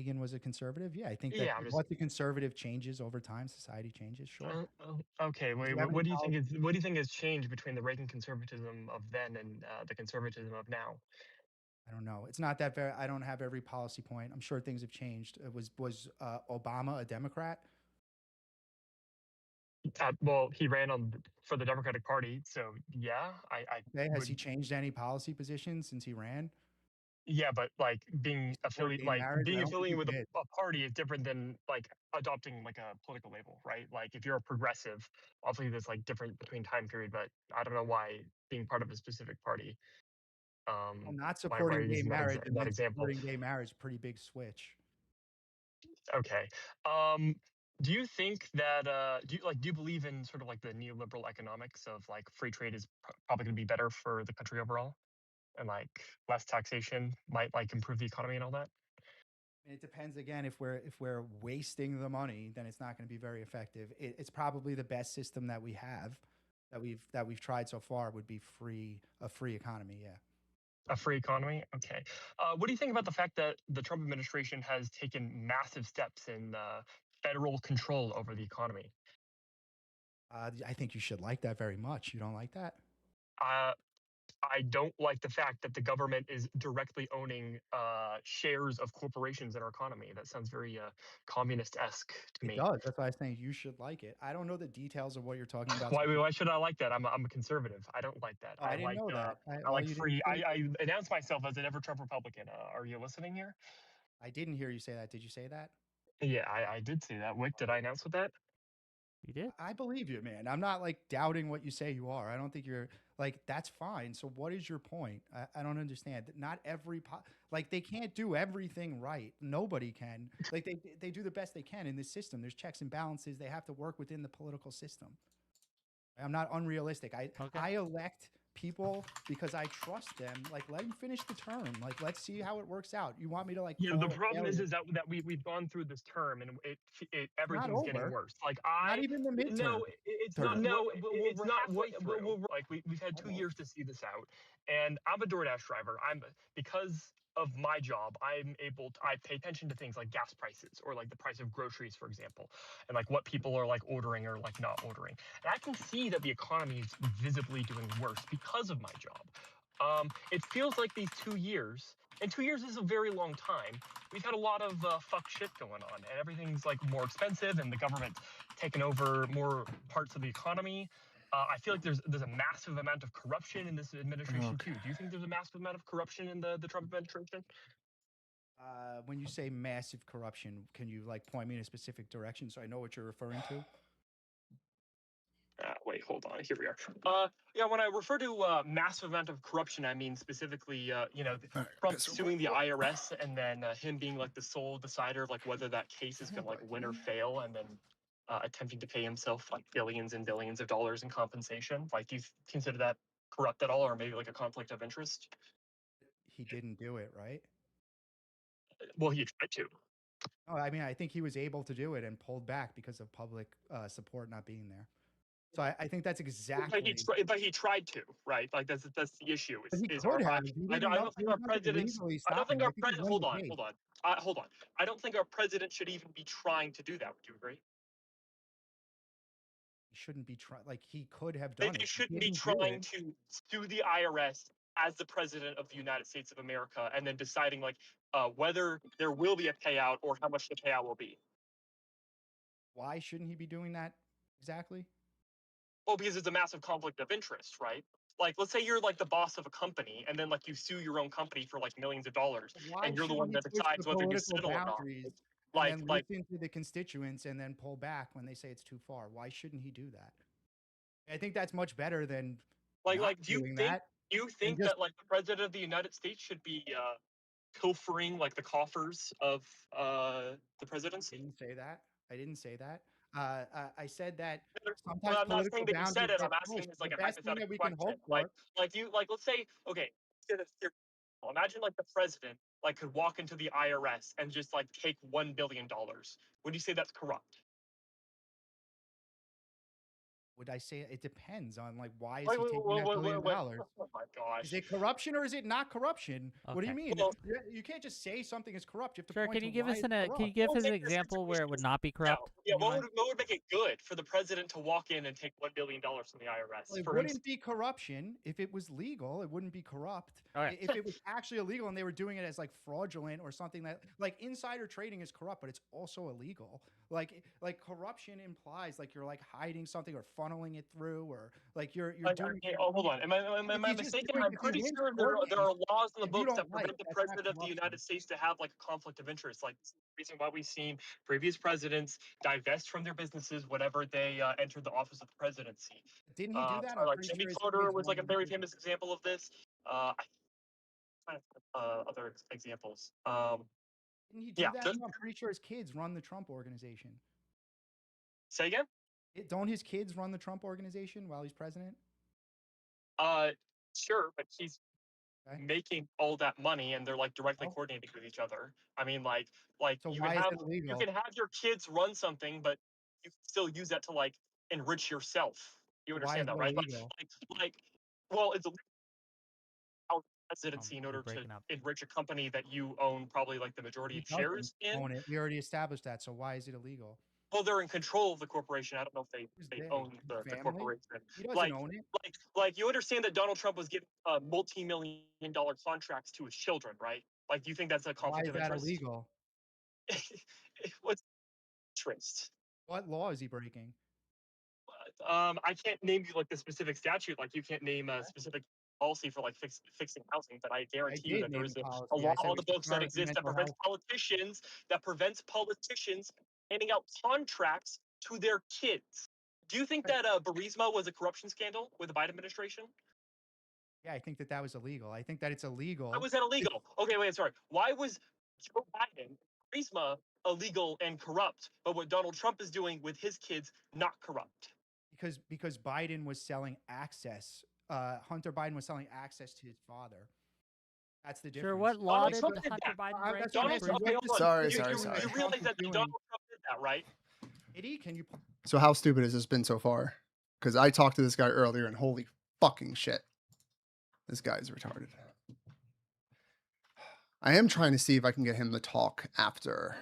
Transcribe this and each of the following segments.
Reagan was a conservative? Yeah, I think that Yeah, I'm just what the conservative changes over time, society changes. Sure. okay. Do Wait, you have any what do you think policy? is what do you think has changed between the Reagan conservatism of then and the conservatism of now? I don't know. It's not that very. I don't have every policy point. I'm sure things have changed. Was Obama a Democrat? Well, he ran on for the Democratic Party, so yeah, I Okay, has he would. changed any policy positions since he ran? Yeah, but like You being support affiliate, gay like marriage? I being don't think he affiliated with did. a party is different than like adopting like a political label, right? Like if you're a progressive, obviously there's like different between time period, but I don't know why being part of a specific party. Well, not Why are supporting you gay using marriage and that then example? supporting gay marriage, pretty big switch. Okay. Um, do you think that do you believe in sort of like the neoliberal economics of like free trade is probably going to be better for the country overall, and like less taxation might like improve the economy and all that? It depends again if we're wasting the money, then it's not going to be very effective. It's probably the best system that we have that we've tried so far would be a free economy. Yeah. A free economy? Okay. What do you think about the fact that the Trump administration has taken massive steps in federal control over the economy? I think you should like that very much. You don't like that? Uh, I don't like the fact that the government is directly owning shares of corporations in our economy. That sounds very communist-esque to It me. does. That's why I think you should like it. I don't know the details of what you're talking about. Why should I like that? I'm a conservative. I don't like that. Oh, I didn't know that. I Well, like you didn't free. say. I announce myself as an ever Trump Republican. Are you listening here? I didn't hear you say that. Did you say that? Yeah, I did say that. Wick, did I announce with that? You did? I believe you, man. I'm not like doubting what you say you are. I don't think you're like that's fine. So what is your point? I don't understand. Not like they can't do everything right. Nobody can. Like they do the best they can in this system. There's checks and balances. They have to work within the political system. I'm not unrealistic. Okay. I elect people because I trust them. Like let them finish the term. Like let's see how it works out. You want me to like Yeah, the call it problem failure? is that we've gone through this term and It's not everything's getting over. worse. Like Not even the midterm no, it's not. term. No, it's We're not what halfway through. like we've had 2 years Almost. to see this out. And I'm a DoorDash driver. I'm because of my job, I pay attention to things like gas prices or like the price of groceries, for example, and like what people are like ordering or like not ordering. And I can see that the economy is visibly doing worse because of my job. It feels like these 2 years, and 2 years is a very long time. We've had a lot of fuck shit going on, and everything's like more expensive, and the government's taken over more parts of the economy. I feel like there's a massive amount of corruption in this administration Okay. too. Do you think there's a massive amount of corruption in the Trump administration? When you say massive corruption, can you like point me in a specific direction so I know what you're referring to? Wait, hold on. Here we are. Yeah, when I refer to massive amount of corruption, I mean specifically, Trump suing the IRS and then him being like the sole decider of like whether that case is going to like win or fail, and then attempting to pay himself like billions and billions of dollars in compensation. Like, do you consider that corrupt at all, or maybe like a conflict of interest? He didn't do it, right? Well, he tried to. Oh, I mean, I think he was able to do it and pulled back because of public support not being there. So I think that's exactly. But he tried to, right? Like that's the issue. But he Is could our have. He didn't I know. don't There think was our nothing presidents. legally I don't stopping think it. I our think he president. won the case. Hold on. I don't think our president should even be trying to do that. Would you agree? He shouldn't be trying. Like he could have They done it. He shouldn't be didn't do trying it. to sue the IRS as the president of the United States of America and then deciding like whether there will be a payout or how much the payout will be. Why shouldn't he be doing that exactly? Well, because it's a massive conflict of interest, right? Like, let's say you're like the boss of a company, and then like you sue your own company for like millions of dollars, Why and you're the shouldn't one he that push the decides whether you political settle or not. boundaries and Like, then like, listen to the constituents and then pull back when they say it's too far? Why shouldn't he do that? I think that's much better than not like, doing that do you and think just. that like the president of the United States should be pilfering like the coffers of the presidency? Didn't say that. I didn't say that. I said that Well, sometimes I'm not saying political that you said boundaries it. get I'm asking pushed. this The like a best thing that hypothetical we can question. hope for. Let's say, okay, imagine like the president like could walk into the IRS and just like take $1 billion. Would you say that's corrupt? Would I say it depends on like why is Wait, he wait, taking wait, that wait, $1 billion? wait, wait. Oh my Is gosh. it corruption or is it not corruption? What do you Okay. mean? Well, You can't just say something is corrupt. You have to Sure. point Can to you give why us it's can you corrupt. give what us would an make this example where it situation would not be no. corrupt? Yeah, In your mind? what would make it good for the president to walk in and take $1 billion from the IRS Well, it for himself? wouldn't be corruption if it was legal. It wouldn't be corrupt. Okay. If it was actually illegal and they were doing it as like fraudulent or something that like insider trading is corrupt, but it's also illegal. Like corruption implies like you're like hiding something or funneling it through or like you're doing. Hold on. Am I If you just mistaken? do it, I'm if you pretty win sure court there are laws in the if you books don't that like, prevent the that's not president of the corruption. United States to have like a conflict of interest. Like this is the reason why we've seen previous presidents divest from their businesses whenever they entered the office of the presidency. Didn't he do that? I'm Like pretty Jimmy sure his Carter kids was like a run very the famous example of this. I other examples. Didn't he do Yeah. that? No, I'm pretty sure his kids run the Trump organization. Say again. Don't his kids run the Trump organization while he's president? Sure, but he's Okay. making all that money and they're like directly Oh. coordinating with each other. I mean, like So you why can is have it illegal? your kids run something, but you can still use that to like enrich yourself. You Why is understand that, it right? illegal? Well, it's illegal presidency in You're order to breaking up. enrich a company that you own probably like the majority He of doesn't shares in. own it. We already established that. So why is it illegal? Well, they're in control of the corporation. I don't know if Who's they they? own His the family? corporation. He doesn't Like own it. like you understand that Donald Trump was giving multi-million-dollar contracts to his children, right? Like, do you think that's a Why conflict is of that interest? illegal? What's interest? What law is he breaking? I can't name you like the specific statute. Like, you can't name a specific policy for like fixing housing, but I I guarantee you did that there name is the a policy. law I said on we the should books that start with exists that mental health. prevents politicians handing out contracts to their kids. Do you think that Burisma was a corruption scandal with the Biden administration? Yeah, I think that was illegal. I think that it's illegal. Why was that illegal? Okay, wait, sorry. Why was Joe Biden, Burisma, illegal and corrupt, but what Donald Trump is doing with his kids, not corrupt? Because Biden was selling access. Hunter Biden was selling access to his father. That's the difference. Sure. What law Donald did Trump did Hunter that. Biden break? That's what I'm asking. Okay, hold on. Sorry. You Trump realize is that doing. Donald Trump did that, right? Eddie, can you? So how stupid has this been so far? Because I talked to this guy earlier, and holy fucking shit, this guy's retarded. I am trying to see if I can get him to talk after.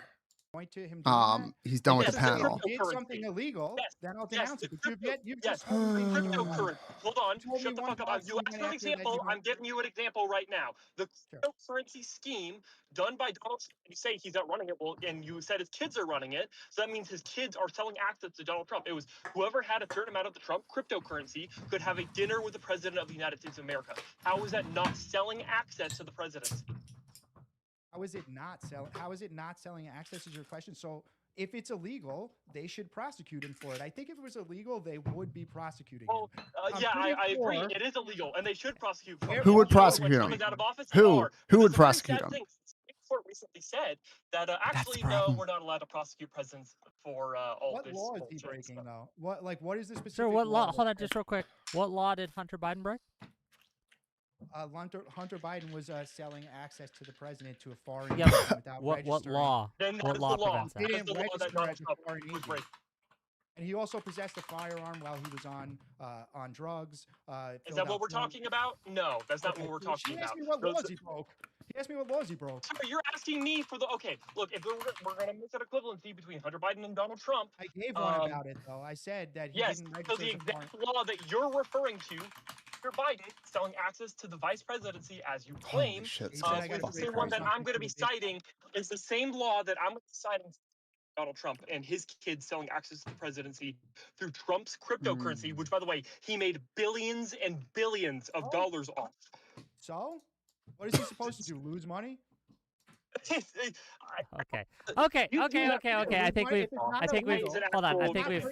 Point to him. Doing he's done with Yes, the it's a panel. If you did something illegal, Yes, then I'll yes, denounce it. the But you've yes, just told me cryptocurrency. Hold on, told shut me the one fuck up. policy, You and asked then for an after that, example. you I'm don't. giving you an example right now. The Sure. cryptocurrency scheme done by Donald Trump. You say he's not running it, well, and you said his kids are running it. So that means his kids are selling access to Donald Trump. It was whoever had a certain amount of the Trump cryptocurrency could have a dinner with the president of the United States of America. How is that not selling access to the presidency? How is it not selling? How is it not selling access? Is your question? So if it's illegal, they should prosecute him for it. I think if it was illegal, they would be prosecuting Well, him. yeah, pretty I agree. sure- It is illegal, and they should prosecute. Who would You know, prosecute when him? Trump is out of office, Who? they are. Who But would it's a very prosecute sad him? thing. The Supreme Court recently said that That's actually the no, problem. we're not allowed to prosecute presidents for all What this. law is he bullshit breaking stuff. though? What is the specific? Sure. What law? that Hold on, says- just real quick. What law did Hunter Biden break? Hunter Biden was selling access to the president to a foreign Yeah, agent without What registering. law? Then that What is law the law. prevents that? He That is didn't the law that register Donald as a Trump foreign was agent. breaking. And he also possessed a firearm while he was on drugs. Is that what we're talking about? No, that's not what we're talking He about. asked me what Those- laws he broke. He asked me what laws he broke. Sir, you're asking me for the okay. Look, if we're going to make that equivalency between Hunter Biden and Donald Trump, I gave one about it though. I said that he yes. didn't So register the as a foreign. exact law that you're referring to, Hunter Biden selling access to the vice presidency, as you Holy claim, shit, He this said guy's I gotta is the say same fucking one crazy. that I'm going to be citing. Is the same law that I'm citing Donald Trump and his kids selling access to the presidency through Trump's cryptocurrency, which, by the way, he made billions and billions of dollars off. So, what is he supposed to do? Lose money? Okay. I think we've. Hold on. I think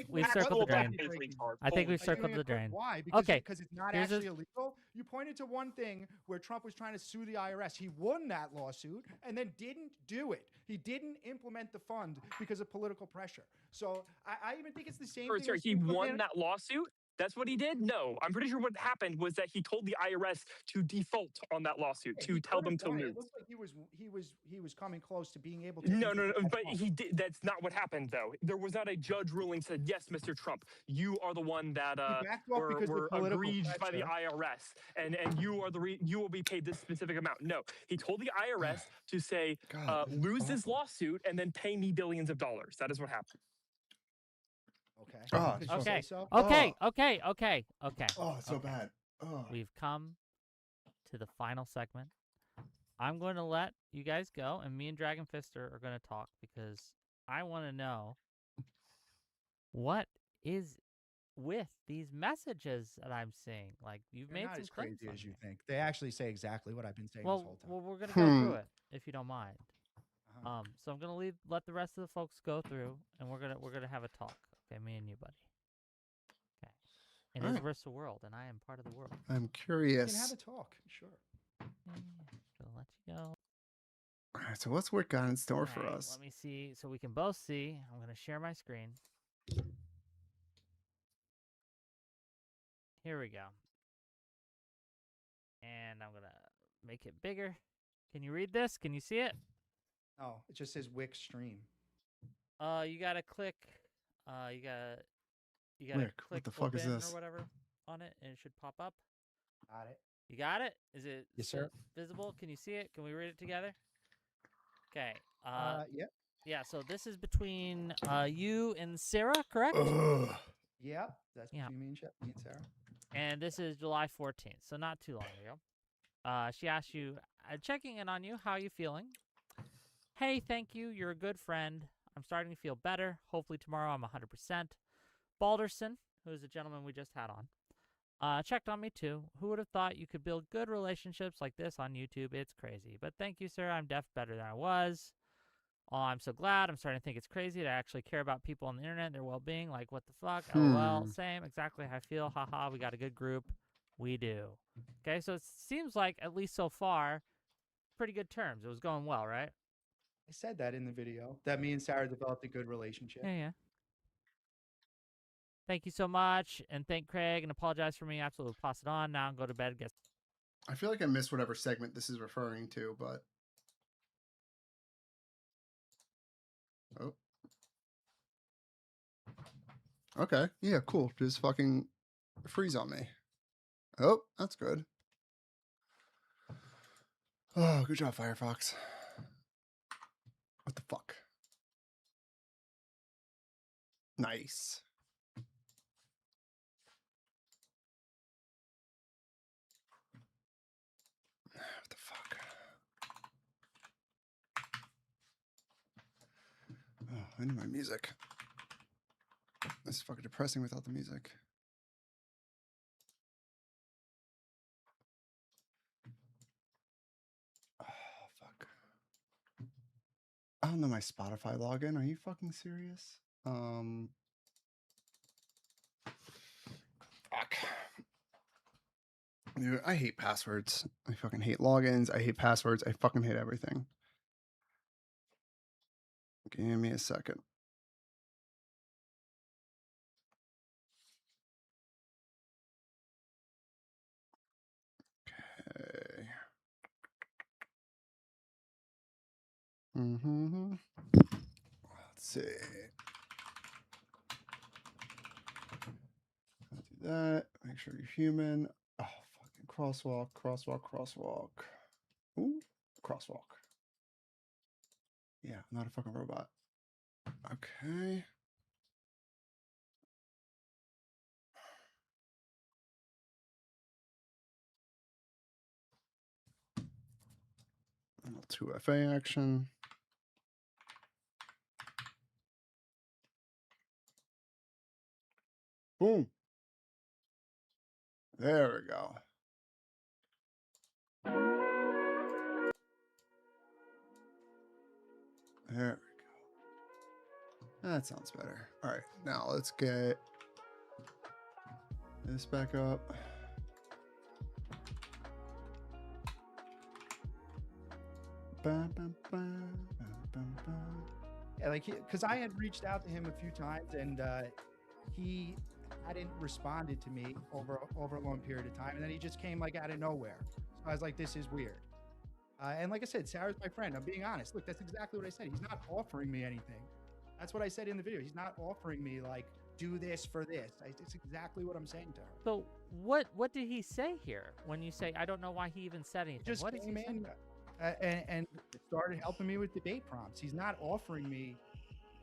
we've circled the drain. I think we've circled the drain. Why? Because Okay. because it's not Here's a- actually illegal. You pointed to one thing where Trump was trying to sue the IRS. He won that lawsuit and then didn't do it. He didn't implement the fund because of political pressure. So I even think it's the same thing. Sorry, as he people won saying- that lawsuit? That's what he did? No. I'm pretty sure what happened was that he told the IRS to default on that lawsuit, to tell them to lose. It looks like he was coming close to being able to. No, but he did. That's not what happened, though. There was not a judge ruling said, yes, Mr. Trump, you are the one that were aggrieved by the IRS, and you are you will be paid this specific amount. No, he told the IRS to say, lose this lawsuit and then pay me billions of dollars. That is what happened. Okay. Okay. Oh, it's so bad. Oh. We've come to the final segment. I'm going to let you guys go, and me and Dragon Fister are going to talk because I want to know what is with these messages that I'm seeing. Like, you've made some crazy as you think. They actually say exactly what I've been saying this whole time. Well, we're going to go through it if you don't mind. So I'm going to let the rest of the folks go through, and we're gonna have a talk. Okay, me and you, buddy. Okay. It is versus the world, and I am part of the world. I'm curious. We can have a talk, sure. Gonna let you go. All right, so what's Whick got in store for us? Let me see, so we can both see. I'm gonna share my screen. Here we go. And I'm gonna make it bigger. Can you read this? Can you see it? Oh, it just says Whick stream. You gotta click. You gotta Whick, click what the fuck is this? or whatever on it, and it should pop up. Got it. You got it? Is it yes, sir. Visible? Can you see it? Can we read it together? Okay. Yep. Yeah. So this is between you and Sarah, correct? Yep. That's between me and Sarah. And this is July 14th, so not too long ago. She asked you, checking in on you. How are you feeling? Hey, thank you. You're a good friend. I'm starting to feel better. Hopefully tomorrow I'm 100%. Balderson, who is a gentleman we just had on, checked on me too. Who would have thought you could build good relationships like this on YouTube? It's crazy. But thank you, sir. I'm better than I was. Oh, I'm so glad. I'm starting to think it's crazy to actually care about people on the internet and their well-being. Like, what the fuck? LOL. Same. Exactly how I feel. Haha. We got a good group. We do. Okay, so it seems like, at least so far, pretty good terms. It was going well, right? I said that in the video, that me and Sarah developed a good relationship. Yeah. Thank you so much, and thank Craig, and apologize for me. Absolutely, pass it on now and go to bed. I feel like I missed whatever segment this is referring to, but... Oh. Okay, yeah, cool. Just fucking freeze on me. Oh, that's good. Oh, good job, Firefox. What the fuck? Nice. What the fuck? Oh, I need my music. This is fucking depressing without the music. Oh, fuck. I don't know my Spotify login. Are you fucking serious? Fuck. Dude, I hate passwords. I fucking hate logins. I hate passwords. I fucking hate everything. Give me a second. Okay. Let's see. I'll do that. Make sure you're human. Oh, fucking crosswalk, crosswalk, crosswalk. Ooh, crosswalk. Yeah, I'm not a fucking robot. Okay. Little 2FA action. Boom. There we go. There we go. That sounds better. All right, now let's get this back up. Yeah, like, because I had reached out to him a few times, and he hadn't responded to me over a long period of time, and then he just came like out of nowhere. So I was like, this is weird. And like I said, Sarah's my friend. I'm being honest. Look, that's exactly what I said. He's not offering me anything. That's what I said in the video. He's not offering me like, do this for this. It's exactly what I'm saying to her. So what did he say here when you say, I don't know why he even said anything? Just what did he came say? in and started helping me with debate prompts. He's not offering me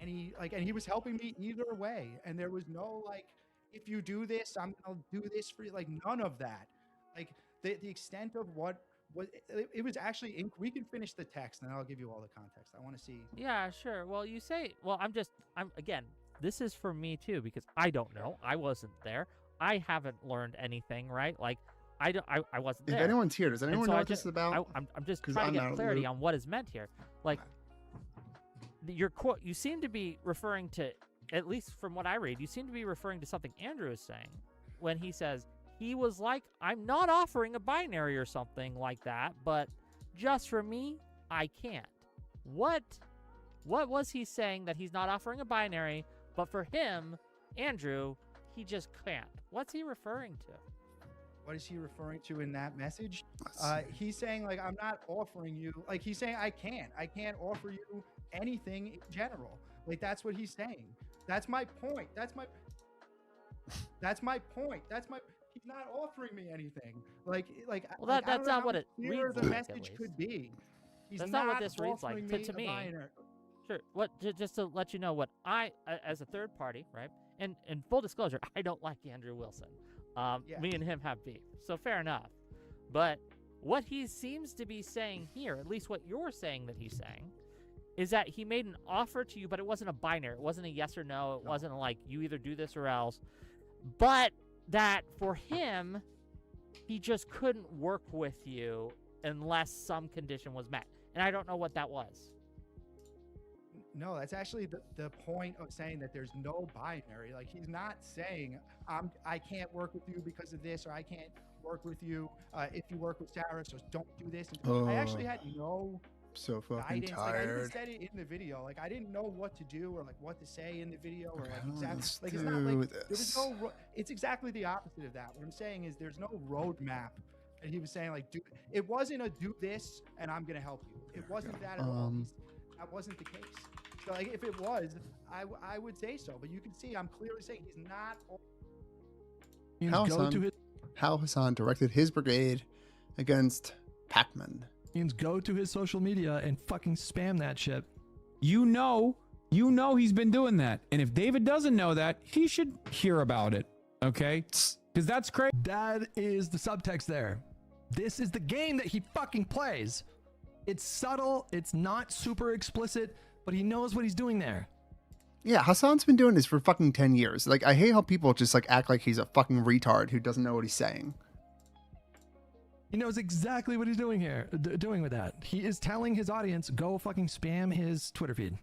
any, like, and he was helping me either way. And there was no, like, if you do this, I'm going to do this for you. Like, none of that. Like, the extent of what was, it was actually, we can finish the text and I'll give you all the context. I want to see. Yeah, sure. Well, you say, well, again, this is for me too, because I don't know. I wasn't there. I haven't learned anything, right? Like, I wasn't there. If anyone's here, does anyone know what this is about? I'm just trying to get clarity on what is meant here. Like, your quote, you seem to be referring to, at least from what I read, you seem to be referring to something Andrew is saying when he says, he was like, I'm not offering a binary or something like that, but just for me, I can't. What was he saying that he's not offering a binary, but for him, Andrew, he just can't? What's he referring to? What is he referring to in that message? He's saying, like, I'm not offering you, like, he's saying, I can't offer you anything in general. Like, that's what he's saying. That's my point. That's my point. He's not offering me anything. Well, that's not what it reads the like, message could be. That's not what this reads like to me. Sure. Just to let you know what I, as a third party, right? And in full disclosure, I don't like Andrew Wilson. Me and him have beef, so fair enough. But what he seems to be saying here, at least what you're saying that he's saying, is that he made an offer to you, but it wasn't a binary. It wasn't a yes or no. It wasn't like you either do this or else. But that for him, he just couldn't work with you unless some condition was met. And I don't know what that was. No, that's actually the point of saying that there's no binary. Like, he's not saying I can't work with you because of this, or I can't work with you if you work with Sarah, so don't do this. I actually had no so fucking guidance. Like, I even tired. said it in the video. Like, I didn't know what to do or like what to say in the video, or Okay, like exactly. let's Like, it's not like do there was no. It's exactly the opposite of that. What I'm saying is there's no roadmap. And he was saying, like, it wasn't a do this and I'm gonna help you. It wasn't that at all. That wasn't the case. So, like, if it was, I would say so. But you can see I'm clearly saying he's not. How Hasan directed his brigade against Pac-Man. Means go to his social media and fucking spam that shit. You know he's been doing that. And if David doesn't know that, he should hear about it. Okay? Because that's crazy. That is the subtext there. This is the game that he fucking plays. It's subtle. It's not super explicit, but he knows what he's doing there. Yeah, Hasan's been doing this for fucking 10 years. Like, I hate how people just like act like he's a fucking retard who doesn't know what he's saying. He knows exactly what he's doing here, doing with that. He is telling his audience, go fucking spam his Twitter feed.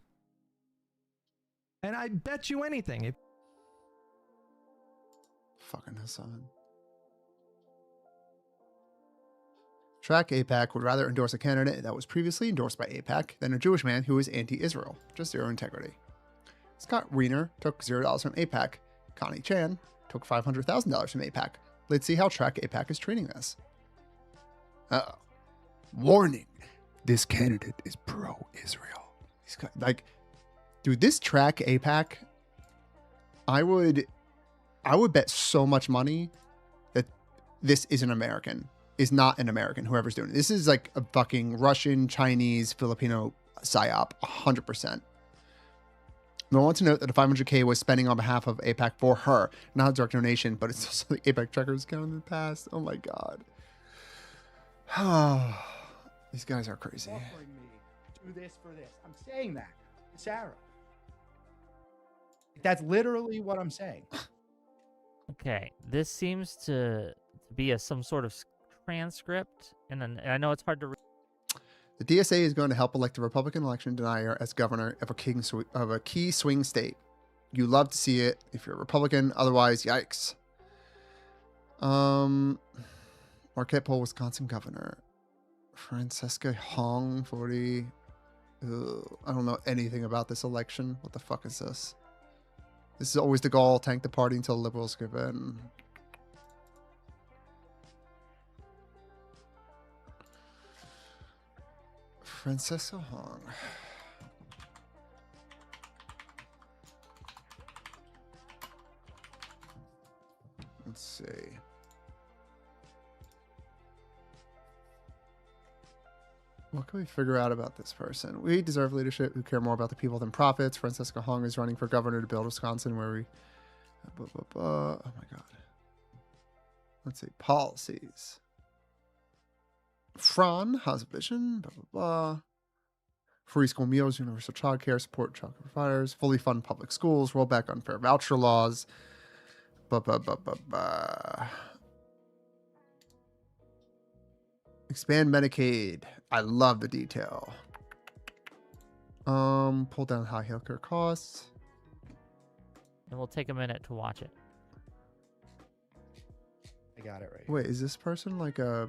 And I bet you anything. Fucking Hasan. Track AIPAC would rather endorse a candidate that was previously endorsed by AIPAC than a Jewish man who is anti-Israel. Just zero integrity. Scott Reiner took $0 from AIPAC. Connie Chan took $500,000 from AIPAC. Let's see how Track AIPAC is treating this. Warning. This candidate is pro-Israel. Like, dude, this Track AIPAC, I would bet so much money that this is an American. Is not an American, whoever's doing it. This is like a fucking Russian, Chinese, Filipino psyop, 100%. I want to note that the 500K was spending on behalf of AIPAC for her, not a direct donation, but it's also the AIPAC trackers account in the past. Oh my God. These guys are crazy. Offering me do this for this. I'm saying that to Sarah. That's literally what I'm saying. Okay, this seems to be some sort of transcript, and I know it's hard to read. The DSA is going to help elect a Republican election denier as governor of a key swing state. You love to see it if you're a Republican. Otherwise, yikes. Marquette Poll, Wisconsin governor. Francesca Hong, 40. Ugh, I don't know anything about this election. What the fuck is this? This is always the goal. Tank the party until liberals give in. Francesca Hong. Let's see. What can we figure out about this person? We deserve leadership who care more about the people than profits. Francesca Hong is running for governor to build Wisconsin, where we... Oh my God. Let's see. Policies. Fran has a vision. Blah, blah, blah. Free school meals, universal child care, support child care providers, fully fund public schools, roll back unfair voucher laws. Blah, blah, blah, blah, blah. Expand Medicaid. I love the detail. Pull down high healthcare costs. And we'll take a minute to watch it. I got it right. Wait, is this person like a...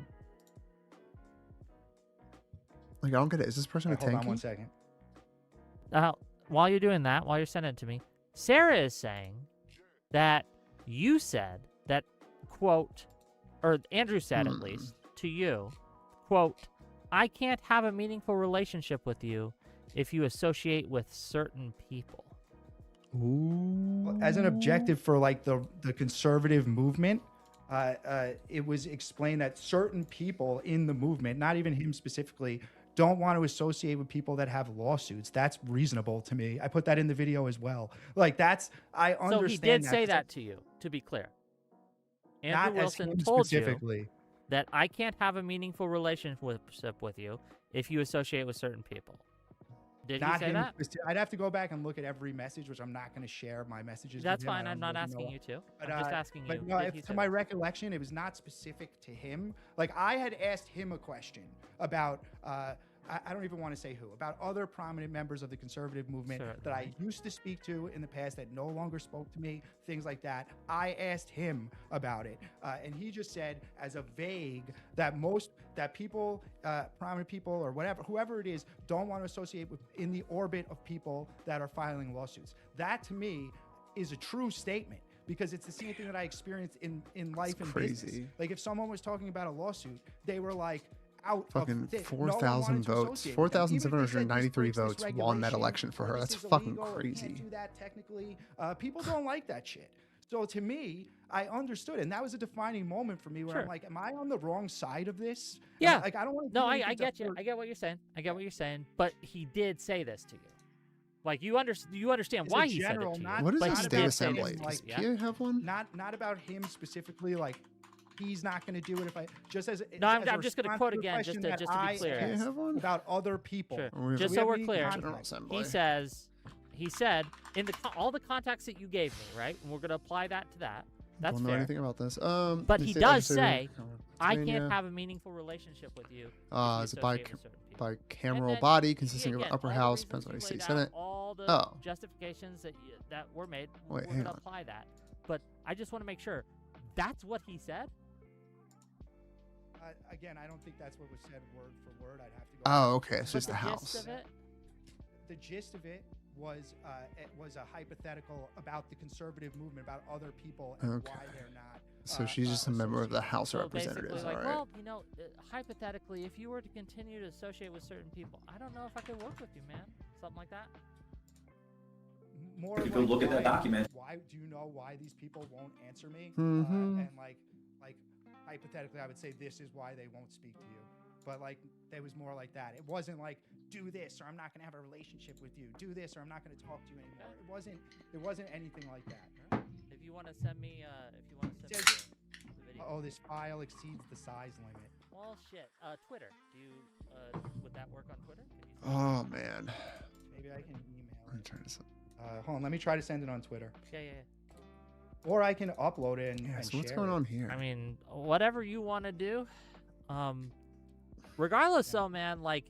Like, I don't get it. Is this person a tanky? Hold on 1 second. While you're doing that, while you're sending it to me, Sarah is saying that you said that, quote, or Andrew said at least, to you, quote, I can't have a meaningful relationship with you if you associate with certain people. Ooh. As an objective for like the conservative movement, it was explained that certain people in the movement, not even him specifically, don't want to associate with people that have lawsuits. That's reasonable to me. I put that in the video as well. Like I understand. So he did say that to you, to be clear. Andrew Wilson told you that I can't have a meaningful relationship with you if you associate with certain people. Did he say that? I'd have to go back and look at every message, which I'm not going to share my messages. That's with him. fine. I'm not asking you to. But, I'm just asking you. But no, to my recollection, it was not specific to him. Like I had asked him a question about, I don't even want to say who, about other prominent members of the conservative movement that I used to speak to in the past that no longer spoke to me, things like that. I asked him about it. And he just said as a vague that people, prominent people or whatever, whoever it is, don't want to associate with in the orbit of people that are filing lawsuits. That to me is a true statement. Because it's the same thing that I experienced in life and business. Like if someone was talking about a lawsuit, they were like, fucking 4,000 votes, 4,793 votes won that election for her. That's fucking crazy. Can't do that technically. People don't like that shit. So to me, I understood, and that was a defining moment for me where I'm like, am I on the wrong side of this? Yeah. Like I don't want to. No, I get you. I get what you're saying. But he did say this to you. Like you understand why he said it to you. What is a state assembly? Does Kia have one? Not about him specifically. Like he's not going to do it if I just as no. I'm just going to quote again just to be clear about other people. Sure. Just so we're clear, he said in all the context that you gave me, right? And we're going to apply that to that. That's don't know fair. anything about this. But he does say, I can't have a meaningful relationship with you. It's a bicameral body consisting of an upper house, Pennsylvania State Senate. All the justifications that were made, we're going to apply that. But I just want to make sure that's what he said. Again, I don't think that's what was said word for word. I'd have to go. Oh, okay. It's just the house. The gist of it was a hypothetical about the conservative movement, about other people and why they're not. So she's just a member of the House of Representatives, like, all right? Well, hypothetically, if you were to continue to associate with certain people, I don't know if I could work with you, man. Something like that. More you could look at that document. Why do you know why these people won't answer me? Mm-hmm. And like hypothetically, I would say this is why they won't speak to you. But like, it was more like that. It wasn't like, do this or I'm not going to have a relationship with you. Do this or I'm not going to talk to you anymore. It wasn't anything like that. If you want to send me, the video. Oh, this file exceeds the size limit. Well, shit. Twitter. Would that work on Twitter? Oh man. Maybe I can email it. I'm trying to. Hold on. Let me try to send it on Twitter. Yeah. Or I can upload it and so what's share going it. on here? I mean, whatever you want to do. Regardless, though, man, like,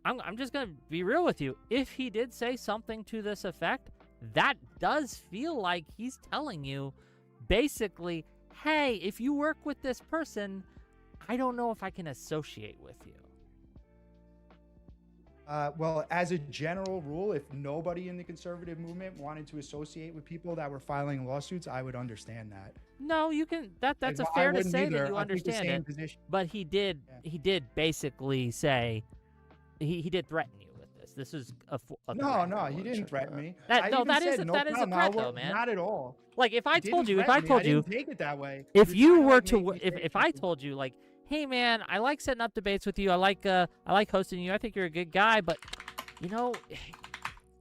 I'm just gonna be real with you. If he did say something to this effect, that does feel like he's telling you, basically, hey, if you work with this person, I don't know if I can associate with you. Well, as a general rule, if nobody in the conservative movement wanted to associate with people that were filing lawsuits, I would understand that. No, you can. That's Like, a well, I fair to wouldn't say either. that you I take the understand same it. position. But he did. Yeah. He did basically say he did threaten you with this. This is a No, threat. no, he didn't threaten me. That- I no, even that said, is a- no that is a problem, threat, I'll though, work-" man. Not at all. Like if I He told didn't you, threaten me. I didn't take it that way. if You're you trying to, were like, to, make me say if I something. told you like, hey man, I like setting up debates with you. I like hosting you. I think you're a good guy, but you know,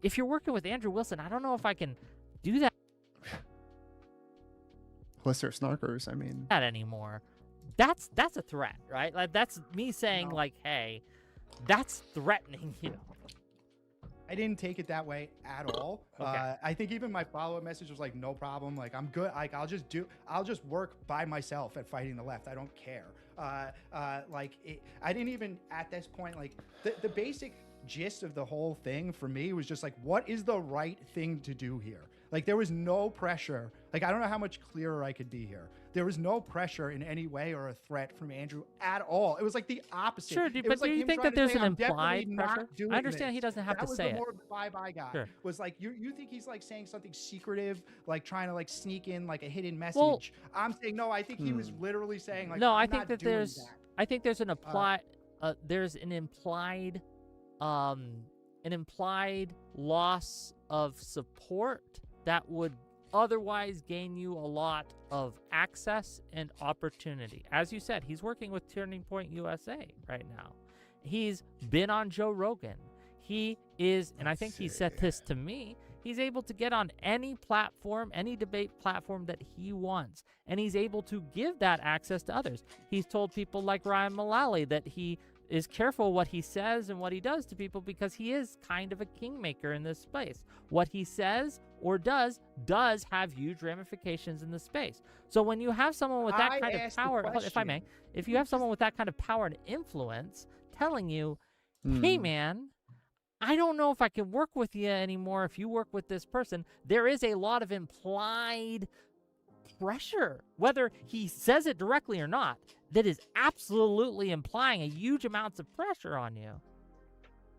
if you're working with Andrew Wilson, I don't know if I can do that Plus, they're snarkers. I mean, anymore. That's a threat, right? Like that's me saying No. like, hey, that's threatening you. I didn't take it that way at all. Okay. I think even my follow-up message was like, no problem. Like, I'm good. Like, I'll just work by myself at fighting the left. I don't care. I didn't even at this point, like the basic gist of the whole thing for me was just like, what is the right thing to do here? Like, there was no pressure. Like, I don't know how much clearer I could be here. There was no pressure in any way or a threat from Andrew at all. It was like the opposite. Sure, It dude, was but like do you him think trying that to there's say, an "I'm definitely implied not pressure? doing I understand he this." doesn't have That to was say the it. more vibe I got. Sure. Was like, you think he's like saying something secretive, like trying to like sneak in like a hidden message. Well- I'm saying no. I think he was literally saying like, No, I'm I think not that doing there's that. I think there's an there's an implied loss of support that would otherwise gain you a lot of access and opportunity. As you said, he's working with Turning Point USA right now. He's been on Joe Rogan. He is, and I think he said this to me, he's able to get on any platform, any debate platform that he wants, and he's able to give that access to others. He's told people like Ryan Mullally that he is careful what he says and what he does to people because he is kind of a kingmaker in this space. What he says or does have huge ramifications in the space. So when you have someone with that I kind of asked the power, if I may, question. if you have someone with that kind of power and influence telling you, hey man, I don't know if I can work with you anymore if you work with this person, there is a lot of implied pressure, whether he says it directly or not, that is absolutely implying a huge amounts of pressure on you.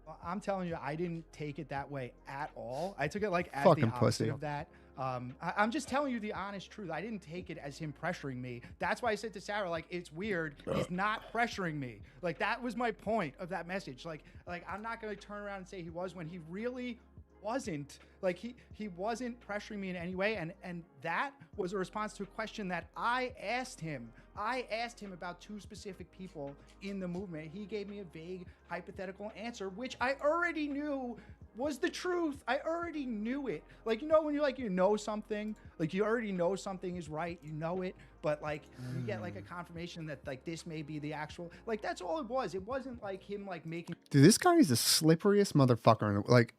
Well, I'm telling you, I didn't take it that way at all. I took it like as Fucking the opposite pussy. of that. I'm just telling you the honest truth. I didn't take it as him pressuring me. That's why I said to Sarah, like, it's weird. He's not pressuring me. Like, that was my point of that message. Like I'm not going to turn around and say he was when he really wasn't. Like, he wasn't pressuring me in any way. And that was a response to a question that I asked him. I asked him about two specific people in the movement. He gave me a vague hypothetical answer, which I already knew was the truth. I already knew it. Like, you know, when you know something, like you already know something is right, you know it, but like you get like a confirmation that like this may be the actual, like that's all it was. It wasn't like him like making. dude, this guy is the slipperiest motherfucker. Like,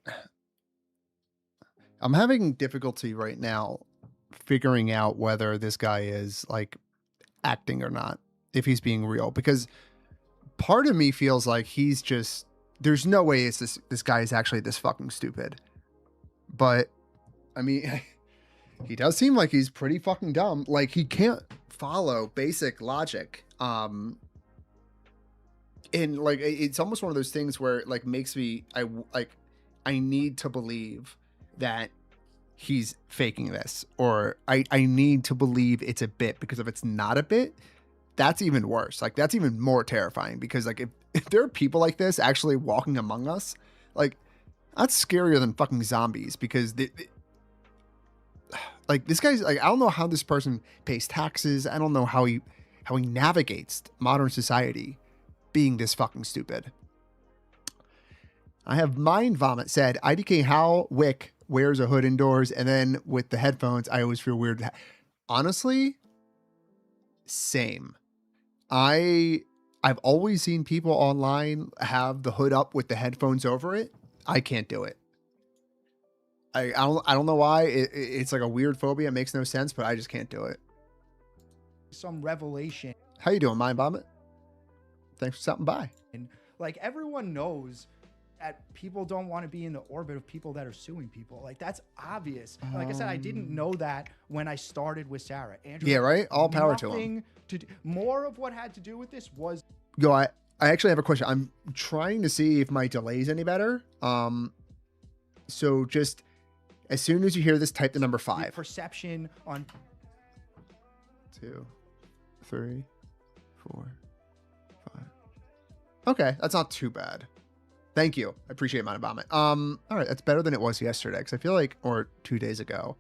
I'm having difficulty right now figuring out whether this guy is like acting or not, if he's being real, because part of me feels like he's just, there's no way it's this guy is actually this fucking stupid. But I mean, he does seem like he's pretty fucking dumb. Like, he can't follow basic logic. And like, it's almost one of those things where it like makes me, I need to believe that he's faking this, or I need to believe it's a bit, because if it's not a bit, that's even worse. Like, that's even more terrifying, because like if there are people like this actually walking among us, like that's scarier than fucking zombies, because like this guy's like, I don't know how this person pays taxes. I don't know how he navigates modern society being this fucking stupid. I have Mind Vomit said, IDK how Whick wears a hood indoors, and then with the headphones, I always feel weird. Honestly, same. I've always seen people online have the hood up with the headphones over it. I can't do it. I don't know why. It's like a weird phobia. It makes no sense, but I just can't do it. Some revelation. How you doing, Mind Vomit? Thanks for stopping by. And like everyone knows that people don't want to be in the orbit of people that are suing people. Like, that's obvious. Like I said, I didn't know that when I started with Sarah. Andrew, Yeah, right? All power to him. nothing to do. More of what had to do with this was Yo, I actually have a question. I'm trying to see if my delay is any better. So just as soon as you hear this, type the number 5. Perception on 2, 3, 4, 5. Okay, that's not too bad. Thank you. I appreciate my vomit. All right, that's better than it was yesterday because I feel like, or 2 days ago.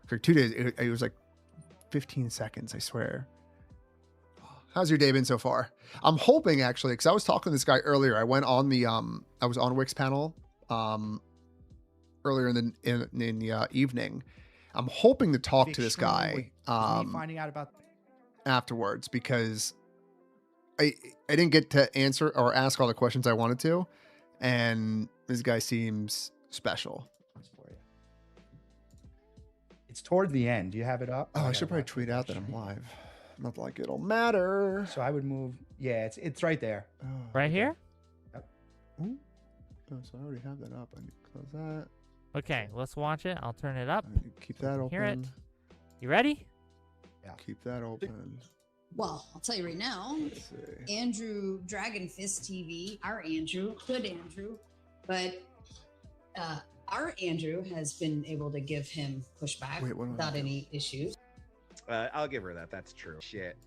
For 2 days, it was like 15 seconds. I swear. How's your day been so far? I'm hoping actually, because I was talking to this guy earlier. I went on the I was on Wick's panel earlier in the evening. I'm hoping to talk to this guy finding out about afterwards because I didn't get to answer or ask all the questions I wanted to, and this guy seems special. It's toward the end. Do you have it up? Oh, I should probably tweet out that I'm live. Not like it'll matter. So I would move. Yeah, it's right there. Oh, Right here? Ooh. Oh, so I already have that up. I need to close that. Okay, let's watch it. I'll turn it up. I need to keep that open. Hear it. You ready? Keep that open. Well, I'll tell you right now, Let's see. Andrew Dragon Fist TV, our Andrew, good Andrew, but our Andrew has been able to give him pushback Wait, what do I without do? any issues. I'll give her that. That's true. Shit.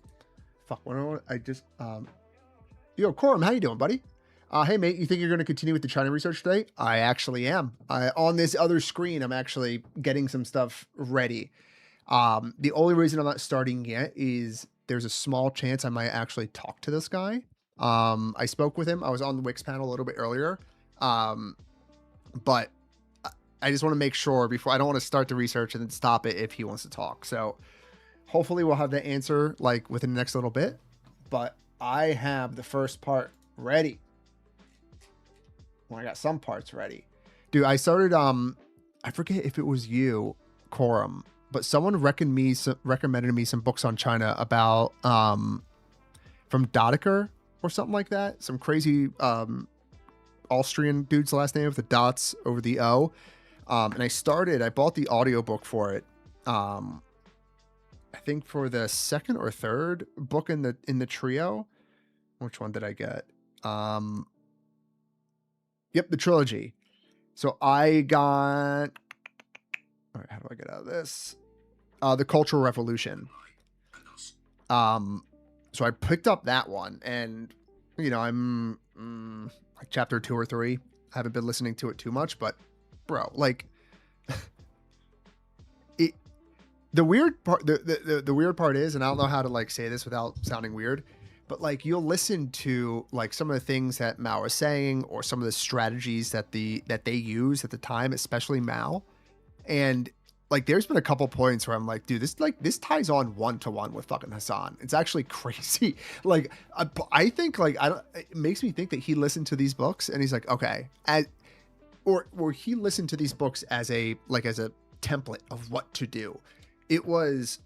Fuck. I just Yo, Corum, how you doing, buddy? Hey, mate. You think you're going to continue with the China research today? I actually am. On this other screen, I'm actually getting some stuff ready. The only reason I'm not starting yet is there's a small chance I might actually talk to this guy. I spoke with him. I was on the Wix panel a little bit earlier. But I just want to make sure before I don't want to start the research and then stop it if he wants to talk. So hopefully we'll have the answer like within the next little bit, but I have the first part ready. Well, I got some parts ready. Dude, I started, I forget if it was you, Corum, but someone recommended me some books on China about, from Dodeker or something like that. Some crazy, Austrian dude's last name with the dots over the O. And I bought the audiobook for it. I think for the second or third book in the trio. Which one did I get? Yep, the trilogy. So I got, all right, how do I get out of this? The Cultural Revolution. So I picked up that one, and you know, I'm like chapter 2 or 3. I haven't been listening to it too much, but bro, like the weird part, the weird part is, and I don't know how to like say this without sounding weird, but like you'll listen to like some of the things that Mao is saying, or some of the strategies that they use at the time, especially Mao, and like there's been a couple points where I'm like, dude, this ties on 1-to-1 with fucking Hasan. It's actually crazy. Like I think like it makes me think that he listened to these books and he's like, okay, or he listened to these books as a template of what to do. It was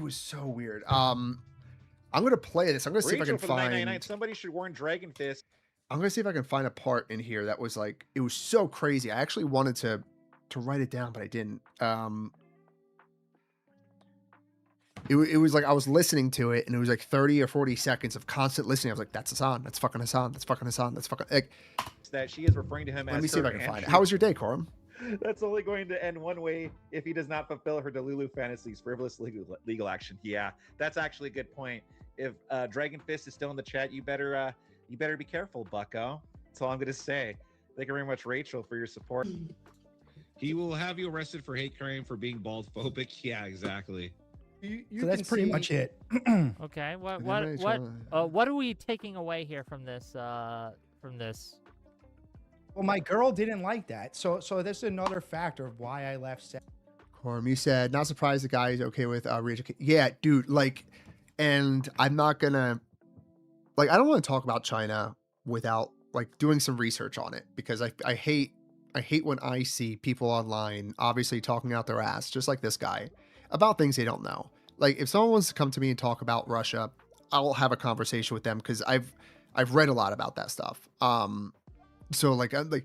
so weird. I'm gonna play this. I'm gonna see if I can for the find. $9.99, somebody should warn Dragon Fist. I'm gonna see if I can find a part in here that was like, it was so crazy. I actually wanted to write it down, but I didn't. It was like I was listening to it, and it was like 30 or 40 seconds of constant listening. I was like, that's Hasan. That's fucking Hasan. That's fucking Hasan. That's fucking like. That she is referring to him as. Let me see if her I can find it. Andrew. How was your day, Corum? That's only going to end one way if he does not fulfill her Delulu fantasies, frivolous legal action. Yeah, that's actually a good point. If Dragon Fist is still in the chat, you better be careful, Bucko. That's all I'm gonna say. Thank you very much, Rachel, for your support. He will have you arrested for hate crime for being bald phobic. Yeah, exactly. So that's pretty much it. Okay. What are we taking away here from this? Well, my girl didn't like that. So this is another factor of why I left. Corum, you said, not surprised the guy is okay with re-education. Yeah, dude, like, and I'm not gonna, like, I don't want to talk about China without like doing some research on it, because I hate when I see people online obviously talking out their ass, just like this guy, about things they don't know. Like, if someone wants to come to me and talk about Russia, I'll have a conversation with them, because I've read a lot about that stuff. So like I've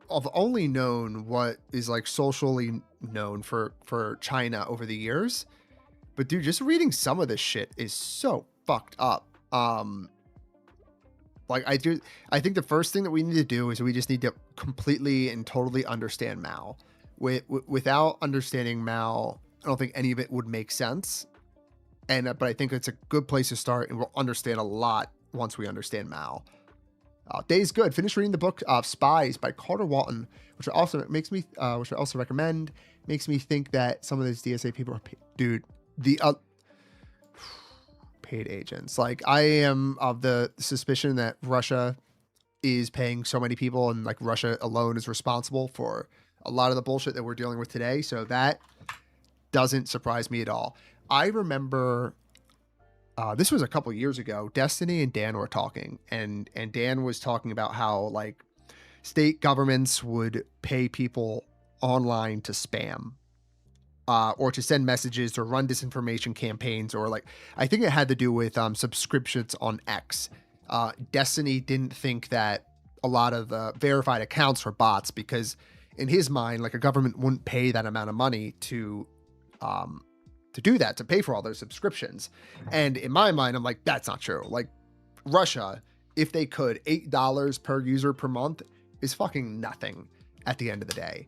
only known what is like socially known for China over the years, but dude, just reading some of this shit is so fucked up. Like I think the first thing that we need to do is we just need to completely and totally understand Mao. Without understanding Mao, I don't think any of it would make sense. But I think it's a good place to start, and we'll understand a lot once we understand Mao. Day's good. Finished reading the book Spies by Carter Walton, which also which I also recommend. Makes me think that some of these DSA people are paid agents. Like, I am of the suspicion that Russia is paying so many people, and like Russia alone is responsible for a lot of the bullshit that we're dealing with today. So that doesn't surprise me at all. I remember this was a couple years ago. Destiny and Dan were talking, and Dan was talking about how like state governments would pay people online to spam. Or to send messages or run disinformation campaigns, or like, I think it had to do with subscriptions on X. Destiny didn't think that a lot of verified accounts were bots, because in his mind, like, a government wouldn't pay that amount of money to do that, to pay for all those subscriptions. And in my mind, I'm like, that's not true. Like, Russia, if they could, $8 per user per month is fucking nothing at the end of the day.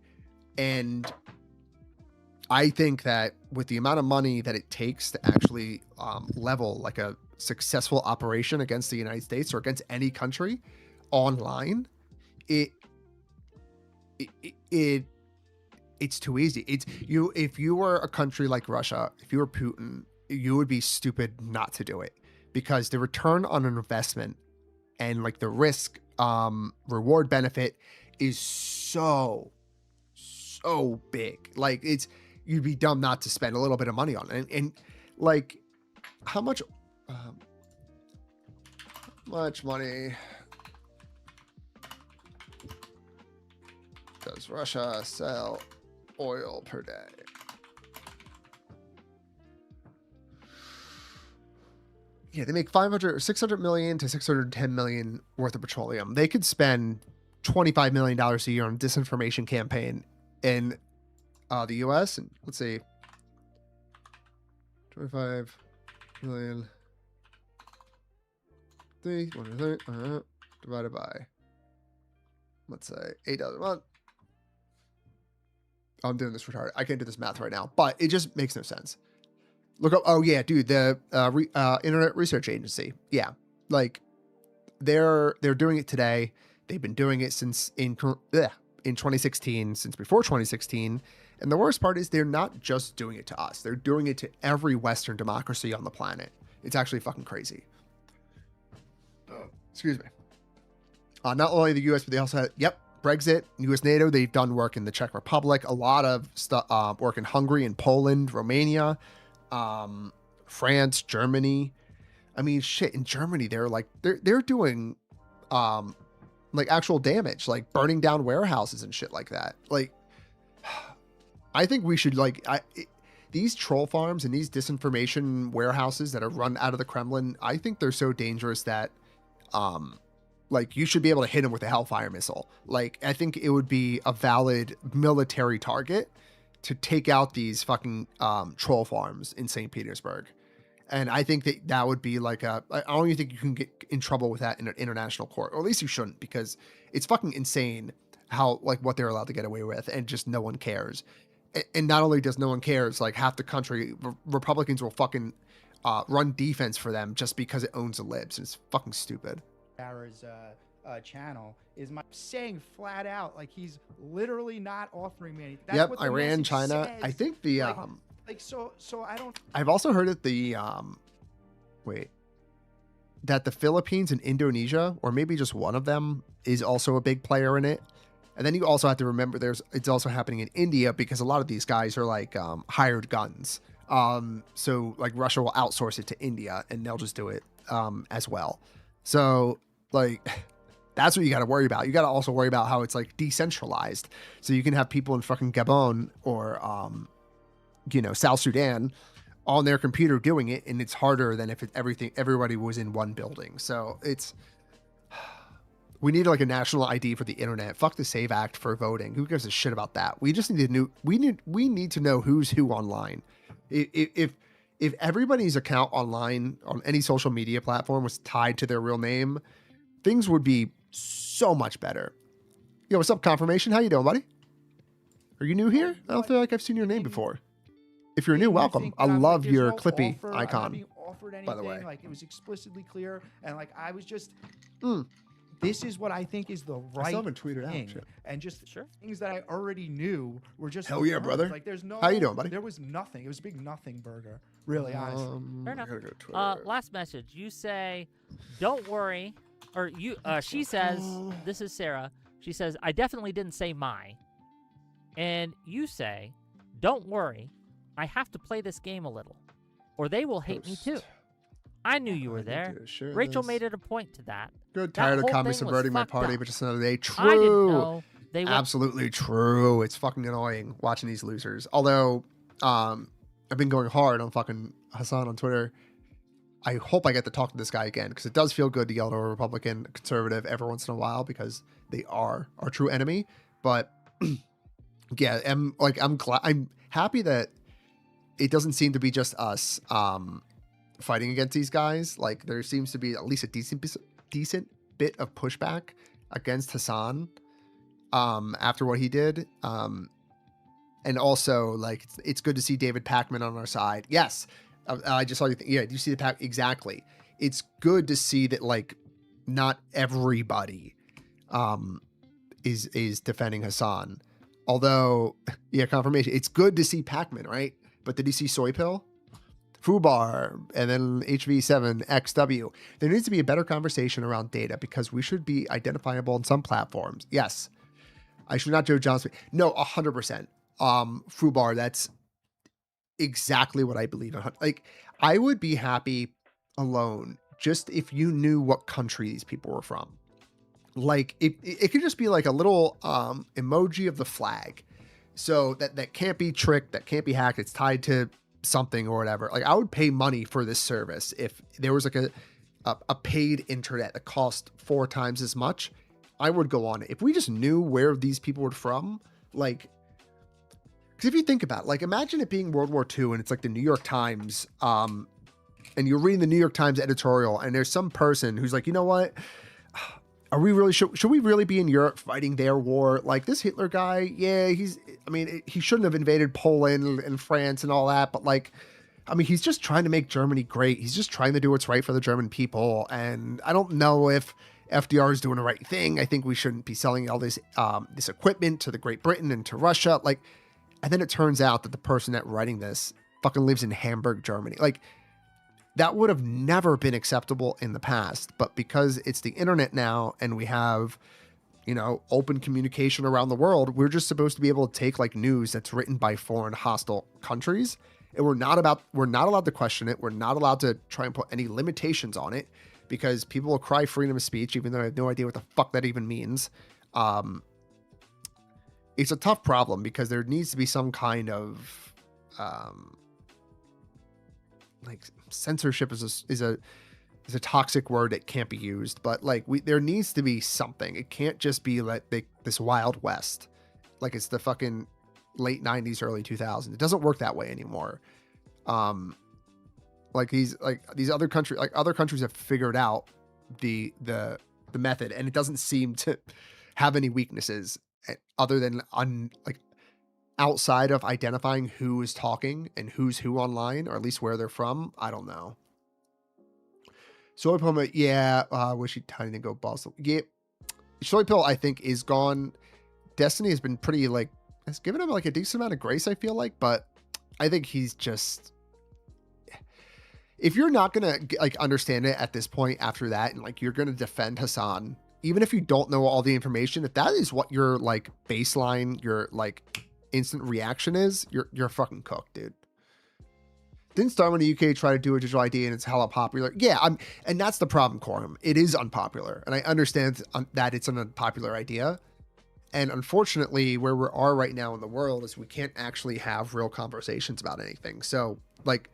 And I think that with the amount of money that it takes to actually level like a successful operation against the United States or against any country online, it's too easy. If you were a country like Russia, if you were Putin, you would be stupid not to do it, because the return on an investment and like the risk reward benefit is so big. Like, you'd be dumb not to spend a little bit of money on it. And like, how much money does Russia sell oil per day? Yeah, they make 600 million to 610 million worth of petroleum. They could spend $25 million a year on a disinformation campaign in the US, and let's see, 25 million divided by, let's say, $8 a month. I'm doing this retarded. I can't do this math right now, but it just makes no sense. Look up. Oh yeah, dude, the Internet Research Agency. Yeah, like they're doing it today. They've been doing it since in 2016, since before 2016. And the worst part is they're not just doing it to us. They're doing it to every Western democracy on the planet. It's actually fucking crazy. Excuse me. Not only the US, but they also had, Brexit, US, NATO. They've done work in the Czech Republic, a lot of stuff, work in Hungary and Poland, Romania, France, Germany. I mean, shit, in Germany, they're doing like actual damage, like burning down warehouses and shit like that. Like, I think we should these troll farms and these disinformation warehouses that are run out of the Kremlin. I think they're so dangerous that, like, you should be able to hit them with a Hellfire missile. Like, I think it would be a valid military target to take out these fucking troll farms in St. Petersburg. And I think that would be like I don't even think you can get in trouble with that in an international court, or at least you shouldn't, because it's fucking insane how, like, what they're allowed to get away with, and just no one cares. And not only does no one cares, like, half the country, Republicans will fucking run defense for them just because it owns the libs. And it's fucking stupid. Sarah's channel is saying flat out, like, he's literally not offering me anything. That's what the Iran, message China. says. I think the so I don't. I've also heard that that the Philippines and Indonesia, or maybe just one of them, is also a big player in it. And then you also have to remember it's also happening in India, because a lot of these guys are like hired guns. So like Russia will outsource it to India, and they'll just do it as well. So like, that's what you got to worry about. You got to also worry about how it's like decentralized. So you can have people in fucking Gabon or South Sudan on their computer doing it, and it's harder than if everybody was in one building. So we need like a national ID for the internet. Fuck the SAVE Act for voting. Who gives a shit about that? We just need to know. We need to know who's who online. If everybody's account online on any social media platform was tied to their real name, things would be so much better. Yo, what's up, Confirmation? How you doing, buddy? Are you new here? I don't feel like I've seen your name before. If you're new, welcome. I love your Clippy icon. By the way, like it was explicitly clear, and like I was just, this is what I think is the right I still haven't tweeted out thing, shit. and just things that I already knew were just Hell yeah, confirmed. brother. Like there's no, How you doing, buddy? There was nothing. It was a big nothing burger, really, honestly. Fair enough. I gotta go to Twitter. Last message. You say, "Don't worry," or you. She says, "This is Sarah." She says, "I definitely didn't say my," and you say, "Don't worry, I have to play this game a little, or they will hate me too." I knew you were there. Rachel made it a point to that. Good, That tired of whole Commies thing was subverting my fucked party, up. but just another day. True. I didn't know they went. Absolutely true. It's fucking annoying watching these losers. Although, I've been going hard on fucking Hasan on Twitter. I hope I get to talk to this guy again because it does feel good to yell at a Republican, conservative every once in a while because they are our true enemy. But yeah, I'm glad. I'm happy that it doesn't seem to be just us fighting against these guys. Like there seems to be at least a decent bit of pushback against Hasan after what he did. And also like it's good to see David Pakman on our side. Yes. I just saw you. Yeah, do you see the pack? Exactly. It's good to see that like not everybody is defending Hasan. Although, yeah, confirmation. It's good to see Pakman, right? But did you see Soy Pill? Fubar, and then HV7XW. There needs to be a better conversation around data because we should be identifiable on some platforms. Yes. I should not Joe Johnson. No, 100%. Fubar, that's exactly what I believe in. Like, I would be happy alone just if you knew what country these people were from. Like, it could just be like a little emoji of the flag. So that can't be tricked, that can't be hacked. It's tied to something or whatever. Like I would pay money for this service if there was like a paid internet that cost 4 times as much. I would go on it. If we just knew where these people were from, like, because if you think about it, like imagine it being World War II and it's like the New York Times, and you're reading the New York Times editorial and there's some person who's like, you know what? Are we really, should we really be in Europe fighting their war? Like this Hitler guy, yeah, he shouldn't have invaded Poland and France and all that, but like, I mean, he's just trying to make Germany great. He's just trying to do what's right for the German people. And I don't know if FDR is doing the right thing. I think we shouldn't be selling all this equipment to the Great Britain and to Russia. Like, and then it turns out that the person that writing this fucking lives in Hamburg, Germany. Like, that would have never been acceptable in the past, but because it's the internet now and we have, you know, open communication around the world, we're just supposed to be able to take like news that's written by foreign hostile countries. And we're not allowed to question it. We're not allowed to try and put any limitations on it because people will cry freedom of speech, even though I have no idea what the fuck that even means. It's a tough problem because there needs to be some kind of, like censorship is a toxic word that can't be used, but like there needs to be something. It can't just be like this Wild West, like it's the fucking late 90s, early 2000s. It doesn't work that way anymore. Like these other countries have figured out the method, and it doesn't seem to have any weaknesses other than outside of identifying who is talking and who's who online, or at least where they're from. I don't know. Soy Pill, yeah, wish he'd tiny to go boss. Yeah, Soy Pill, I think, is gone. Destiny has been pretty, like, has given him, like, a decent amount of grace, I feel like, but I think he's just... If you're not gonna, like, understand it at this point after that, and, like, you're gonna defend Hasan, even if you don't know all the information, if that is what your, like, baseline, your, like... instant reaction is, you're fucking cooked, dude. Didn't Starman in the UK try to do a digital ID and it's hella popular? Yeah, and that's the problem, Quorum. It is unpopular, and I understand that it's an unpopular idea. And unfortunately, where we are right now in the world is we can't actually have real conversations about anything. So, like,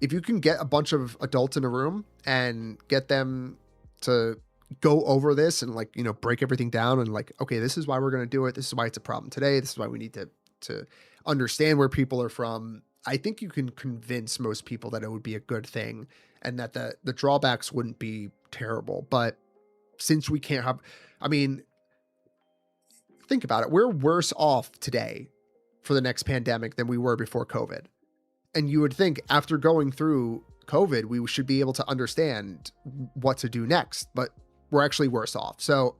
if you can get a bunch of adults in a room and get them to go over this and, like, you know, break everything down and, like, okay, this is why we're going to do it. This is why it's a problem today. This is why we need to understand where people are from. I think you can convince most people that it would be a good thing and that the drawbacks wouldn't be terrible. But since we can't have, I mean, think about it. We're worse off today for the next pandemic than we were before COVID. And you would think after going through COVID, we should be able to understand what to do next, but we're actually worse off. So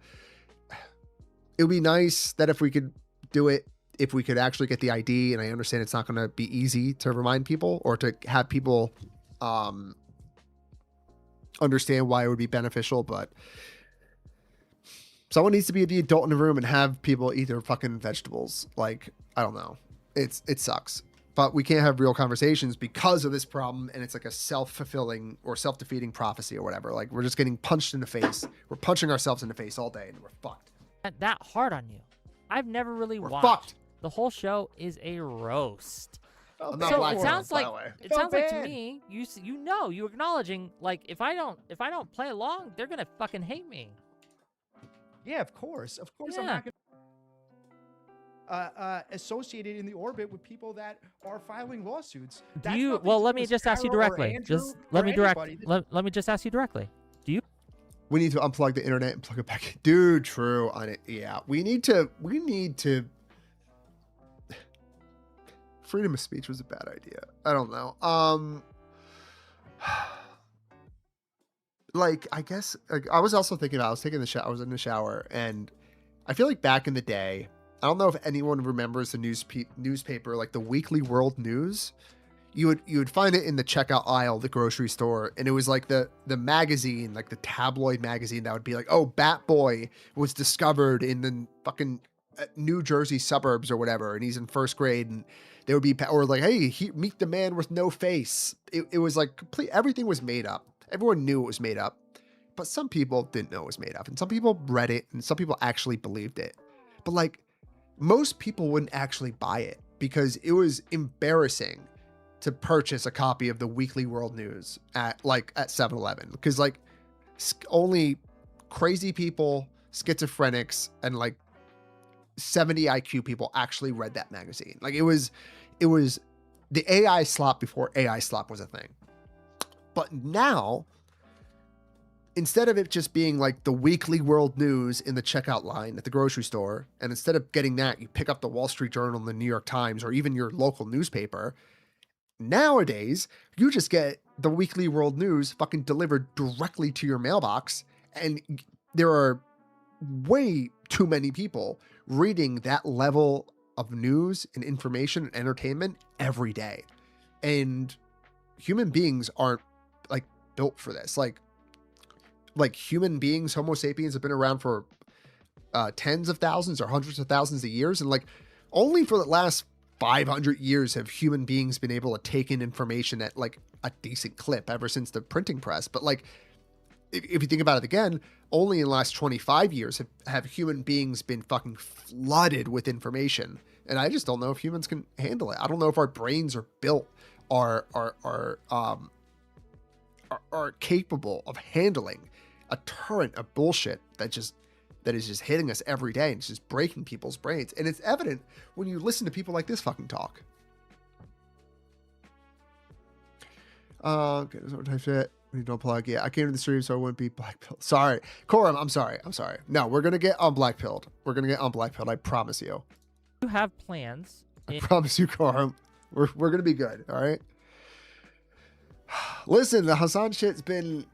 it would be nice that if we could do it, if we could actually get the ID, and I understand it's not going to be easy to remind people or to have people understand why it would be beneficial, but someone needs to be the adult in the room and have people eat their fucking vegetables. Like, I don't know. It sucks. But we can't have real conversations because of this problem, and it's like a self-fulfilling or self-defeating prophecy or whatever. Like, we're just getting punched in the face. We're punching ourselves in the face all day, and we're fucked. That hard on you. I've never really We're watched. fucked. The whole show is a roast. I'm not So black it belt, sounds by like the way. it sounds like to me you acknowledging like if I don't play along, they're gonna fucking hate me. Yeah, of course. Of course, I'm Yeah. not going to associated in the orbit with people that are filing lawsuits. That's nothing Well, to let do me with just ask you Sarah or directly. Andrew Just or let me anybody. let me just ask you directly. Do you? We need to unplug the internet and plug it back in. Dude, true on it. Yeah. We need to freedom of speech was a bad idea. I don't know. Like, I guess, like, I was also thinking, I was taking the shower, I was in the shower, and I feel like back in the day, I don't know if anyone remembers the newspaper, like the Weekly World News. You would find it in the checkout aisle of the grocery store, and it was like the magazine, like the tabloid magazine that would be like, oh, Bat Boy was discovered in the fucking New Jersey suburbs or whatever, and he's in first grade, and they would be, or like, hey, meet the man with no face. It was like complete, everything was made up. Everyone knew it was made up, but some people didn't know it was made up, and some people read it, and some people actually believed it. But like, most people wouldn't actually buy it because it was embarrassing to purchase a copy of the Weekly World News at 7-Eleven, because like only crazy people, schizophrenics, and like 70 IQ people actually read that magazine. Like, it was the AI slop before AI slop was a thing. But now, instead of it just being like the Weekly World News in the checkout line at the grocery store, and instead of getting that, you pick up the Wall Street Journal and the New York Times, or even your local newspaper. Nowadays, you just get the Weekly World News fucking delivered directly to your mailbox, and there are way too many people reading that level of news and information and entertainment every day. And human beings aren't like built for this. Like human beings, Homo sapiens, have been around for tens of thousands or hundreds of thousands of years, and like only for the last 500 years have human beings been able to take in information at like a decent clip ever since the printing press. But like, if you think about it again, only in the last 25 years have human beings been fucking flooded with information. And I just don't know if humans can handle it. I don't know if our brains are built are capable of handling a torrent of bullshit that is just hitting us every day and it's just breaking people's brains. And it's evident when you listen to people like this fucking talk. Okay, there's no type shit. We don't plug. Yeah, I came to the stream so I wouldn't be black pilled. Sorry. Corum, I'm sorry. No, we're gonna get on black pilled. I promise you. You have plans. I promise you, Corum. We're gonna be good, all right? Listen, the Hasan shit's been...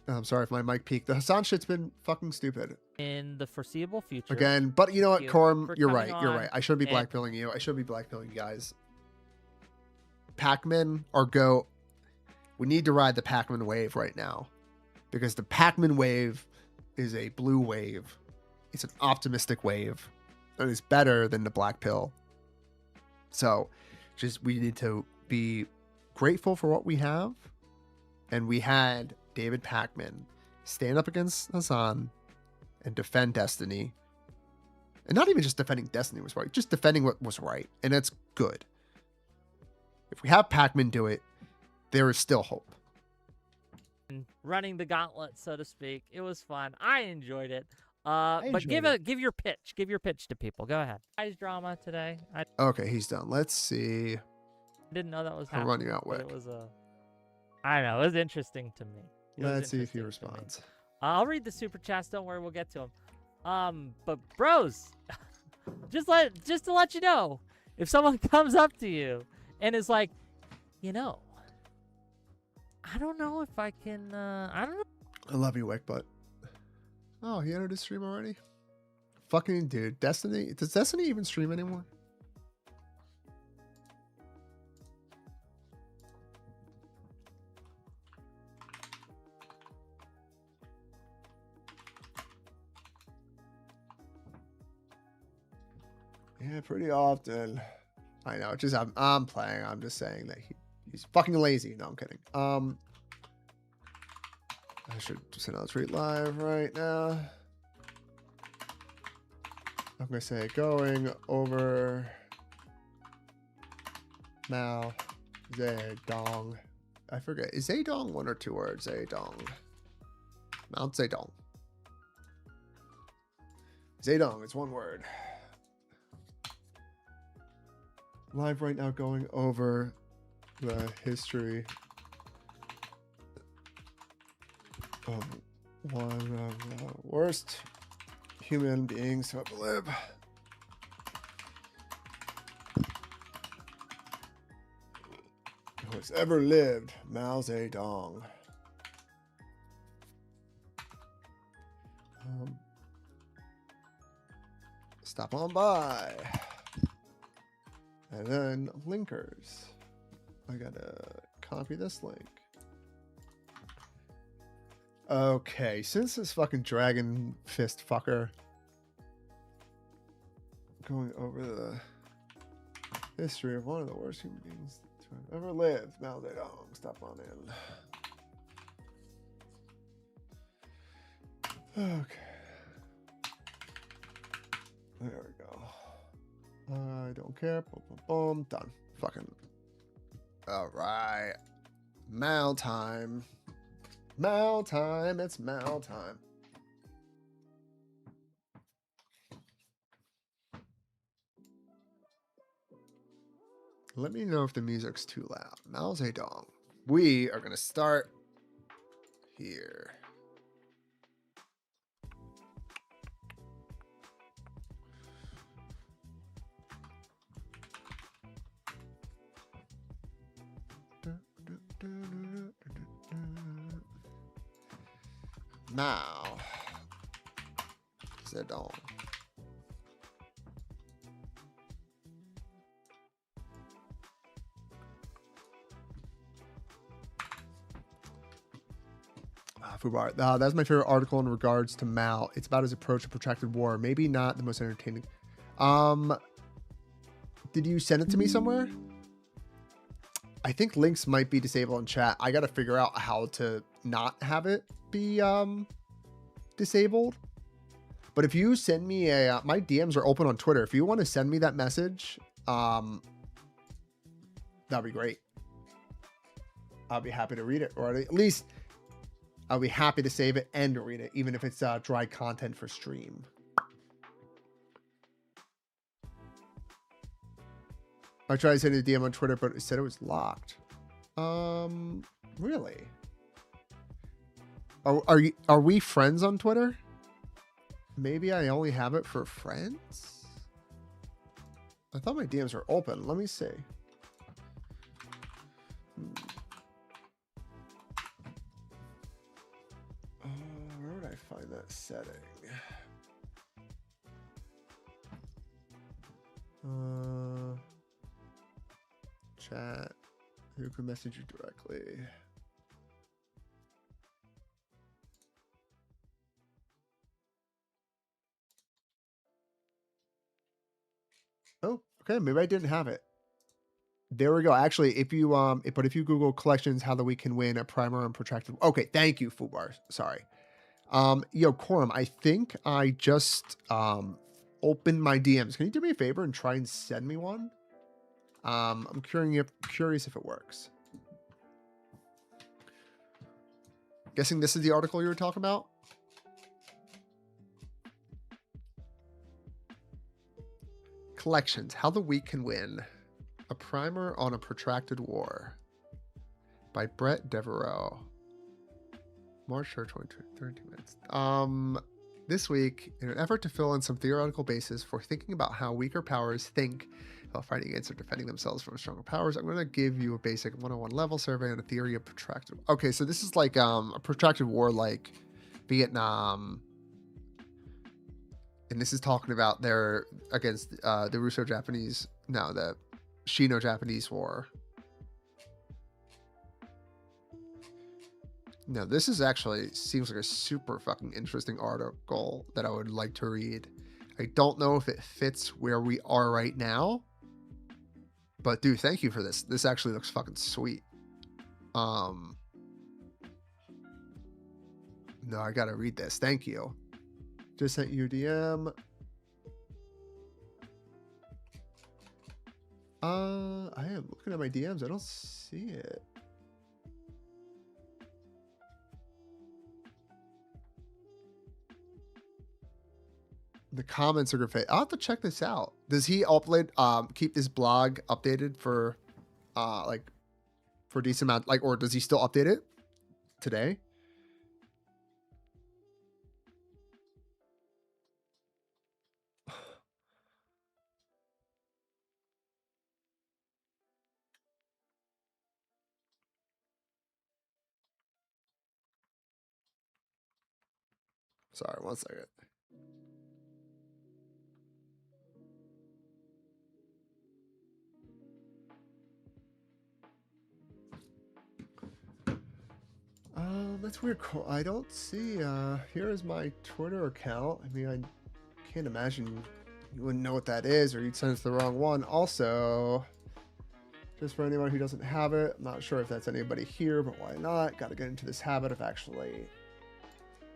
I'm sorry if my mic peaked. The Hasan shit's been fucking stupid. In the foreseeable future. Again, but you know what, Corum? You're right. I shouldn't be blackpilling you. I shouldn't be blackpilling you guys. Pac-Man or Go... We need to ride the Pac-Man wave right now. Because the Pac-Man wave is a blue wave. It's an optimistic wave. And it's better than the black pill. So, we need to be grateful for what we have. And we had David Pac-Man stand up against Hasan and defend Destiny. And not even just defending Destiny was right, just defending what was right. And that's good. If we have Pac-Man do it, there is still hope. Running the gauntlet, so to speak. It was fun. I enjoyed it. But give your pitch. Give your pitch to people. Go ahead. Guys, drama today. Okay, he's done. Let's see. I didn't know that was I'll run you out, Whick. It was I don't know. It was interesting to me. Let's see if he responds. I'll read the super chats. Don't worry, we'll get to them. But bros, just to let you know, if someone comes up to you and is like, you know, I don't know if I can. I don't know. I love you, Wick, but oh, he entered his stream already. Fucking dude, Destiny. Does Destiny even stream anymore? Yeah, pretty often. I know. Just I'm playing. I'm just saying that he's fucking lazy. No, I'm kidding. I should send out a tweet live right now. I'm gonna say going over Mao Zedong. I forget. Is Zedong one or two words? Zedong. Mount Zedong. Zedong. It's one word. Live right now, going over the history of one of the worst human beings to ever live. Who has ever lived, Mao Zedong. Stop on by. And then linkers. I gotta copy this link. Okay, since this fucking dragon fist fucker going over the history of one of the worst human beings to have ever lived, Mao Zedong, stop on in. Okay. There we go. I don't care. Boom, boom, boom. Done. Fucking. All right. Mal time. Mal time. It's Mal time. Let me know if the music's too loud. Mao Zedong. We are going to start here. Mao Zedong. Fubar. That's my favorite article in regards to Mao. It's about his approach to protracted war. Maybe not the most entertaining. Did you send it to me somewhere? I think links might be disabled in chat. I got to figure out how to not have it be disabled. But if you send me a my DMs are open on Twitter. If you want to send me that message, that'd be great. I'll be happy to read it, or at least I'll be happy to save it and to read it, even if it's dry content for stream. I tried to send a DM on Twitter, but it said it was locked. Really? Are we friends on Twitter? Maybe I only have it for friends? I thought my DMs were open. Let me see. Where would I find that setting? Chat. Who can message you directly? Oh, okay. Maybe I didn't have it. There we go. Actually, if you Google collections, how the week can win a primer and protracted. Okay, thank you, Fubar. Sorry. Yo, Quorum, I think I just opened my DMs. Can you do me a favor and try and send me one? I'm curious if it works. Guessing this is the article you were talking about? Collections, How the Weak Can Win. A Primer on a Protracted War by Brett Devereaux. March 3rd, 32 minutes. This week, in an effort to fill in some theoretical basis for thinking about how weaker powers think about fighting against or defending themselves from stronger powers, I'm going to give you a basic 101 level survey on a theory of protracted. Okay, so this is like a protracted war like Vietnam. And this is talking about their against the Russo-Japanese, no, the Sino-Japanese war. No, this is actually seems like a super fucking interesting article that I would like to read. I don't know if it fits where we are right now, but dude, thank you for this. This actually looks fucking sweet. No, I gotta read this. Thank you. Just sent you a DM. I am looking at my DMs. I don't see it. The comments are gonna. I'll have to check this out. Does he upload? Keep this blog updated for, like, for a decent amount? Like, or does he still update it today? Sorry, 1 second. That's weird. I don't see. Here is my Twitter account. I mean, I can't imagine you wouldn't know what that is, or you'd send it to the wrong one. Also, just for anyone who doesn't have it, I'm not sure if that's anybody here, but why not? Got to get into this habit of actually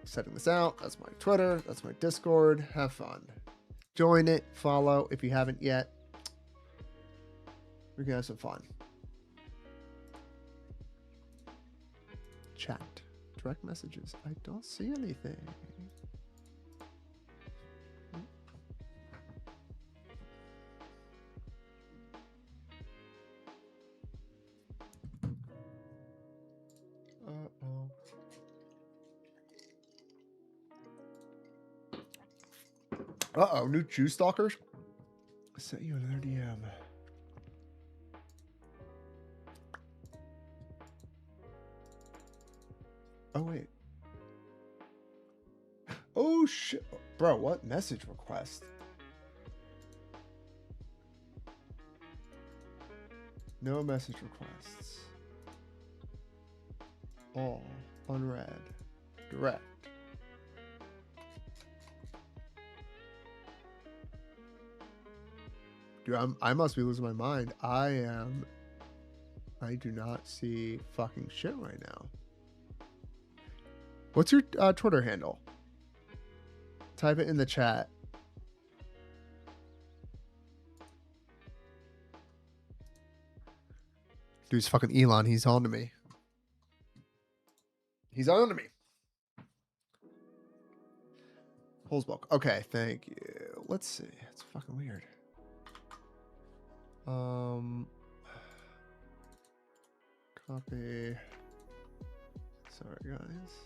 setting this out. That's my Twitter. That's my Discord. Have fun. Join it. Follow if you haven't yet. We're gonna have some fun. Chat. Direct messages. I don't see anything. Uh-oh. Uh-oh, new Jew stalkers? I sent you another DM. Oh, wait. Oh, shit. Bro, what message request? No message requests. All unread. Direct. Dude, I must be losing my mind. I do not see fucking shit right now. What's your Twitter handle? Type it in the chat. Dude's fucking Elon. He's on to me. He's on to me. Holzbulk. Okay, thank you. Let's see. It's fucking weird. Copy. Sorry, guys.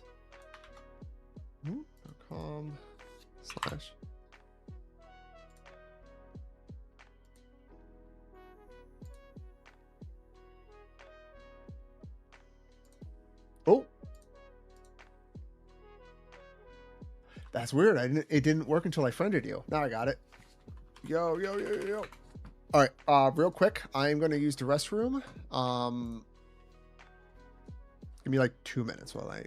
.com/. Oh, that's weird. It didn't work until I friended you. Now I got it. Yo. All right, real quick, I'm going to use the restroom. Give me like 2 minutes while I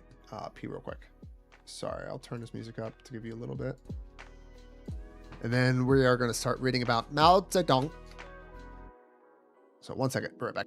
pee real quick. Sorry, I'll turn this music up to give you a little bit. And then we are going to start reading about Mao Zedong. So 1 second, be right back.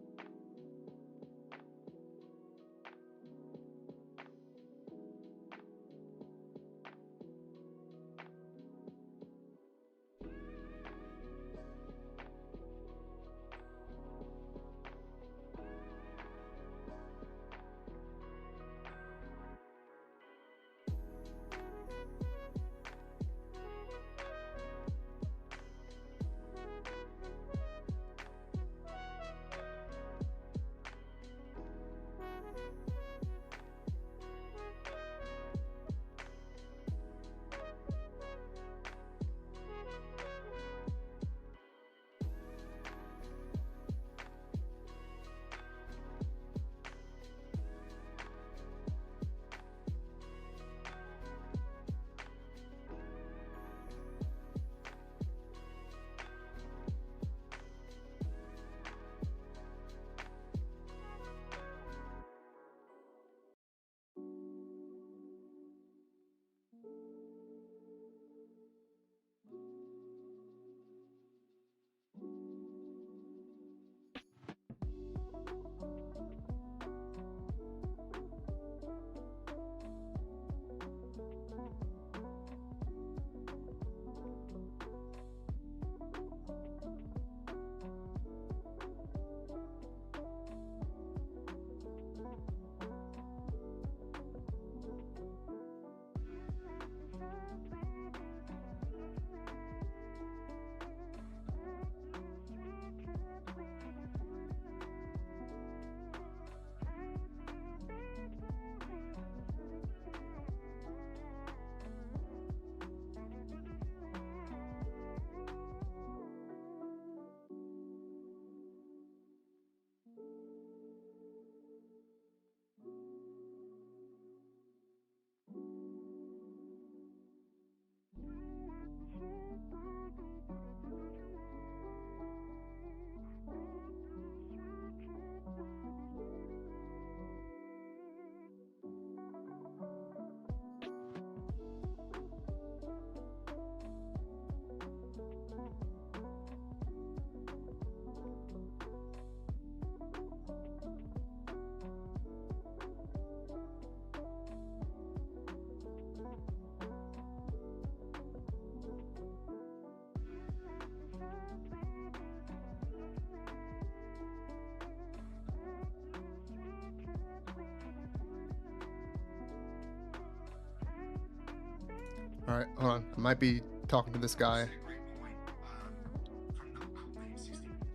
All right, hold on. I might be talking to this guy.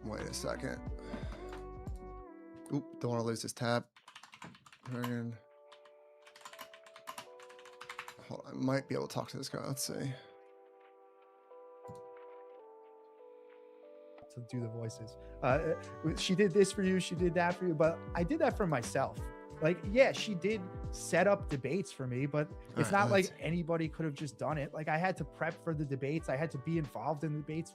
Wait a second. Oop, don't want to lose this tab. And hold on, I might be able to talk to this guy. Let's see. To do the voices. She did this for you, she did that for you, but I did that for myself. Like, yeah, she did set up debates for me, but it's not like anybody could have just done it. Like, I had to prep for the debates. I had to be involved in the debates,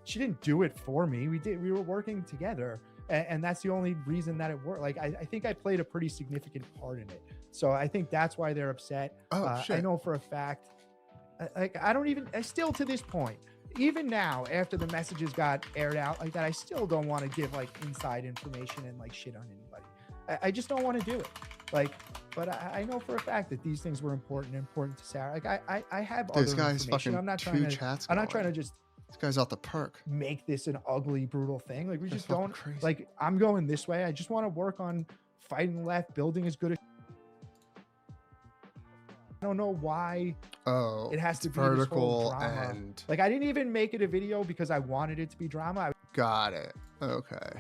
she didn't do it for me. We were working together. And that's the only reason that it worked. Like, I think I played a pretty significant part in it. So I think that's why they're upset. Shit. I know for a fact, I still to this point, even now, after the messages got aired out like that, I still don't want to give like inside information and like shit on anybody. I just don't want to do it. Like, but I know for a fact that these things were important to Sarah. Like, I have other information. I'm not trying to just. This guy's out the perk. Make this an ugly, brutal thing. Like, we That's just don't. crazy. Like, I'm going this way. I just want to work on fighting left, building as good as. I don't know why. Oh, it has to be vertical this whole drama. and like, I didn't even make it a video because I wanted it to be drama. Got it. Okay.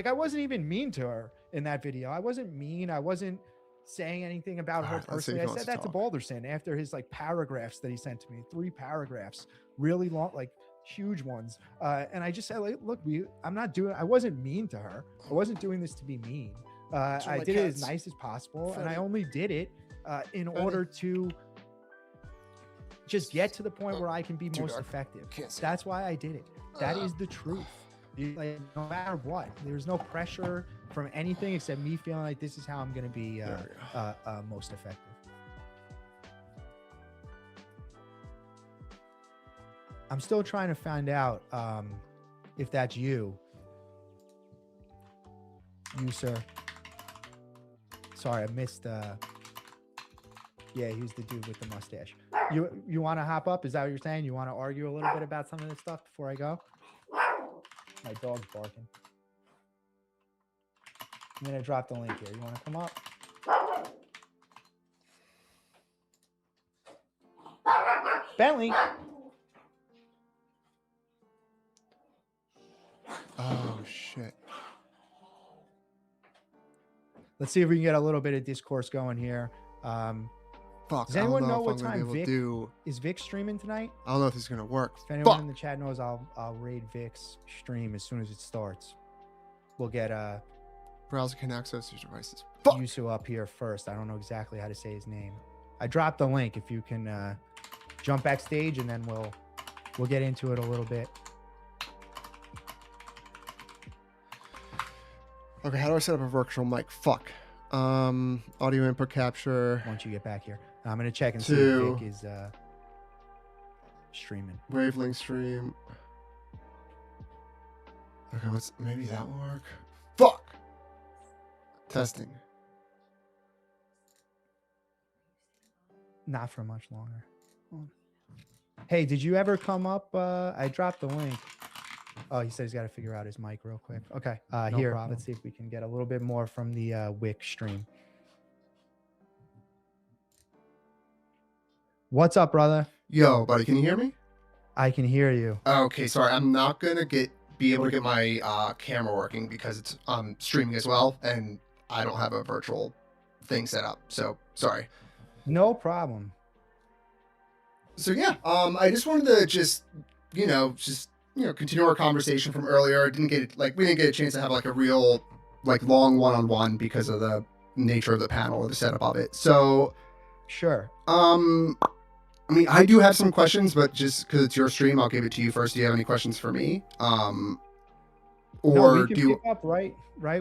I wasn't even mean to her in that video. I wasn't mean. I wasn't saying anything about her personally. I said that to Balderson after his like paragraphs that he sent to me, 3 paragraphs, really long, like huge ones. And I just said, like, look, I wasn't mean to her. I wasn't doing this to be mean. I did it as nice as possible. And I only did it in order to just get to the point where I can be most effective. That's why I did it. That is the truth. Like, no matter what, there's no pressure from anything except me feeling like this is how I'm going to be most effective. I'm still trying to find out if that's you, sir. Sorry, I missed. Yeah, he's the dude with the mustache. You want to hop up? Is that what you're saying? You want to argue a little bit about some of this stuff before I go? My dog's barking. I'm gonna drop the link here. You want to come up? Bentley. Oh shit. Let's see if we can get a little bit of discourse going here. Fuck. Does anyone know what if time I'm gonna be is Vic streaming tonight? I don't know if this is gonna work. If anyone in the chat knows, I'll raid Vic's stream as soon as it starts. We'll get browser can access your devices. Yusu up here first. I don't know exactly how to say his name. I dropped the link. If you can jump backstage, and then we'll get into it a little bit. Okay, how do I set up a virtual mic? Fuck. Audio input capture. Once you get back here, I'm gonna check and see if Vic is streaming. Wavelength stream. Okay, maybe that will work. Fuck. Testing. Not for much longer. Hey, did you ever come up? I dropped the link. Oh, he said he's got to figure out his mic real quick. Okay, here, let's see if we can get a little bit more from the Whick stream. What's up, brother? Yo, buddy, can you hear me? I can hear you. Okay, sorry, I'm not gonna be able to get my camera working because it's streaming as well, and I don't have a virtual thing set up. So sorry. No problem. So yeah, I just wanted to continue our conversation from earlier. We didn't get a chance to have like a real long one-on-one because of the nature of the panel or the setup of it. So sure. I mean, I do have some questions, but just because it's your stream, I'll give it to you first. Do you have any questions for me? Or we can pick up right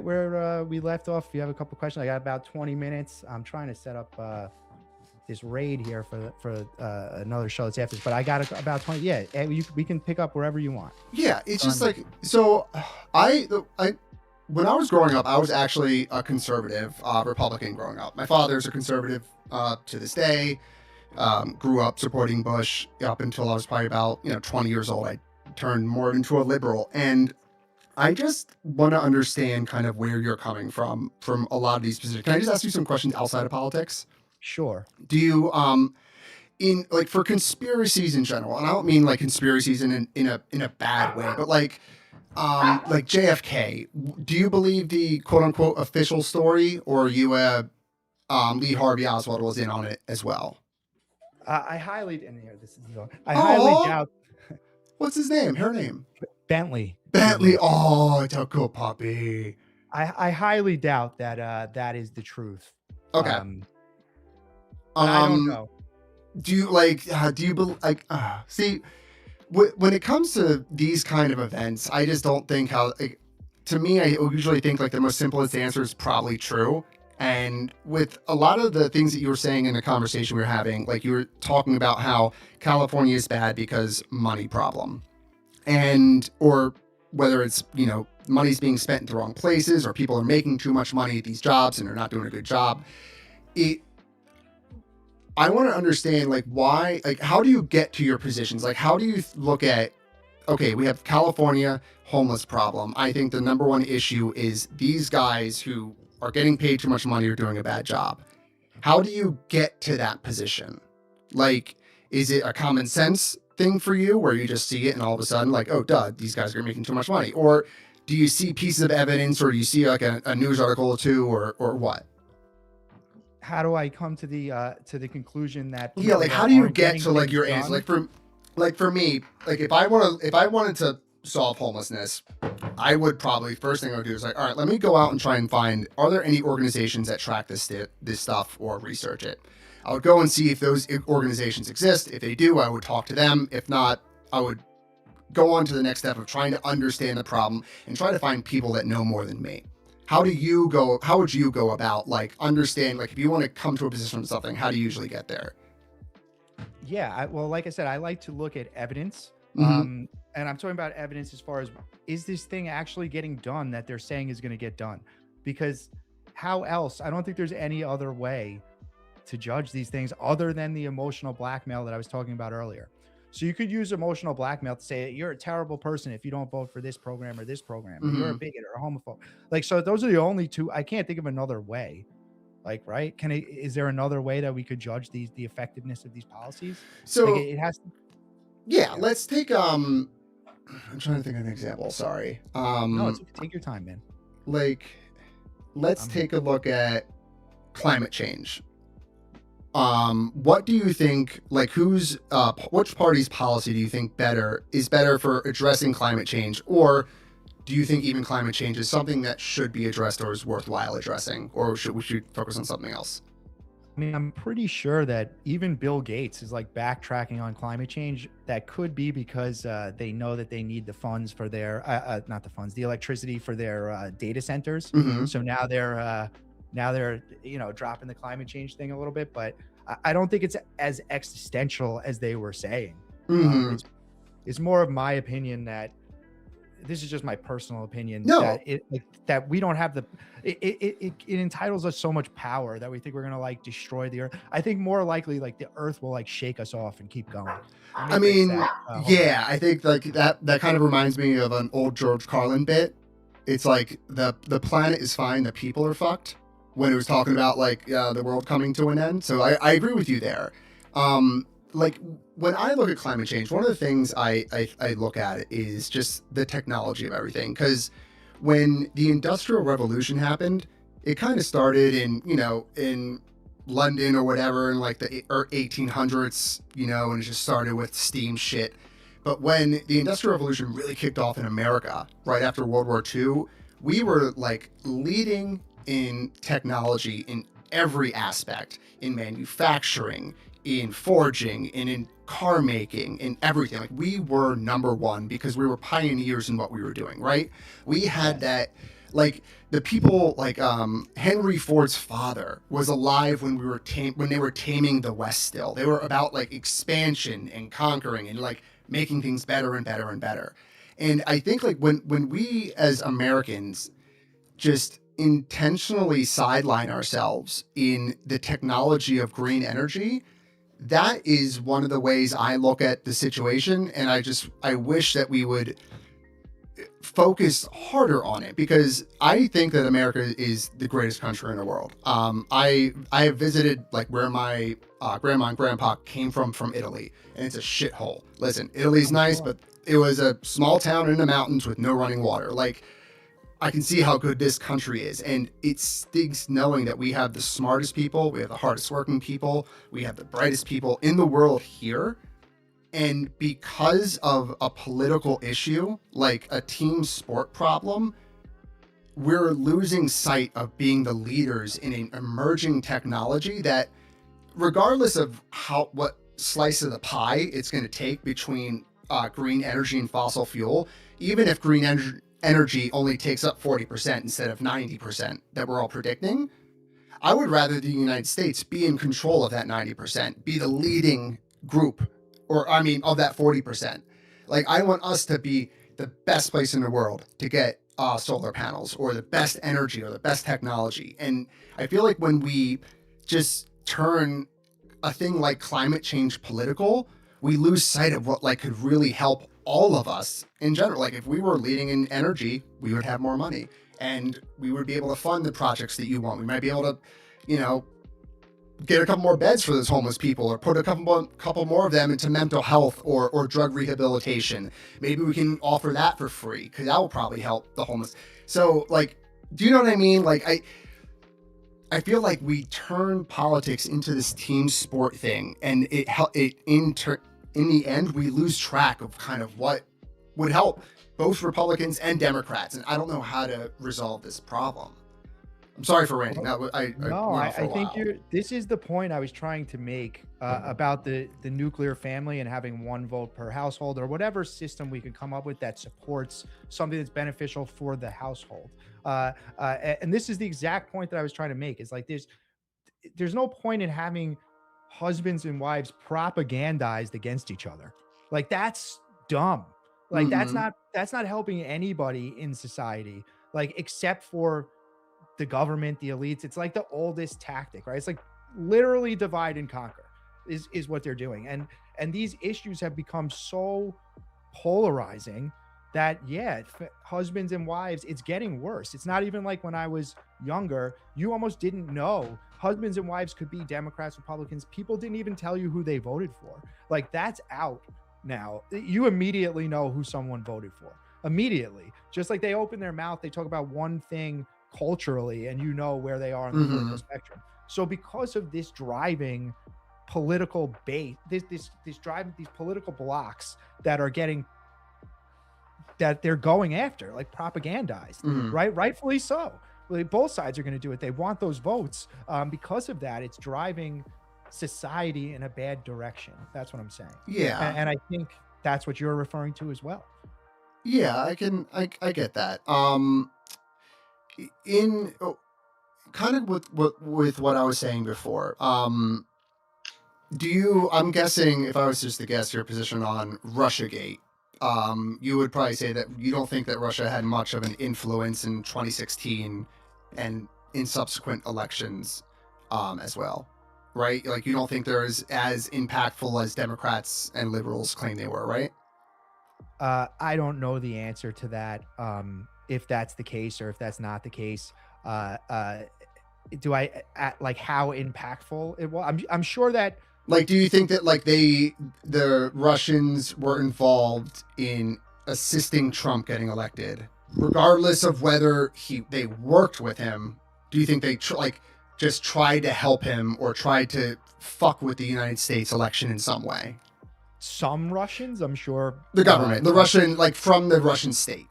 where we left off. If you have a couple questions, I got about 20 minutes. I'm trying to set up this raid here for another show that's after this, but I got about 20. Yeah, we can pick up wherever you want. Yeah, it's just like, so when I was growing up, I was actually a conservative Republican growing up. My father's a conservative to this day. Grew up supporting Bush up until I was probably about 20 years old. I turned more into a liberal, and I just want to understand kind of where you're coming from a lot of these positions. Can I just ask you some questions outside of politics? Sure. Do you in like for conspiracies in general, and I don't mean like conspiracies in a bad way, but like JFK, do you believe the quote unquote official story, or are you Lee Harvey Oswald was in on it as well? I highly and here this is I highly doubt. What's his name? Her name? Bentley. Oh, it's a cool puppy. I highly doubt that that is the truth. Okay. I don't know. Do you see when it comes to these kind of events, I just don't think how like, to me, I usually think like the most simplest answer is probably true. And with a lot of the things that you were saying in the conversation we were having, like you were talking about how California is bad because money problem, and or whether it's money's being spent in the wrong places or people are making too much money at these jobs and they're not doing a good job. I want to understand like why, like how do you get to your positions? Like how do you look at, okay, we have California homeless problem. I think the number one issue is these guys who are getting paid too much money or doing a bad job. How do you get to that position? Like, is it a common sense thing for you where you just see it and all of a sudden like, oh, duh, these guys are making too much money? Or do you see pieces of evidence, or do you see like a news article or two, or what? How do I come to the conclusion that like how do you get to like your answer? Like for me, like if I wanted to solve homelessness, I would probably first thing I would do is like, all right, let me go out and try and find, are there any organizations that track this stuff or research it? I would go and see if those organizations exist. If they do, I would talk to them. If not, I would go on to the next step of trying to understand the problem and try to find people that know more than me. How would you go about like understand, like if you want to come to a position of something, how do you usually get there? Yeah, well, like I said, I like to look at evidence. Mm-hmm. And I'm talking about evidence as far as, is this thing actually getting done that they're saying is going to get done? Because how else? I don't think there's any other way to judge these things other than the emotional blackmail that I was talking about earlier. So you could use emotional blackmail to say you're a terrible person if you don't vote for this program or this program, or you're a bigot or a homophobe. Like, so those are the only two. I can't think of another way. Like, right? Is there another way that we could judge the effectiveness of these policies? So like it has to. Yeah, let's take I'm trying to think of an example. Sorry. No, take your time, man. Like, let's take a look at climate change. What do you think, like which party's policy do you think is better for addressing climate change? Or do you think even climate change is something that should be addressed or is worthwhile addressing? Or should we focus on something else? I mean, I'm pretty sure that even Bill Gates is like backtracking on climate change. That could be because they know that they need the funds for their, the electricity for their data centers. Mm-hmm. So now they're dropping the climate change thing a little bit, but I don't think it's as existential as they were saying. Mm-hmm. It's more of my opinion that this is just my personal opinion. No. That we don't have it entitles us so much power that we think we're gonna like destroy the earth. I think more likely like the earth will like shake us off and keep going. I mean, I think like that kind of reminds me of an old George Carlin bit. It's like the planet is fine, the people are fucked, when it was talking about like the world coming to an end. So I agree with you there. Like when I look at climate change, one of the things I look at is just the technology of everything. Because when the Industrial Revolution happened, it kind of started in London or whatever in like the 1800s, and it just started with steam shit. But when the Industrial Revolution really kicked off in America, right after World War II, we were like leading in technology in every aspect, in manufacturing, in forging, and in car making, in everything. Like we were number one because we were pioneers in what we were doing, right? We had that, like the people like Henry Ford's father was alive when they were taming the West still. They were about like expansion and conquering and like making things better and better and better. And I think like when we as Americans just intentionally sideline ourselves in the technology of green energy, that is one of the ways I look at the situation. And I wish that we would focus harder on it, because I think that America is the greatest country in the world. I have visited like where my grandma and grandpa came from Italy, and it's a shithole. Listen, Italy's nice, but it was a small town in the mountains with no running water. Like, I can see how good this country is, and it stinks knowing that we have the smartest people, we have the hardest working people, we have the brightest people in the world here. And because of a political issue, like a team sport problem, we're losing sight of being the leaders in an emerging technology that, regardless of what slice of the pie it's going to take between green energy and fossil fuel, even if green energy only takes up 40% instead of 90% that we're all predicting, I would rather the United States be in control of that 90%, be the leading group, of that 40%. Like, I want us to be the best place in the world to get solar panels, or the best energy, or the best technology. And I feel like when we just turn a thing like climate change political, we lose sight of what like could really help all of us in general. Like, if we were leading in energy, we would have more money, and we would be able to fund the projects that you want. We might be able to, get a couple more beds for those homeless people, or put a couple more of them into mental health or drug rehabilitation. Maybe we can offer that for free, because that will probably help the homeless. So, like, do you know what I mean? Like, I feel like we turn politics into this team sport thing, and in the end, we lose track of kind of what would help both Republicans and Democrats. And I don't know how to resolve this problem. I'm sorry for ranting. I think this is the point I was trying to make about the nuclear family and having one vote per household, or whatever system we can come up with that supports something that's beneficial for the household. And this is the exact point that I was trying to make. Is like, there's no point in having husbands and wives propagandized against each other. Like, that's dumb. Like, that's not helping anybody in society, like, except for the government, the elites. It's like the oldest tactic, right? It's like literally divide and conquer is what they're doing. And these issues have become so polarizing that, husbands and wives, it's getting worse. It's not even like when I was younger, you almost didn't know husbands and wives could be Democrats, Republicans. People didn't even tell you who they voted for. Like, that's out now. You immediately know who someone voted for. Immediately. Just like they open their mouth, they talk about one thing culturally, and you know where they are on the political spectrum. So because of this driving political bait, this driving these political blocks that they're going after, like, propagandized, right? Rightfully so. Both sides are going to do it. They want those votes. Because of that, it's driving society in a bad direction. That's what I'm saying. Yeah. And I think that's what you're referring to as well. Yeah, I get that. Kind of with what I was saying before, I'm guessing, if I was just to guess your position on Russiagate, you would probably say that you don't think that Russia had much of an influence in 2016 and in subsequent elections as well, right? Like, you don't think they're as impactful as Democrats and liberals claim they were, right? I don't know the answer to that, if that's the case or if that's not the case. Like, how impactful it was? I'm sure that, like, do you think that, like, the Russians were involved in assisting Trump getting elected, regardless of whether they worked with him? Do you think they just tried to help him, or tried to fuck with the United States election in some way? Some Russians, I'm sure. The government, the Russian, like, from the Russian state.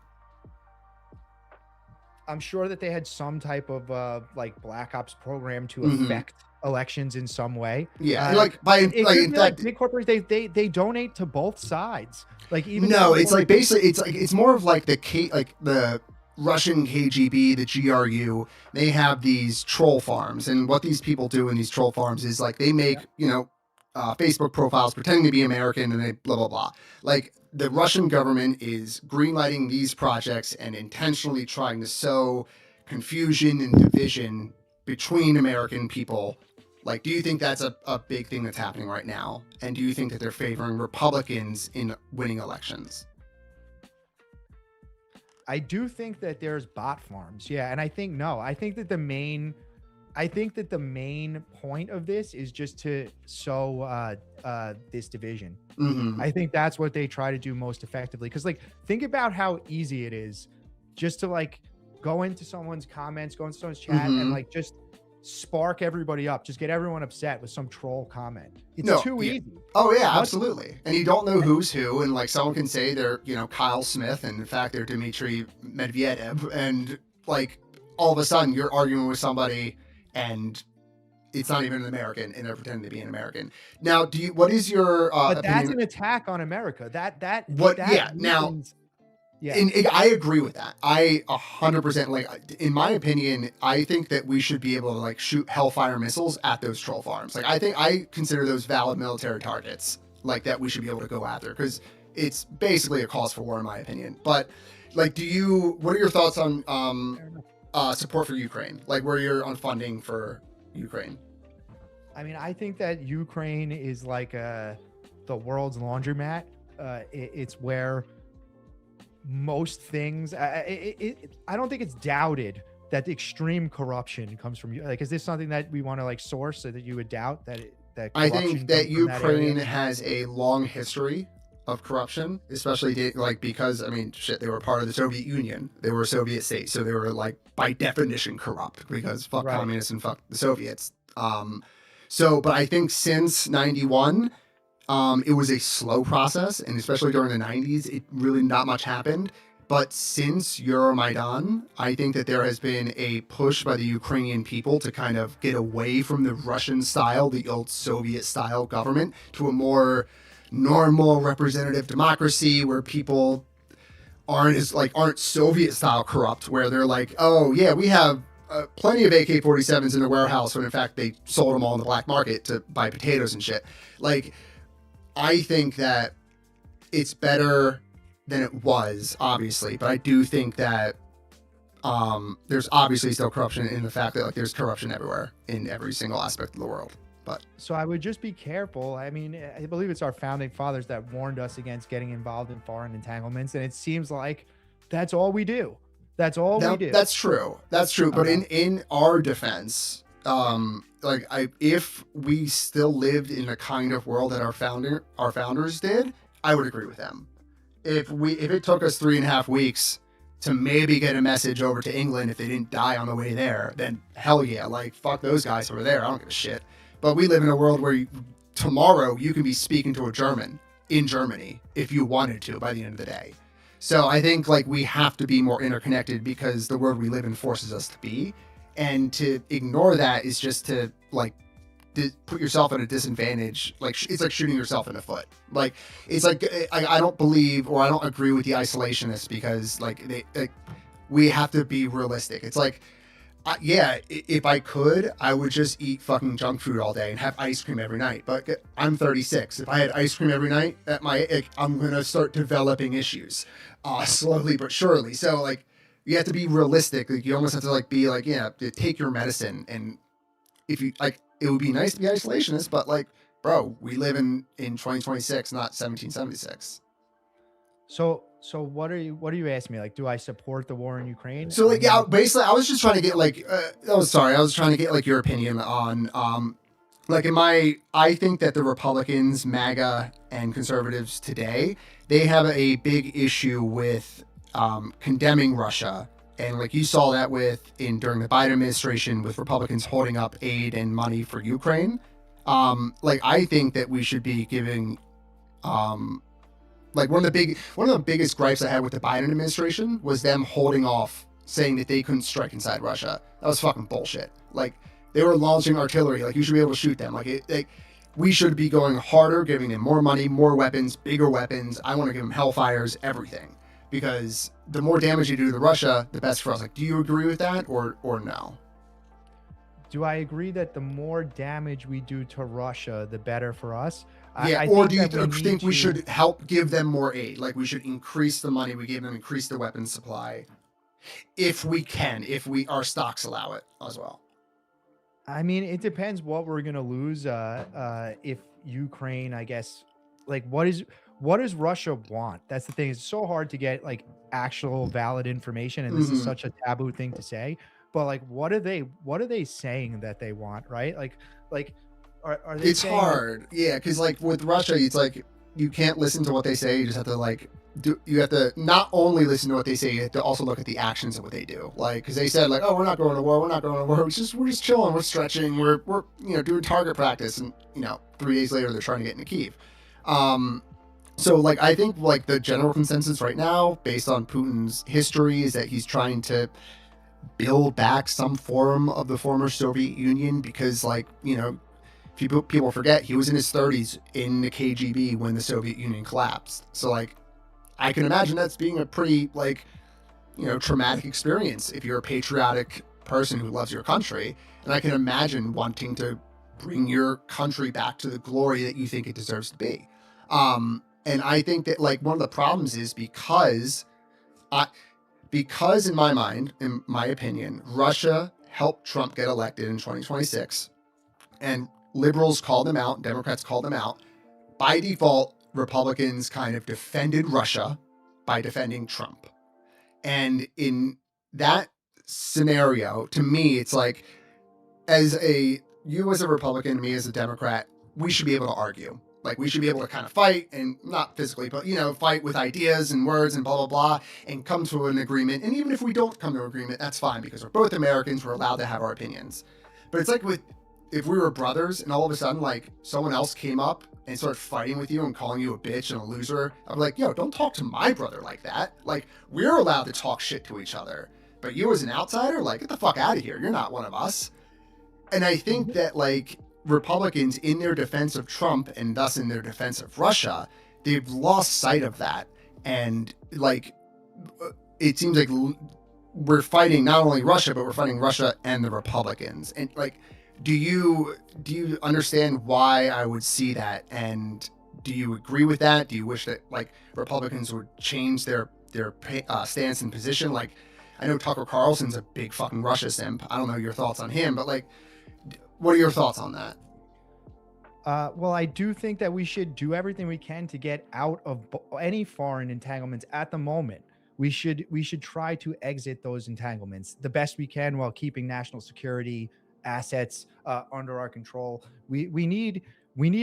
I'm sure that they had some type of like Black Ops program to affect elections in some way. Yeah, big corporations, they donate to both sides. Like, even it's like basically it's more of like the Russian KGB, the GRU. They have these troll farms, and what these people do in these troll farms is, like, they make Facebook profiles pretending to be American, and they blah blah blah. Like, the Russian government is greenlighting these projects and intentionally trying to sow confusion and division between American people. Like, do you think that's a big thing that's happening right now? And do you think that they're favoring Republicans in winning elections? I do think that there's bot farms. Yeah, and I think that the main point of this is just to sow this division. Mhm. I think that's what they try to do most effectively. Because like, think about how easy it is just to like go into someone's comments, go into someone's chat, Mhm. and like just spark everybody up, just get everyone upset with some troll comment. It's No, too yeah. easy. Oh yeah, What- absolutely. And you don't know who's who, and like someone can say they're, you know, Kyle Smith, and in fact they're Dmitry Medvedev, and like all of a sudden you're arguing with somebody, and it's not even an American, and they're pretending to be an American. Now, what is your But that's opinion? an attack on America. What? That Yeah. Now, weakens- yeah. and I agree with that. I 100% like. In my opinion, I think that we should be able to like shoot Hellfire missiles at those troll farms. Like, I consider those valid military targets. Like that, we should be able to go after because it's basically a cause for war, in my opinion. But like, what are your thoughts on support for Ukraine? Like, where you're on funding for Ukraine? I mean, I think that Ukraine is like the world's laundromat. It's where most things. I don't think it's doubted that the extreme corruption comes from you. Like, is this something that we want to like source so that you would doubt that? I corruption think that comes from that Ukraine area? has a long history of corruption, especially like because I mean, shit, they were part of the Soviet Union. They were a Soviet state, so they were like by definition corrupt because fuck Right. communists and fuck the Soviets. But I think since '91, it was a slow process, and especially during the '90s, it really not much happened. But since Euromaidan, I think that there has been a push by the Ukrainian people to kind of get away from the Russian style, the old Soviet style government, to a more normal representative democracy where people aren't Soviet style corrupt, where they're like, oh yeah, we have plenty of AK-47s in the warehouse, when in fact they sold them all in the black market to buy potatoes and shit. Like, I think that it's better than it was, obviously, but I do think that there's obviously still corruption in the fact that like there's corruption everywhere in every single aspect of the world. But So I would just be careful. I mean, I believe it's our founding fathers that warned us against getting involved in foreign entanglements, and it seems like that's all we do. That's all we do. that's true. That's true. But in our defense, if we still lived in the kind of world that our founders did, I would agree with them. If it took us 3.5 weeks to maybe get a message over to England if they didn't die on the way there, then hell yeah, like fuck those guys over there. I don't give a shit. But we live in a world where tomorrow you can be speaking to a German in Germany if you wanted to by the end of the day. So I think like we have to be more interconnected because the world we live in forces us to be, and to ignore that is just to like put yourself at a disadvantage. Like it's like shooting yourself in the foot. Like it's like I don't believe or I don't agree with the isolationists because we have to be realistic. It's like if I could, I would just eat fucking junk food all day and have ice cream every night. But I'm 36. If I had ice cream every night, I'm gonna start developing issues, slowly but surely. So like, you have to be realistic. Like, you almost have to like be like, yeah, take your medicine. And if you like, it would be nice to be isolationist, but like, bro, we live in 2026, not 1776. So what are you asking me? Like, do I support the war in Ukraine? So like, yeah, basically, I was just trying to get like, I was trying to get like your opinion on, I think that the Republicans, MAGA, and conservatives today, they have a big issue with condemning Russia. And like you saw that during the Biden administration with Republicans holding up aid and money for Ukraine. I think that we should be giving, one of the biggest gripes I had with the Biden administration was them holding off, saying that they couldn't strike inside Russia. That was fucking bullshit. Like, they were launching artillery. Like, you should be able to shoot them. We should be going harder, giving them more money, more weapons, bigger weapons. I want to give them Hellfires, everything. Because the more damage you do to Russia, the best for us. Like, do you agree with that or no? Do I agree that the more damage we do to Russia, the better for us? Yeah, or do you think we should help give them more aid? Like, we should increase the money we give them, increase the weapons supply, if we can, if our stocks allow it as well. I mean, it depends what we're gonna lose if Ukraine, I guess, like what what does Russia want? That's the thing. It's so hard to get like actual valid information, and this is such a taboo thing to say. But like, what are they saying that they want? Right? Like, are they? It's saying, hard, yeah, because like with Russia, it's like you can't listen to what they say. You just have to like you have to not only listen to what they say, you have to also look at the actions of what they do. Like, because they said like, oh, we're not going to war, we're not going to war. We're just chilling, we're stretching, we're doing target practice, and 3 days later they're trying to get into Kyiv. So like I think like the general consensus right now, based on Putin's history, is that he's trying to build back some form of the former Soviet Union, because like people forget he was in his 30s in the KGB when the Soviet Union collapsed. So like I can imagine that's being a pretty like traumatic experience if you're a patriotic person who loves your country, and I can imagine wanting to bring your country back to the glory that you think it deserves to be. And I think that like one of the problems is because in my mind, in my opinion, Russia helped Trump get elected in 2026, and liberals called him out, Democrats called him out. By default, Republicans kind of defended Russia by defending Trump. And in that scenario, to me, it's like, you as a Republican, me as a Democrat, we should be able to argue. Like, we should be able to kind of fight, and not physically, but, fight with ideas and words and blah, blah, blah, and come to an agreement. And even if we don't come to an agreement, that's fine, because we're both Americans, we're allowed to have our opinions. But it's like if we were brothers and all of a sudden, like, someone else came up and started fighting with you and calling you a bitch and a loser, I'm like, yo, don't talk to my brother like that. Like, we're allowed to talk shit to each other. But you as an outsider, like, get the fuck out of here. You're not one of us. And I think that, like, Republicans, in their defense of Trump and thus in their defense of Russia, they've lost sight of that. And like, it seems like we're fighting not only Russia, but we're fighting Russia and the Republicans. And like, do you understand why I would see that? And do you agree with that? Do you wish that like Republicans would change their stance and position? Like, I know Tucker Carlson's a big fucking Russia simp. I don't know your thoughts on him, but like, what are your thoughts on that? Well, I do think that we should do everything we can to get out of any foreign entanglements at the moment. We should try to exit those entanglements the best we can while keeping national security assets under our control. We need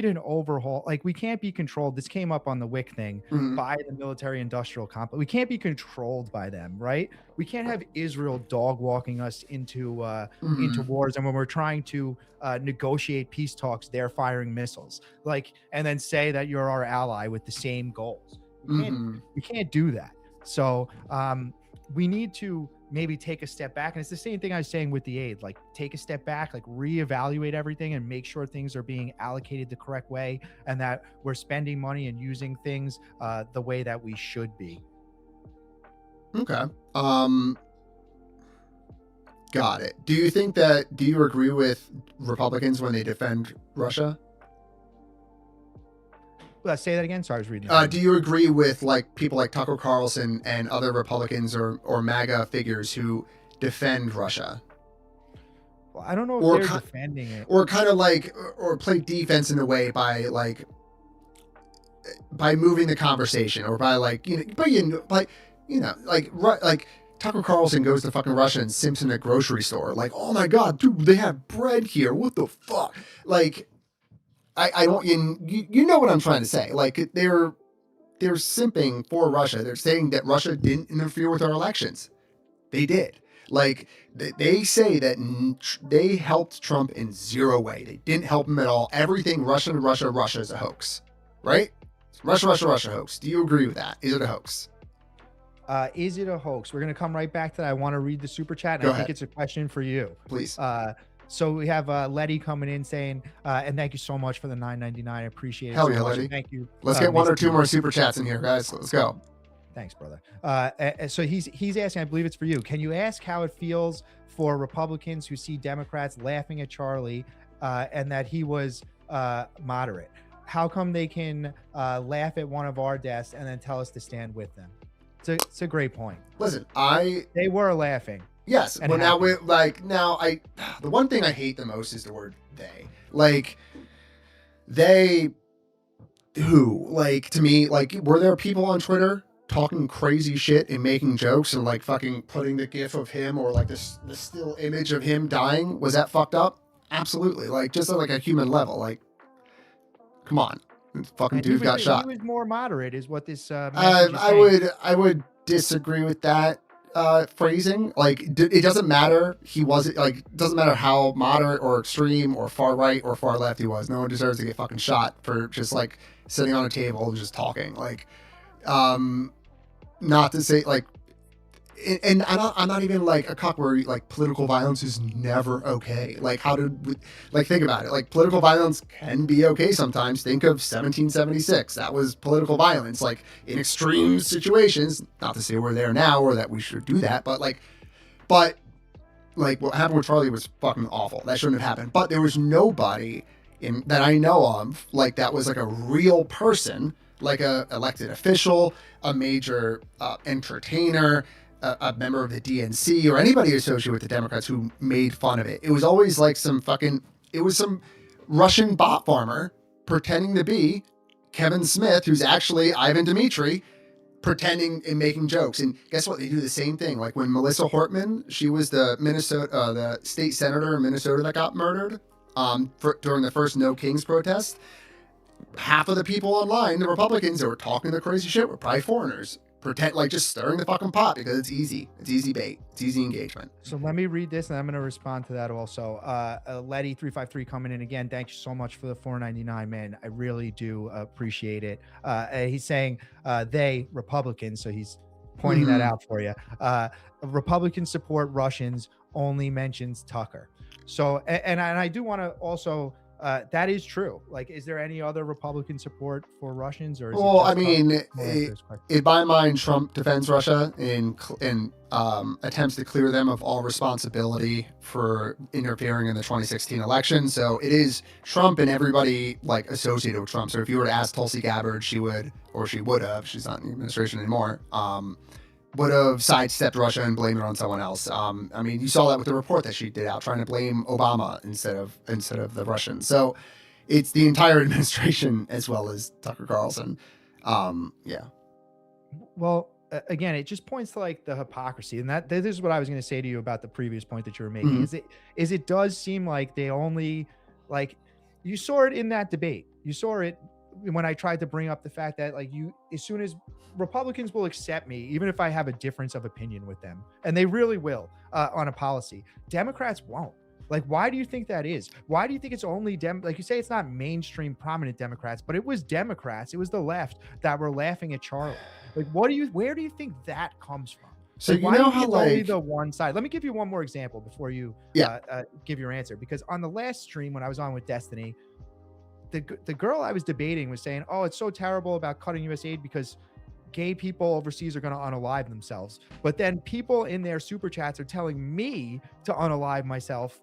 an overhaul. Like, we can't be controlled. This came up on the Whick thing by the military-industrial complex. We can't be controlled by them, right? We can't have Israel dog walking us into wars, and when we're trying to negotiate peace talks, they're firing missiles, like, and then say that you're our ally with the same goals. We can't do that. So we need to maybe take a step back. And it's the same thing I was saying with the aid, like take a step back, like reevaluate everything and make sure things are being allocated the correct way and that we're spending money and using things the way that we should be. Okay. Got it. Do you agree with Republicans when they defend Russia? Say that again. Sorry, I was reading. Do you agree with like people like Tucker Carlson and other Republicans or MAGA figures who defend Russia? Well, I don't know if they're defending it, or kind of like, or play defense in a way by moving the conversation, or by like like Tucker Carlson goes to fucking Russia and Simpson at grocery store, like, oh my god, dude, they have bread here. What the fuck? Like, I don't, you know what I'm trying to say. Like, they're simping for Russia. They're saying that Russia didn't interfere with our elections. They did. Like, they say that they helped Trump in zero way. They didn't help him at all. Everything Russia is a hoax, right? Russia hoax. Do you agree with that? Is it a hoax? Is it a hoax? We're going to come right back to that. I want to read the super chat, and I think it's a question for you. Please. So we have Letty coming in saying, and thank you so much for the $9.99. I appreciate it. Hell so yeah, much. Letty. Thank you. Let's get one or two more super chats in here, guys. Let's go. Thanks, brother. So he's asking, I believe it's for you. Can you ask how it feels for Republicans who see Democrats laughing at Charlie and that he was moderate? How come they can laugh at one of our deaths and then tell us to stand with them? It's a great point. Listen, they were laughing. Yes, but now the one thing I hate the most is the word they. Like, they who? Like, to me, like, were there people on Twitter talking crazy shit and making jokes and like fucking putting the gif of him or like this the still image of him dying? Was that fucked up? Absolutely. Like, just at like a human level. Like, come on, this fucking And dude got shot. He was more moderate, is what this message is saying. I would disagree with that phrasing. Like, it doesn't matter. He wasn't like, it doesn't matter how moderate or extreme or far right or far left he was. No one deserves to get fucking shot for just like sitting on a table and just talking. Like, not to say like, and I'm not even like a cock where like political violence is never okay. Like, how did we, like, think about it? Like, political violence can be okay sometimes. Think of 1776. That was political violence. Like, in extreme situations, not to say we're there now or that we should do that, but like what happened with Charlie was fucking awful. That shouldn't have happened. But there was nobody that I know of like that was like a real person, like a elected official, a major entertainer, a member of the DNC, or anybody associated with the Democrats who made fun of it. It was always like some Russian bot farmer pretending to be Kevin Smith, who's actually Ivan Dmitri, pretending and making jokes. And guess what? They do the same thing. Like when Melissa Hortman, she was the state senator in Minnesota that got murdered during the first No Kings protest. Half of the people online, the Republicans that were talking the crazy shit, were probably foreigners. Pretend like just stirring the fucking pot because it's easy. It's easy bait. It's easy engagement. So let me read this and I'm going to respond to that also. Letty353 coming in again. Thank you so much for the $4.99, man. I really do appreciate it. He's saying they, Republicans, so he's pointing that out for you. Republicans support Russians, only mentions Tucker. So, and I do want to also, that is true. Like, is there any other Republican support for Russians? Or is well, it just I mean, in my mind, Trump defends Russia and attempts to clear them of all responsibility for interfering in the 2016 election. So it is Trump and everybody like associated with Trump. So if you were to ask Tulsi Gabbard, she would have, she's not in the administration anymore, would have sidestepped Russia and blamed it on someone else. I mean, you saw that with the report that she did out, trying to blame Obama instead of the Russians. So it's the entire administration as well as Tucker Carlson. Yeah. Well, again, it just points to like the hypocrisy, and this is what I was going to say to you about the previous point that you were making. It does seem like they only, like, you saw it in that debate. You saw it when I tried to bring up the fact that like as soon as Republicans will accept me, even if I have a difference of opinion with them, and they really will on a policy, Democrats won't. Like, why do you think that is? Why do you think it's only like you say, it's not mainstream prominent Democrats, but it was Democrats, it was the left that were laughing at Charlie. Like, where do you think that comes from? So like, you know how like only the one side. Let me give you one more example before you give your answer, because on the last stream when I was on with Destiny, the girl I was debating was saying, oh, it's so terrible about cutting US aid because gay people overseas are going to unalive themselves. But then people in their super chats are telling me to unalive myself.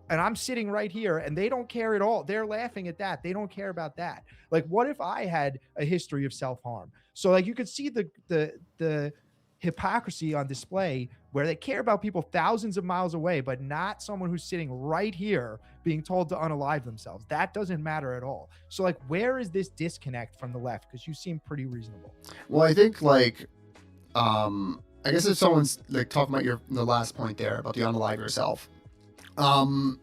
And I'm sitting right here and they don't care at all. They're laughing at that. They don't care about that. Like, what if I had a history of self-harm? So like you could see the hypocrisy on display where they care about people thousands of miles away, but not someone who's sitting right here being told to unalive themselves. That doesn't matter at all. So like, where is this disconnect from the left? Because you seem pretty reasonable. Well, I think like, I guess if someone's like talking about the last point there about the unalive yourself, the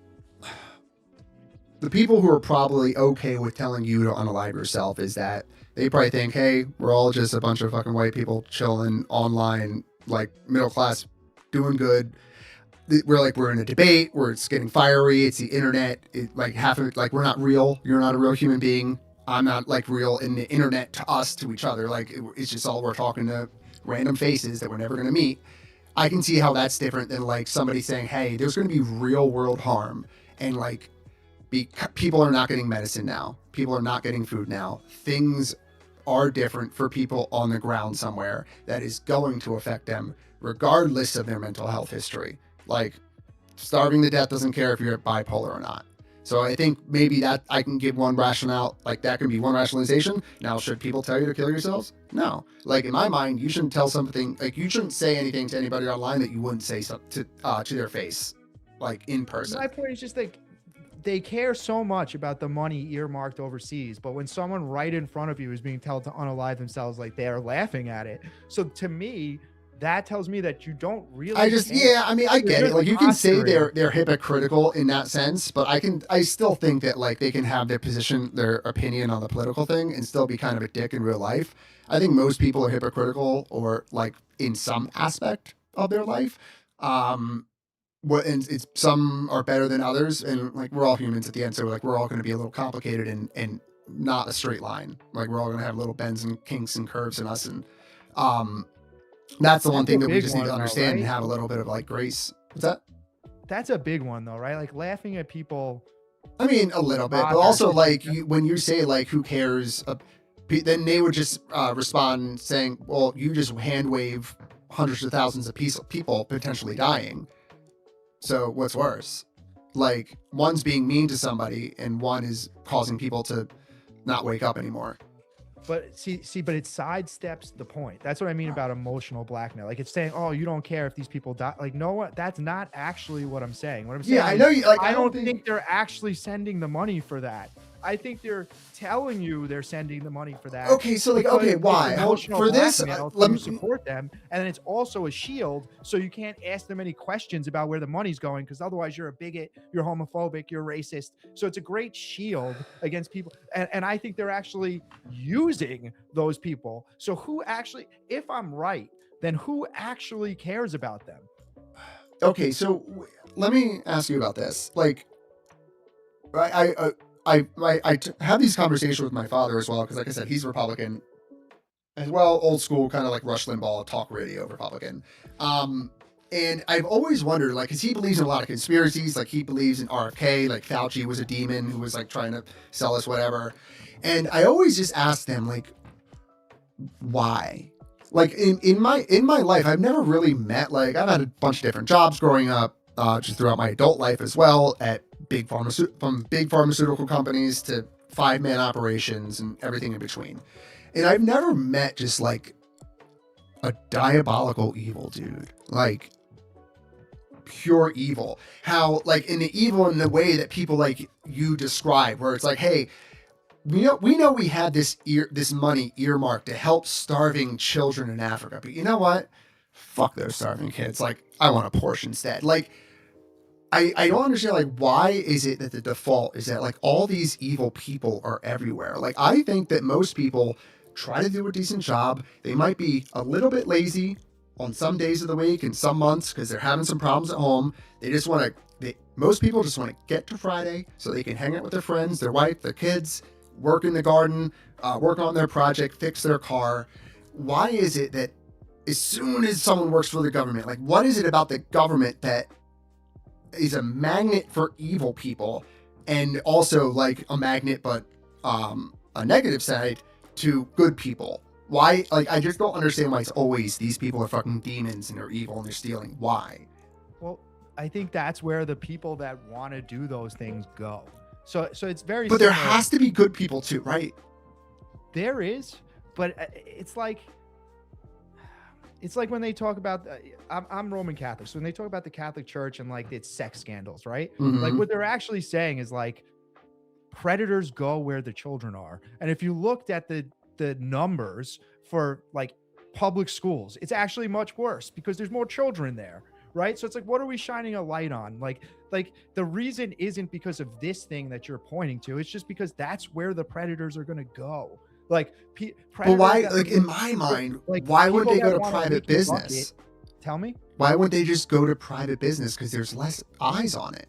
people who are probably okay with telling you to unalive yourself is that they probably think, hey, we're all just a bunch of fucking white people chilling online, like middle class, doing good. We're in a debate where it's getting fiery. It's the internet. We're not real. You're not a real human being. I'm not like real in the internet to us, to each other. Like it's just all we're talking to random faces that we're never going to meet. I can see how that's different than like somebody saying, hey, there's going to be real world harm. And like people are not getting medicine now. People are not getting food now. Things are different for people on the ground somewhere that is going to affect them regardless of their mental health history. Like starving to death doesn't care if you're bipolar or not. So I think maybe that I can give one rationale, like that can be one rationalization. Now, should people tell you to kill yourselves? No. Like in my mind, you shouldn't tell something, like you shouldn't say anything to anybody online that you wouldn't say to their face, like in person. My point is just like, they care so much about the money earmarked overseas, but when someone right in front of you is being told to unalive themselves, like they're laughing at it. So to me, that tells me that you don't really. I just, yeah, I mean, I get it. Like, you can say posturing. they're hypocritical in that sense, but I still think that like they can have their position, their opinion on the political thing, and still be kind of a dick in real life. I think most people are hypocritical, or like in some aspect of their life. And it's some are better than others, and like we're all humans at the end, so like we're all going to be a little complicated and not a straight line. Like we're all going to have little bends and kinks and curves in us, and that's the one thing that we just need to understand and have a little bit of like grace. What's that? That's a big one though, right? Like laughing at people. I mean, a little bit, but also like when you say like, who cares? Then they would just respond saying, well, you just hand wave hundreds of thousands of people potentially dying. So what's worse? Like one's being mean to somebody and one is causing people to not wake up anymore. But but it sidesteps the point. That's what I mean about emotional blackmail. Like it's saying, "Oh, you don't care if these people die." Like, no, what? That's not actually what I'm saying. What I'm saying, I know you. Like, I don't think they're actually sending the money for that. I think they're telling you they're sending the money for that. Okay, so like, okay, why? For this, let me support them, and then it's also a shield, so you can't ask them any questions about where the money's going, because otherwise you're a bigot, you're homophobic, you're racist. So it's a great shield against people, and I think they're actually using those people. So who actually, if I'm right, then who actually cares about them? Okay, so let me ask you about this. Like, I have these conversations with my father as well, because like I said, he's Republican as well, old school, kind of like Rush Limbaugh, talk radio Republican. And I've always wondered, like, because he believes in a lot of conspiracies, like he believes in RFK, like Fauci was a demon who was like trying to sell us whatever. And I always just asked him, like, why? Like in my life, I've never really met, like, I've had a bunch of different jobs growing up, just throughout my adult life as well, at from big pharmaceutical companies to 5-man operations and everything in between. And I've never met just like a diabolical evil dude, like pure evil. How like in the evil in the way that people like you describe, where it's like, hey, we know we had this money earmarked to help starving children in Africa, but you know what? Fuck those starving kids. Like, I want a portion instead. Like, I don't understand, like, why is it that the default is that, like, all these evil people are everywhere? Like, I think that most people try to do a decent job. They might be a little bit lazy on some days of the week and some months because they're having some problems at home. They just want to, most people just want to get to Friday so they can hang out with their friends, their wife, their kids, work in the garden, work on their project, fix their car. Why is it that as soon as someone works for the government, like, what is it about the government that is a magnet for evil people and also like a magnet, but a negative side to good people? Why? Like, I just don't understand why it's always these people are fucking demons and they're evil and they're stealing. Why? Well, I think that's where the people that want to do those things go. So it's very. But there has to be good people too, right? There is, but it's like when they talk about, I'm Roman Catholic, so when they talk about the Catholic Church and like its sex scandals, right? Mm-hmm. Like what they're actually saying is like predators go where the children are. And if you looked at the numbers for like public schools, it's actually much worse because there's more children there, right? So it's like, what are we shining a light on? Like the reason isn't because of this thing that you're pointing to. It's just because that's where the predators are going to go. Like, but why? Like in my mind, like, why would they go to private business? Tell me. Why wouldn't they just go to private business? Because there's less eyes on it.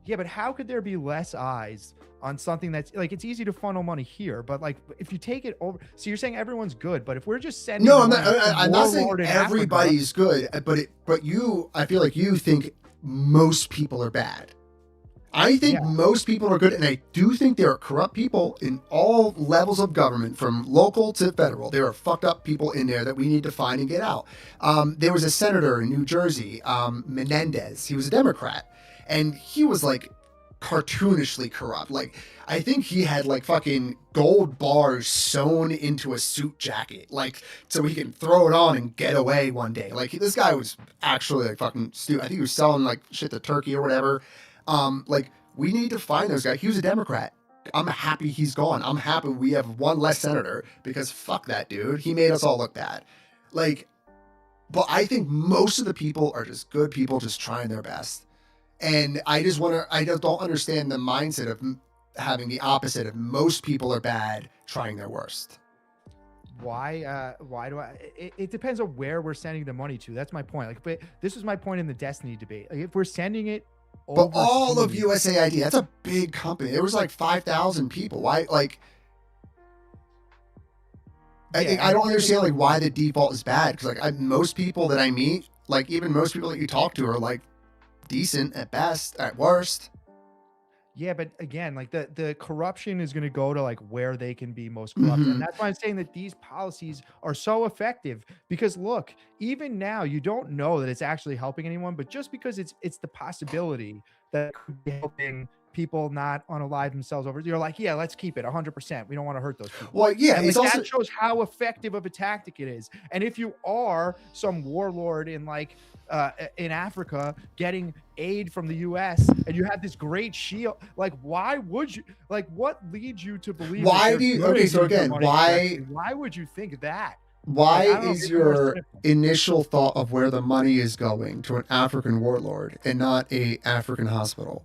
Yeah, but how could there be less eyes on something that's like, it's easy to funnel money here, but like if you take it over, so you're saying everyone's good, but if we're just sending, no, I'm not saying everybody's good, but I feel like you think most people are bad. I think most people are good, and I do think there are corrupt people in all levels of government, from local to federal. There are fucked up people in there that we need to find and get out. There was a senator in New Jersey, Menendez. He was a Democrat, and he was like cartoonishly corrupt. Like, I think he had like fucking gold bars sewn into a suit jacket, like so he can throw it on and get away one day. Like, this guy was actually like fucking stupid. I think he was selling like shit to Turkey or whatever. Like, We need to find those guys. He was a Democrat. I'm happy he's gone. I'm happy we have one less senator because fuck that dude. He made us all look bad. Like, but I think most of the people are just good people just trying their best. And I just don't understand the mindset of having the opposite of most people are bad trying their worst. Why do I it depends on where we're sending the money to. That's my point. Like, but this was my point in the Destiny debate. Like, if we're sending it but all of USAID, that's a big company. There was like 5,000 people. Why? Like, I don't understand like why the default is bad. Because like most people that I meet, like even most people that you talk to are like decent at best, at worst. Yeah, but again, like the corruption is going to go to like where they can be most corrupt. And that's why I'm saying that these policies are so effective, because look, even now you don't know that it's actually helping anyone, but just because it's the possibility that it could be helping people not unalive themselves over, you're like, yeah, let's keep it 100%. We don't want to hurt those people. Well, yeah, and it's like, also that shows how effective of a tactic it is. And if you are some warlord in like in Africa getting aid from the US and you have this great shield, like why would you, like what leads you to believe why do you okay so again why would you think that? Why like, is your initial thought of where the money is going to an African warlord and not a African hospital?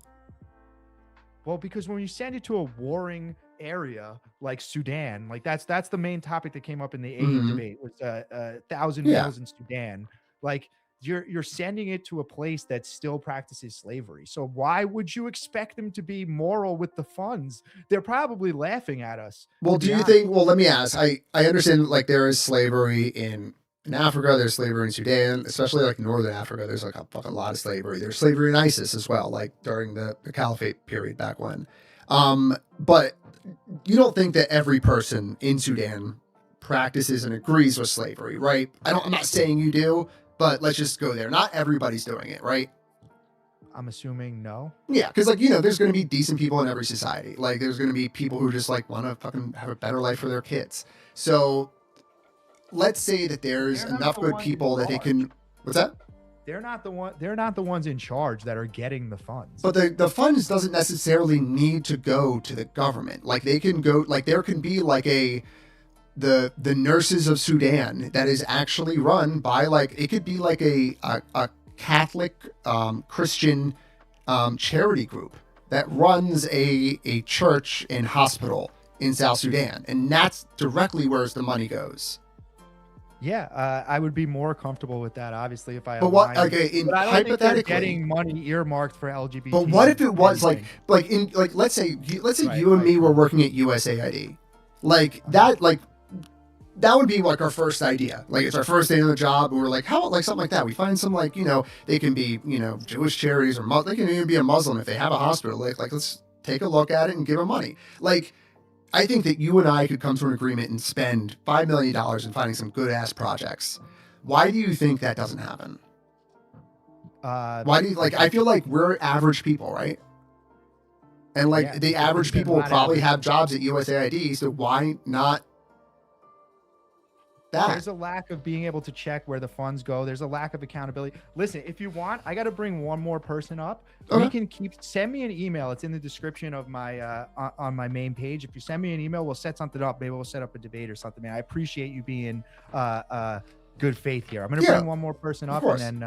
Well, because when you send it to a warring area like Sudan, like that's the main topic that came up in the aid debate was 1,000 meals in Sudan. Like you're sending it to a place that still practices slavery. So why would you expect them to be moral with the funds? They're probably laughing at us. Well, do you think, well, let me ask, I understand like there is slavery in Africa, there's slavery in Sudan, especially like Northern Africa, there's like a fucking lot of slavery. There's slavery in ISIS as well, like during the Caliphate period back when. But you don't think that every person in Sudan practices and agrees with slavery, right? I'm not saying you do, but let's just go there. Not everybody's doing it, right? I'm assuming no. Yeah, because like, you know, there's going to be decent people in every society. Like there's going to be people who just like want to fucking have a better life for their kids. So let's say that there's enough good people that they can, what's that? They're not the ones in charge that are getting the funds. But the funds doesn't necessarily need to go to the government. Like they can go, like there can be like the nurses of Sudan that is actually run by like, it could be like a Catholic Christian charity group that runs a church and hospital in South Sudan. And that's directly where the money goes. Yeah, I would be more comfortable with that, obviously, if I. But what? Okay, in but I don't hypothetically, think they're getting money earmarked for LGBT. But what if it was like let's say you and me were working at USAID, like that would be like our first idea. Like it's our first day on the job, and we're like, how about like something like that? We find some like, you know, they can be, you know, Jewish charities, or they can even be a Muslim if they have a hospital. Like let's take a look at it and give them money. Like I think that you and I could come to an agreement and spend $5 million in finding some good ass projects. Why do you think that doesn't happen? Why do you like? I feel like we're average people, right? And like the average people will probably have jobs at USAID, so why not? There's a lack of being able to check where the funds go. There's a lack of accountability. Listen, if you want, I got to bring one more person up. We can send me an email. It's in the description of my on my main page. If you send me an email, we'll set something up. Maybe we'll set up a debate or something. Man, I appreciate you being good faith here. I'm gonna bring one more person up, and then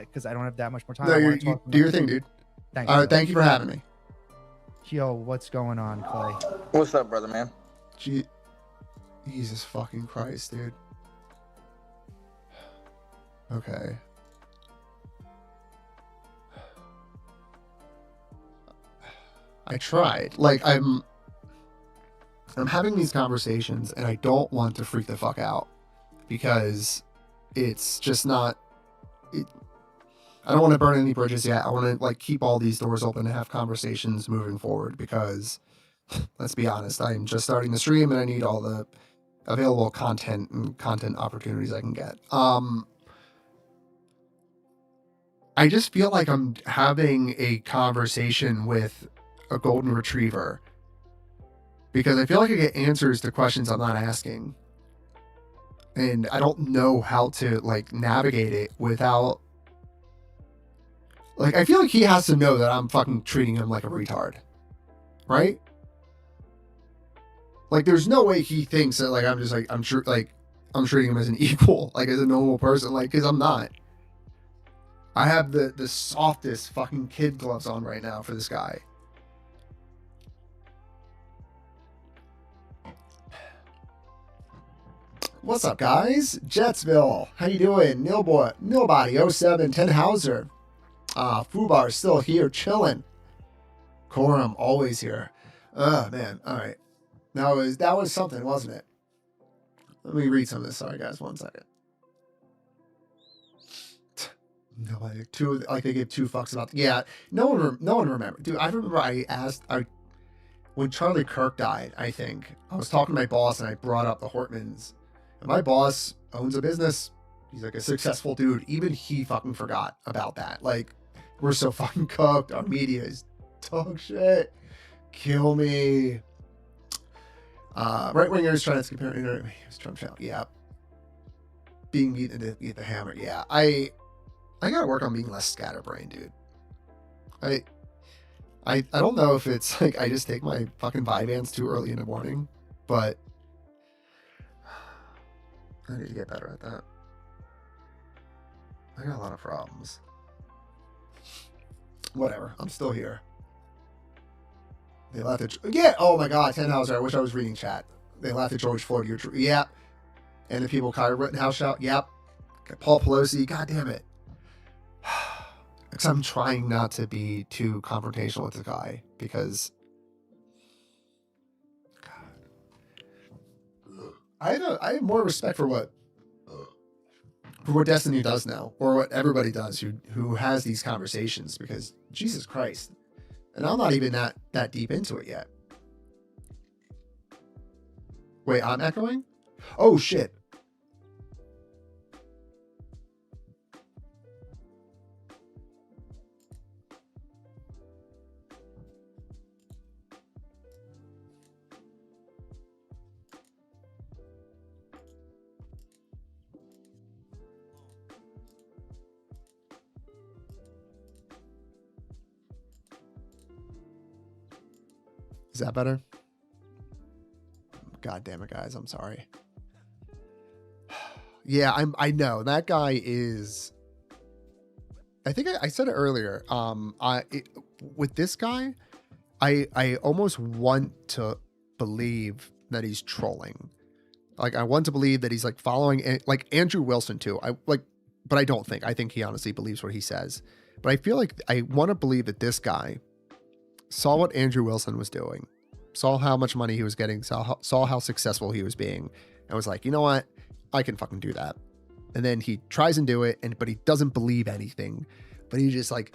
because I don't have that much more time. No, you do your thing, dude. Thank you. Thank you for having me. Yo, what's going on, Clay? What's up, brother, man? Jesus fucking Christ, dude. Okay. I tried. Like I'm having these conversations and I don't want to freak the fuck out because it's just not I don't want to burn any bridges yet. I want to like keep all these doors open and have conversations moving forward because let's be honest, I'm just starting the stream and I need all the available content and content opportunities I can get. I just feel like I'm having a conversation with a golden retriever because I feel like I get answers to questions I'm not asking. And I don't know how to like navigate it without Like, I feel like he has to know that I'm fucking treating him like a retard. Right? Like, there's no way he thinks that, like, I'm just, like, I'm sure, like, I'm treating him as an equal, like, as a normal person, like, because I'm not. I have the softest fucking kid gloves on right now for this guy. What's up, guys? Jetsville, how you doing? Nilbody 07, Ten Hauser. Fubar's still here, chilling. Corum, always here. Man, all right. That was something, wasn't it? Let me read some of this. Sorry, guys, 1 second. Nobody, they give 2 fucks about. Yeah, no one remembered, dude. I remember when Charlie Kirk died. I think I was talking to my boss and I brought up the Hortmans. And my boss owns a business. He's like a successful dude. Even he fucking forgot about that. Like, we're so fucking cooked. Our media is dog shit. Kill me. Right wingers trying to compare internet. Trump channel. Yeah. Being beaten to get the hammer. Yeah. I gotta work on being less scatterbrained, dude. I don't know if it's like I just take my fucking Vyvanse too early in the morning, but I need to get better at that. I got a lot of problems. Whatever. I'm still here. They laughed at... Yeah! Oh my god, 10 Hauser. I wish I was reading chat. They laughed at George Floyd. You're true. Yep. And the people Kyle Rittenhouse shout. Yep. Paul Pelosi. God damn it. Because I'm trying not to be too confrontational with the guy. Because... I have more respect for what Destiny does now, or what everybody does who has these conversations, because Jesus Christ. And I'm not even that deep into it yet. Wait, I'm echoing? Oh shit. Is that better? God damn it, guys. I'm sorry. Yeah, I know. That guy is... I think I said it earlier. With this guy, I almost want to believe that he's trolling. Like, I want to believe that he's, like, following... Like, Andrew Wilson, too. But I don't think. I think he honestly believes what he says. But I feel like I want to believe that this guy saw what Andrew Wilson was doing, saw how much money he was getting, saw how successful he was being, and was like, you know what? I can fucking do that. And then he tries and do it, but he doesn't believe anything. But he just like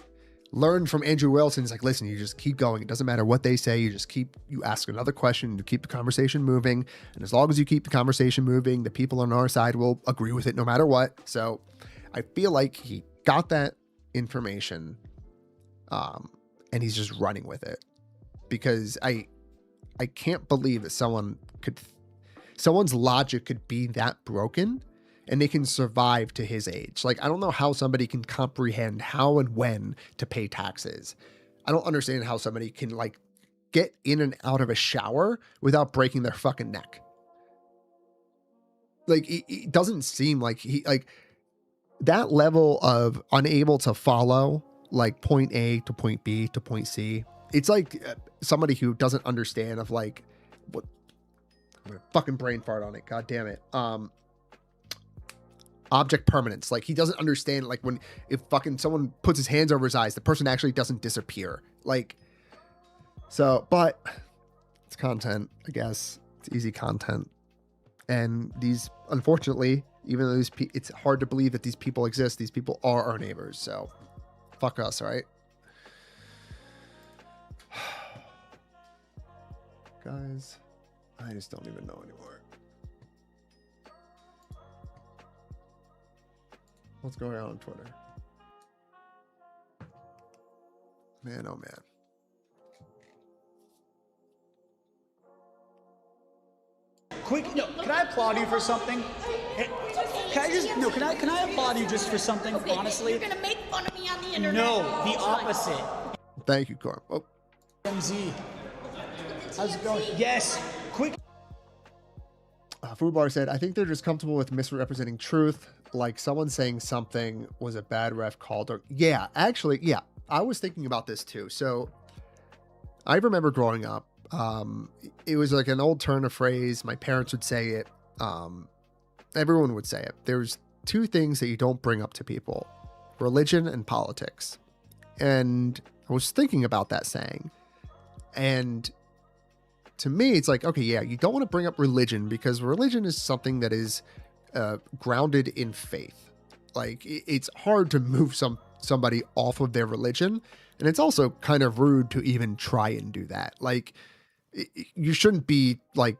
learned from Andrew Wilson. He's like, listen, you just keep going. It doesn't matter what they say. You ask another question, you keep the conversation moving. And as long as you keep the conversation moving, the people on our side will agree with it no matter what. So I feel like he got that information, and he's just running with it, because I can't believe that someone's logic could be that broken and they can survive to his age. Like, I don't know how somebody can comprehend how and when to pay taxes. I don't understand how somebody can like get in and out of a shower without breaking their fucking neck. Like, it doesn't seem like that level of unable to follow like point A to point B to point C. It's like somebody who doesn't understand of like what. I'm gonna fucking brain fart on it. God damn it. Object permanence. Like, he doesn't understand like if fucking someone puts his hands over his eyes, the person actually doesn't disappear. Like, so, but it's content, I guess. It's easy content. And these, unfortunately, even though it's hard to believe that these people exist, these people are our neighbors. So fuck us, right? Guys, I just don't even know anymore. What's going on Twitter? Man, oh man. Quick, no, can I applaud you for something? Hey, can I applaud you just for something, honestly? You're gonna make fun of me on the internet. No, the opposite. Thank you, Corm. Oh, MZ. How's it going? Yes. Quick. Foodbar said, I think they're just comfortable with misrepresenting truth. Like someone saying something was a bad ref called. Or yeah, actually, yeah. I was thinking about this too. So I remember growing up, it was like an old turn of phrase. My parents would say it. Everyone would say it. There's two things that you don't bring up to people: religion and politics. And I was thinking about that saying. And to me, it's like, okay, yeah, you don't want to bring up religion because religion is something that is grounded in faith. Like it's hard to move somebody off of their religion. And it's also kind of rude to even try and do that. Like you shouldn't be like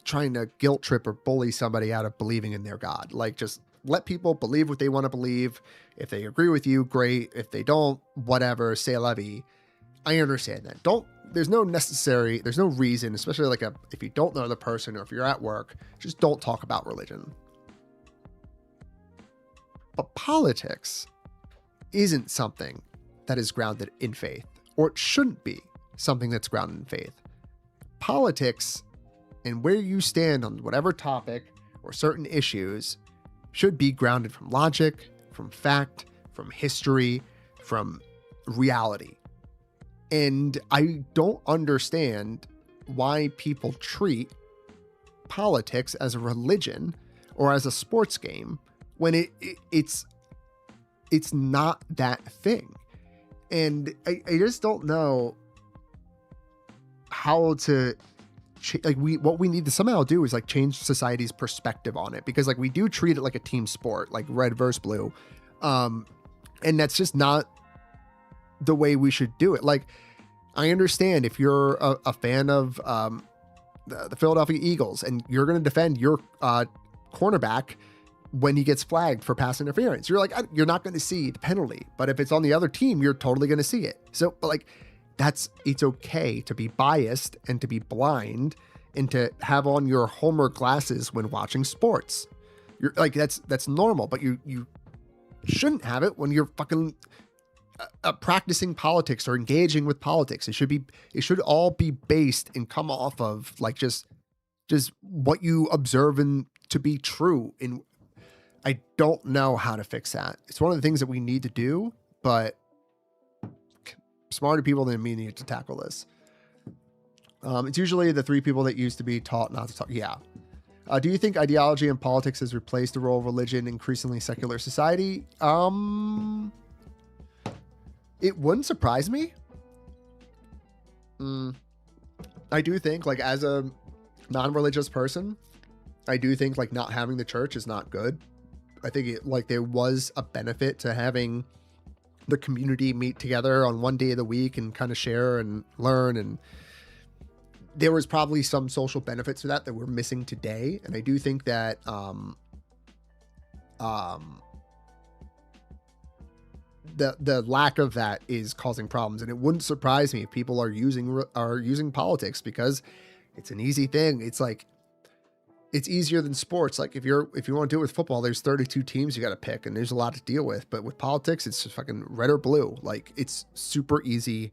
trying to guilt trip or bully somebody out of believing in their God. Like just let people believe what they want to believe. If they agree with you, great. If they don't, whatever, c'est la vie. I understand that. There's no reason, especially like if you don't know the person or if you're at work, just don't talk about religion. But politics isn't something that is grounded in faith, or it shouldn't be something that's grounded in faith. Politics and where you stand on whatever topic or certain issues should be grounded from logic, from fact, from history, from reality. And I don't understand why people treat politics as a religion or as a sports game when it's not that thing. And I just don't know how to what we need to somehow do is like change society's perspective on it, because like we do treat it like a team sport, like red versus blue. And that's just not the way we should do it. Like, I understand if you're a fan of the Philadelphia Eagles and you're going to defend your cornerback when he gets flagged for pass interference, you're like, you're not going to see the penalty. But if it's on the other team, you're totally going to see it. So like, it's okay to be biased and to be blind and to have on your Homer glasses when watching sports. You're like, that's normal, but you shouldn't have it when you're fucking practicing politics or engaging with politics. It should all be based and come off of like just what you observe and to be true. And I don't know how to fix that. It's one of the things that we need to do, but smarter people than me need to tackle this. It's usually the three people that used to be taught not to talk. Yeah. Do you think ideology and politics has replaced the role of religion in increasingly secular society? It wouldn't surprise me. I do think, like, as a non-religious person, I do think like not having the church is not good. I think there was a benefit to having the community meet together on one day of the week and kind of share and learn, and there was probably some social benefits to that we're missing today. And I do think that the lack of that is causing problems. And it wouldn't surprise me if people are using politics because it's an easy thing. It's like, it's easier than sports. Like if you want to do it with football, there's 32 teams you got to pick and there's a lot to deal with. But with politics, it's just fucking red or blue. Like it's super easy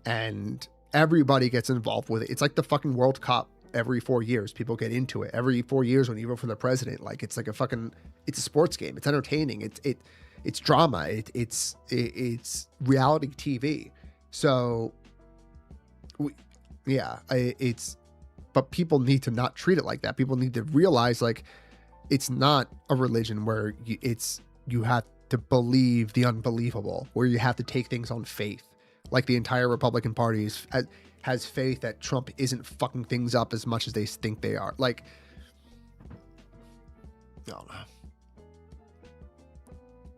and everybody gets involved with it. It's like the fucking World Cup. Every 4 years, people get into it. Every 4 years when you vote for the president, like it's like it's a sports game. It's entertaining. It's drama. It's reality TV. So but people need to not treat it like that. People need to realize like it's not a religion where you have to believe the unbelievable, where you have to take things on faith. Like the entire Republican Party has faith that Trump isn't fucking things up as much as they think they are. Like, I don't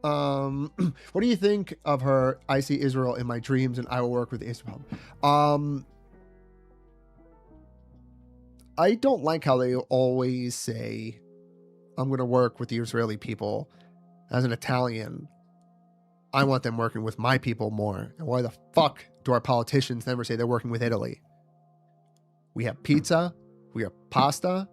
know. What do you think of her? I see Israel in my dreams and I will work with Israel. I don't like how they always say, I'm going to work with the Israeli people. As an Italian, I want them working with my people more. And why the fuck do our politicians never say they're working with Italy? We have pizza. We have pasta.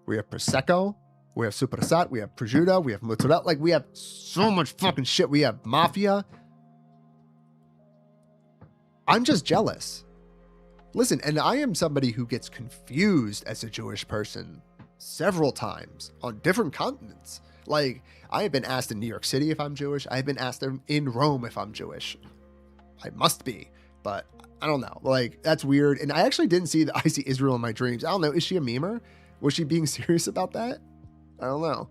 We have Prosecco. We have supersat, we have prosciutto, we have mozzarella. Like, we have so much fucking shit. We have mafia. I'm just jealous. Listen, and I am somebody who gets confused as a Jewish person several times on different continents. Like, I have been asked in New York City if I'm Jewish. I have been asked in Rome if I'm Jewish. I must be, but I don't know. Like, that's weird. And I actually didn't see that I see Israel in my dreams. I don't know. Is she a memer? Was she being serious about that? I don't know.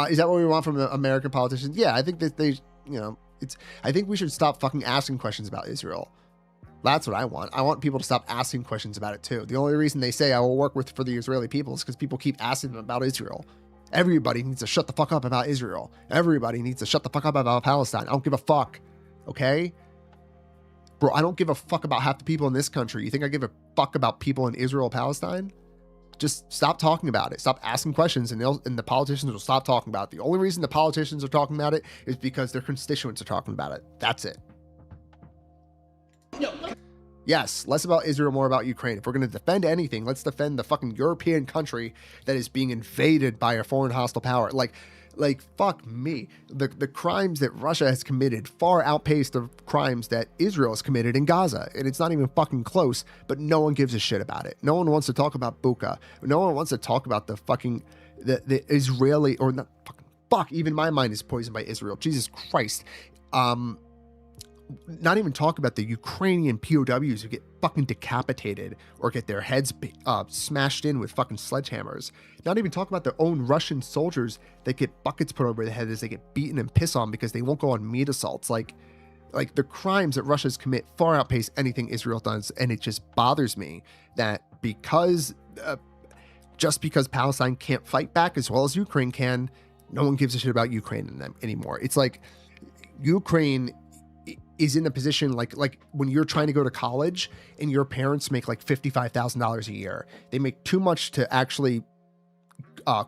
Is that what we want from the American politicians? Yeah, I think that they, I think we should stop fucking asking questions about Israel. That's what I want. I want people to stop asking questions about it too. The only reason they say I will work for the Israeli people is because people keep asking them about Israel. Everybody needs to shut the fuck up about Israel. Everybody needs to shut the fuck up about Palestine. I don't give a fuck. Okay? Bro, I don't give a fuck about half the people in this country. You think I give a fuck about people in Israel, Palestine? Just stop talking about it. Stop asking questions, and the politicians will stop talking about it. The only reason the politicians are talking about it is because their constituents are talking about it. That's it. Yes, less about Israel, more about Ukraine. If we're going to defend anything, let's defend the fucking European country that is being invaded by a foreign hostile power. Like fuck me. The crimes that Russia has committed far outpace the crimes that Israel has committed in Gaza. And it's not even fucking close, but no one gives a shit about it. No one wants to talk about Buka. No one wants to talk about the fucking, the Israeli, or not fucking, fuck, even my mind is poisoned by Israel. Jesus Christ. Not even talk about the Ukrainian POWs who get fucking decapitated or get their heads smashed in with fucking sledgehammers. Not even talk about their own Russian soldiers that get buckets put over their head as they get beaten and piss on because they won't go on meat assaults. Like the crimes that Russia's commit far outpace anything Israel does, and it just bothers me that just because Palestine can't fight back as well as Ukraine can, no one gives a shit about Ukraine anymore. It's like Ukraine is in a position like when you're trying to go to college and your parents make like $55,000 a year. They make too much to actually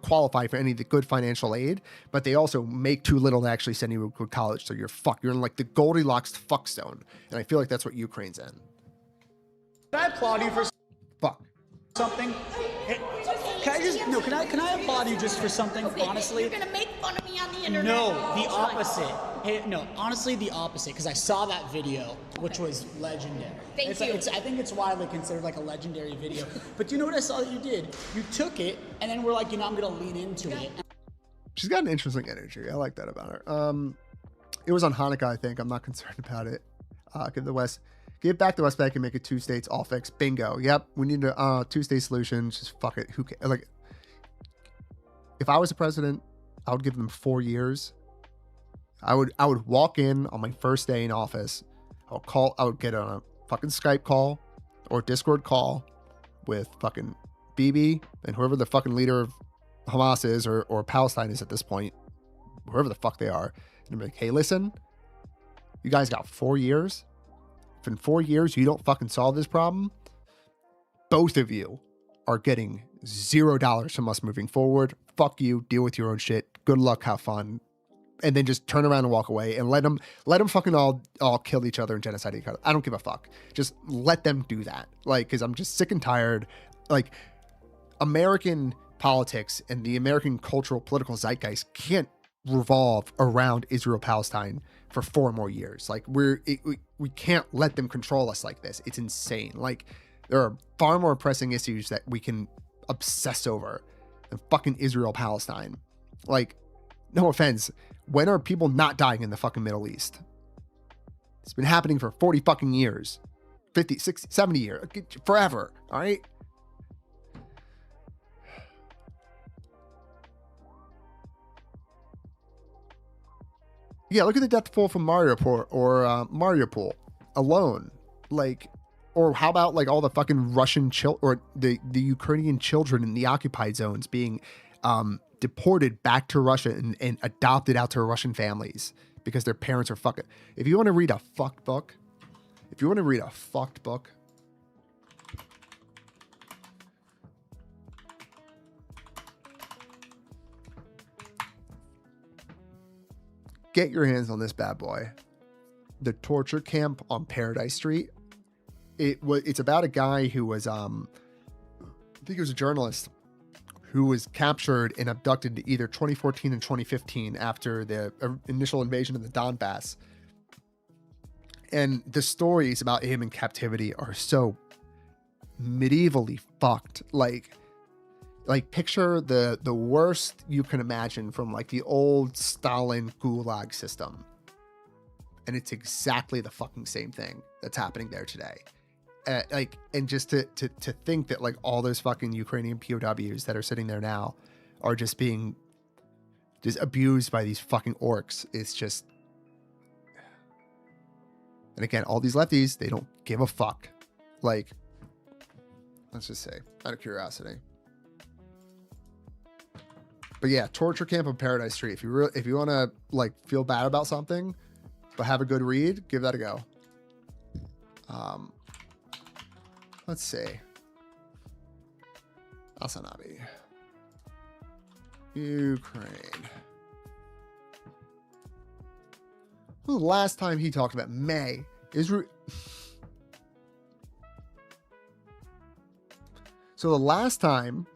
qualify for any of the good financial aid, but they also make too little to actually send you to good college. So you're fucked. You're in like the Goldilocks fuck zone. And I feel like that's what Ukraine's in. Can I applaud you for something? Hey, can I applaud you just for something, okay, honestly? You're gonna make fun of me on the internet. No, the opposite. Hey, no, honestly, the opposite, because I saw that video, which was legendary. Thank you. I think it's widely considered like a legendary video. But do you know what I saw that you did? You took it, and then we're like, I'm gonna lean into it. She's got an interesting energy. I like that about her. It was on Hanukkah, I think. I'm not concerned about it. Give back the West Bank and make it 2 states, all fixed. Bingo. Yep. We need a 2-state solution. Just fuck it. Who cares? Like, if I was a president, I would give them 4 years. I would walk in on my first day in office. I would get on a fucking Skype call or Discord call with fucking Bibi and whoever the fucking leader of Hamas is or Palestine is at this point, whoever the fuck they are. And be like, hey, listen, you guys got 4 years. If in 4 years you don't fucking solve this problem, both of you are getting $0 from us moving forward. Fuck you. Deal with your own shit. Good luck. Have fun. And then just turn around and walk away and let them fucking all kill each other and genocide each other. I don't give a fuck. Just let them do that. Like, because I'm just sick and tired. Like, American politics and the American cultural political zeitgeist can't revolve around Israel-Palestine for 4 more years. Like, we can't let them control us like this. It's insane. Like, there are far more pressing issues that we can obsess over than fucking Israel-Palestine. Like, no offense, when are people not dying in the fucking Middle East? It's been happening for 40 fucking years. 50, 60, 70 years. Forever. All right? Yeah, look at the death pool from Mariupol or Mariupol alone. Like, or how about like all the fucking Russian or the Ukrainian children in the occupied zones being deported back to Russia and adopted out to Russian families because their parents are fucking. If you want to read a fucked book, get your hands on this bad boy. The Torture Camp on Paradise Street. It's about a guy who was I think he was a journalist who was captured and abducted in either 2014 and 2015 after the initial invasion of the Donbass. And the stories about him in captivity are so medievally fucked. Like picture the worst you can imagine from like the old Stalin gulag system. And it's exactly the fucking same thing that's happening there today. And just to think that like all those fucking Ukrainian POWs that are sitting there now are just being abused by these fucking orcs. It's just, and again, all these lefties, they don't give a fuck. Like, let's just say, out of curiosity. But yeah, Torture Camp on Paradise Street. If you want to like feel bad about something, but have a good read, give that a go. Let's see. Asanabi. Ukraine. Well, the last time he talked about May, Israel. So the last time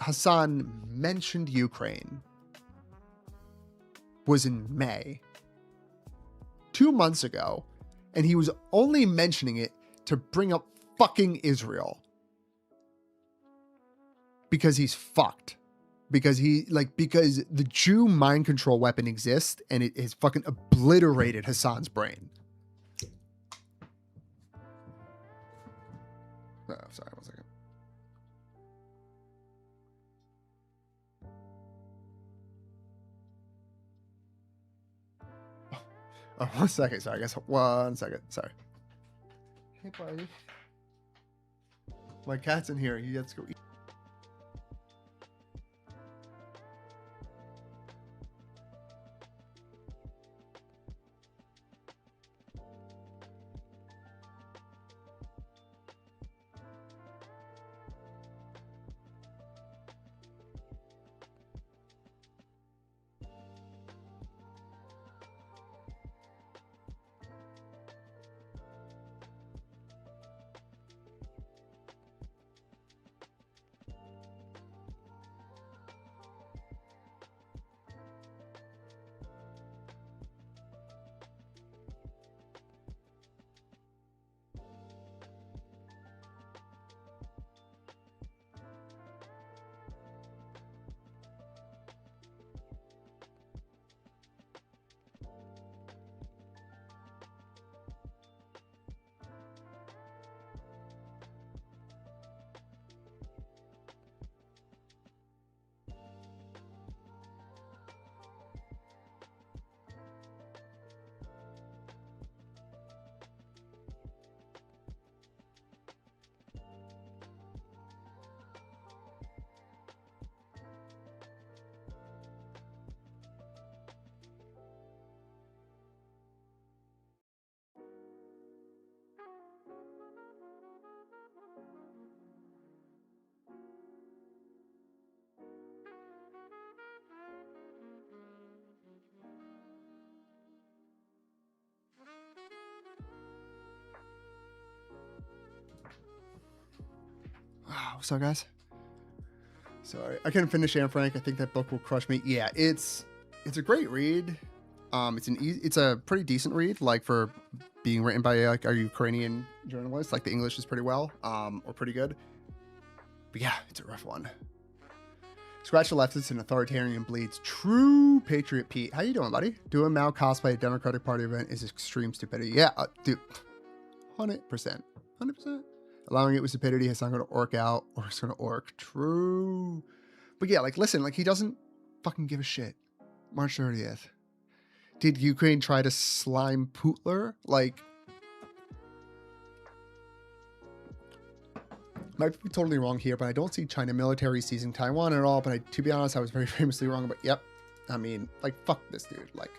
Hasan mentioned Ukraine was in May, 2 months ago, and he was only mentioning it to bring up fucking Israel because he's fucked. Because the Jew mind control weapon exists and it has fucking obliterated Hasan's brain. Oh, sorry, 1 second. Oh, 1 second. Sorry, I guess 1 second. Sorry. Hey, buddy. My cat's in here. He gets to go eat. What's up, guys? Sorry, I couldn't finish Anne Frank. I think that book will crush me. Yeah, it's a great read. It's a pretty decent read, like for being written by like a Ukrainian journalist. Like the English is pretty well, or pretty good. But yeah, it's a rough one. Scratch the Leftists and Authoritarian Bleeds. True Patriot Pete. How you doing, buddy? Doing Mao cosplay at Democratic Party event is extreme stupidity. Yeah, dude. 100%. 100%. Allowing it with stupidity, it's not going to orc out, or it's going to orc. True. But yeah, like, listen, like, he doesn't fucking give a shit. March 30th. Did Ukraine try to slime Putler? Like, might be totally wrong here, but I don't see China military seizing Taiwan at all. But to be honest, I was very famously wrong. But yep, I mean, like, fuck this dude. Like,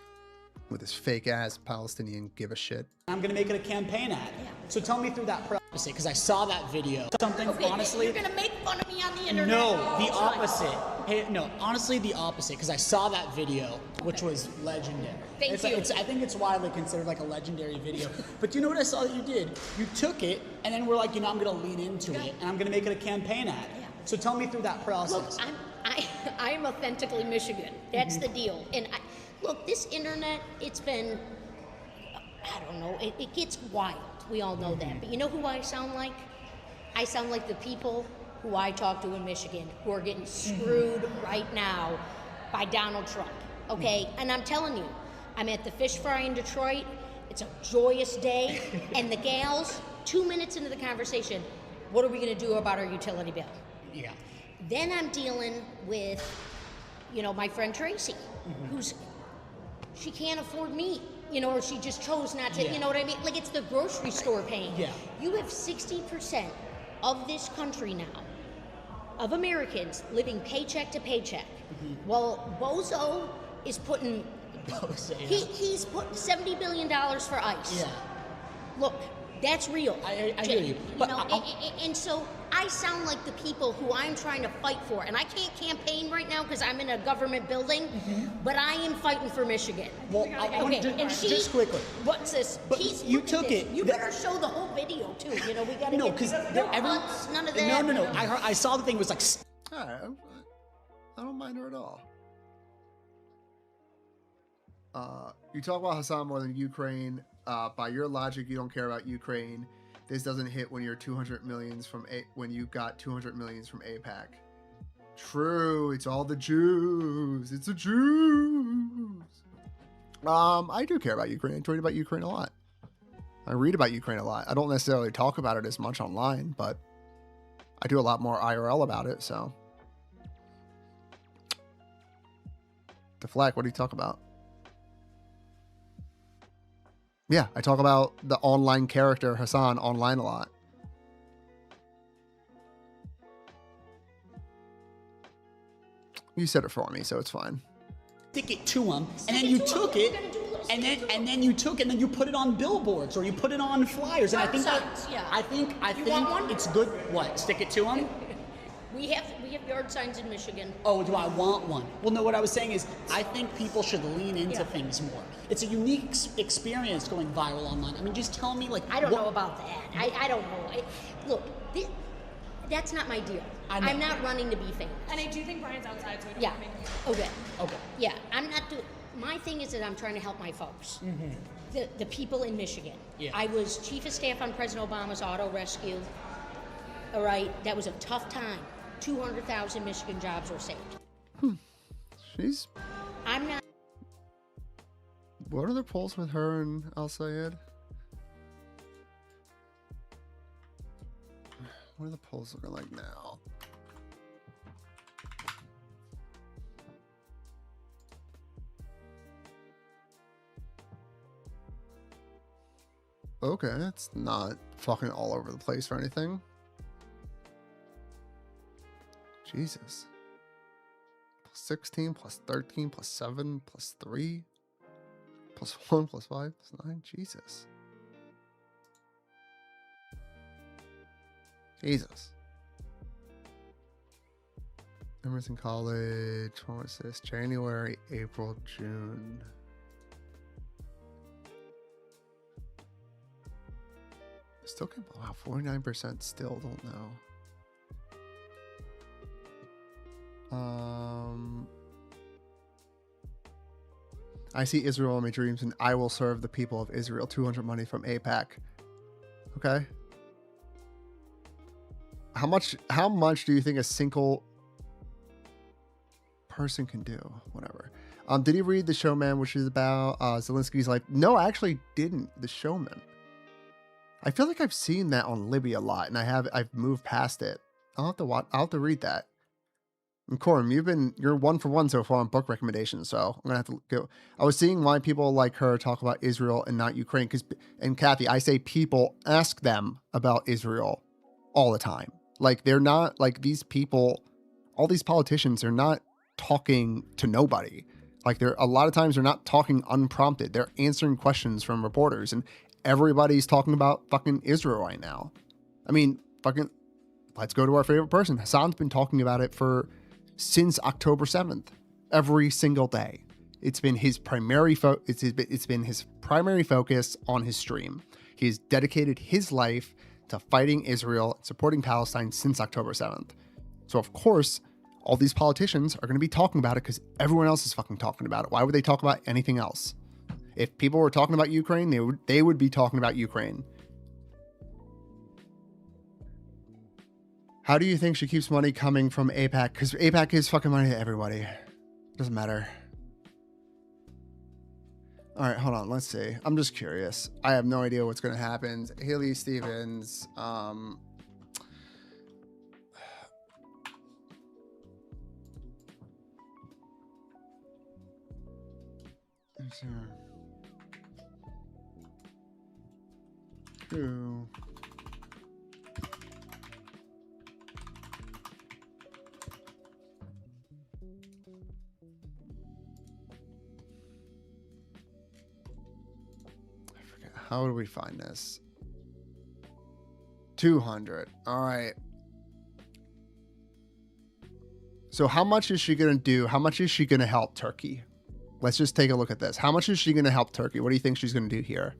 with his fake ass Palestinian give a shit. I'm gonna make it a campaign ad. So tell me through that process, because I saw that video. Something, okay, honestly. You're gonna make fun of me on the internet. No, the opposite. Hey, no, honestly, the opposite, because I saw that video, which was legendary. Thank you. I think it's widely considered like a legendary video. But do you know what I saw that you did? You took it, and then we're like, you know, I'm gonna lean into it, and I'm gonna make it a campaign ad. So tell me through that Look, process. I'm authentically Michigan. That's the deal. And look, this internet, it's been, I don't know, it gets wild. We all know that. But you know who I sound like? I sound like the people who I talk to in Michigan who are getting screwed right now by Donald Trump. Okay? And I'm telling you, I'm at the fish fry in Detroit. It's a joyous day. And the gals, 2 minutes into the conversation, what are we going to do about our utility bill? Yeah. Then I'm dealing with, my friend Tracy, she can't afford meat, or she just chose not to, Yeah. you know what I mean? Like, it's the grocery store paying. Yeah. You have 60% of this country now, of Americans living paycheck to paycheck. Well, Bozo is putting, he's putting $70 billion for ICE. Yeah. Look, that's real. I hear you. But And so I sound like the people who I'm trying to fight for. And I can't campaign right now because I'm in a government building, but I am fighting for Michigan. Well, just quickly. What's this? But you look at took this. it. You better show the whole video too. We gotta No, get because no cuts, none of that. No. I saw the thing was like. All right, I don't mind her at all. You talk about Hasan more than Ukraine. By your logic, you don't care about Ukraine. This doesn't hit when you're 200 millions from when you got 200 millions from APAC. True, it's all the Jews. It's the Jews. I do care about Ukraine. I tweet about Ukraine a lot. I read about Ukraine a lot. I don't necessarily talk about it as much online, but I do a lot more IRL about it. So, Deflect, what do you talk about? Yeah, I talk about the online character Hasan online a lot. You said it for me, so it's fine. Stick it to him, and then you took it, and then you took it, and then you put it on billboards or you put it on flyers, and I think I think want one? it's good. What? Stick it to him. We have yard signs in Michigan. Oh, do I want one? Well, no, what I was saying is I think people should lean into things more. It's a unique experience going viral online. I mean, just tell me, like... I don't know about that. I don't know. Look, that's not my deal. I'm not running to be famous. And I do think Brian's outside, so I don't Yeah. want to make Okay. Yeah, I'm not doing... My thing is that I'm trying to help my folks. The people in Michigan. Yeah. I was chief of staff on President Obama's auto rescue. All right? That was a tough time. 200,000 Michigan jobs were saved. She's... I'm not... What are the polls with her and Al Sayed? What are the polls looking like now? Okay, it's not fucking all over the place or anything. Jesus. Plus 16, plus 13, plus 7, plus 3, plus 1, plus 5, plus 9. Jesus. Jesus. Emerson College, what was this? January, April, June. Still can't believe, wow, 49% still don't know. I see Israel in my dreams and I will serve the people of Israel. 200 money from APAC. Okay. How much do you think a single person can do? Whatever. Did you read The Showman, which is about Zelensky's life? No, I actually didn't. The Showman. I feel like I've seen that on Libby a lot, and I've moved past it. I'll have to read that. And Corum, you're 1 for 1 so far on book recommendations, so I'm gonna have to go. I was seeing why people like her talk about Israel and not Ukraine, and Kathy, I say people ask them about Israel all the time. Like they're not like these people, all these politicians are not talking to nobody. Like a lot of times they're not talking unprompted. They're answering questions from reporters, and everybody's talking about fucking Israel right now. I mean, fucking, let's go to our favorite person. Hasan's been talking about it since October 7th, every single day. It's been his primary it's been his primary focus on his stream. He's dedicated his life to fighting Israel, supporting Palestine since October 7th. So of course, all these politicians are going to be talking about it because everyone else is fucking talking about it. Why would they talk about anything else? If people were talking about Ukraine, they would be talking about Ukraine. How do you think she keeps money coming from APAC? Because APAC gives fucking money to everybody. Doesn't matter. All right, hold on. Let's see. I'm just curious. I have no idea what's going to happen. Haley Stevens. Two. How do we find this? 200. All right. So how much is she going to do? How much is she going to help Turkey? Let's just take a look at this. How much is she going to help Turkey? What do you think she's going to do here?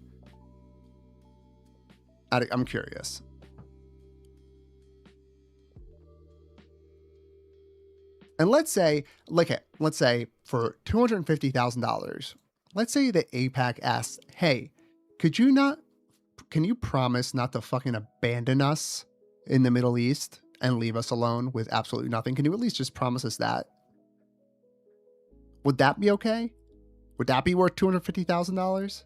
I'm curious. And let's say for $250,000, let's say that APAC asks, hey, can you promise not to fucking abandon us in the Middle East and leave us alone with absolutely nothing? Can you at least just promise us that? Would that be okay? Would that be worth $250,000?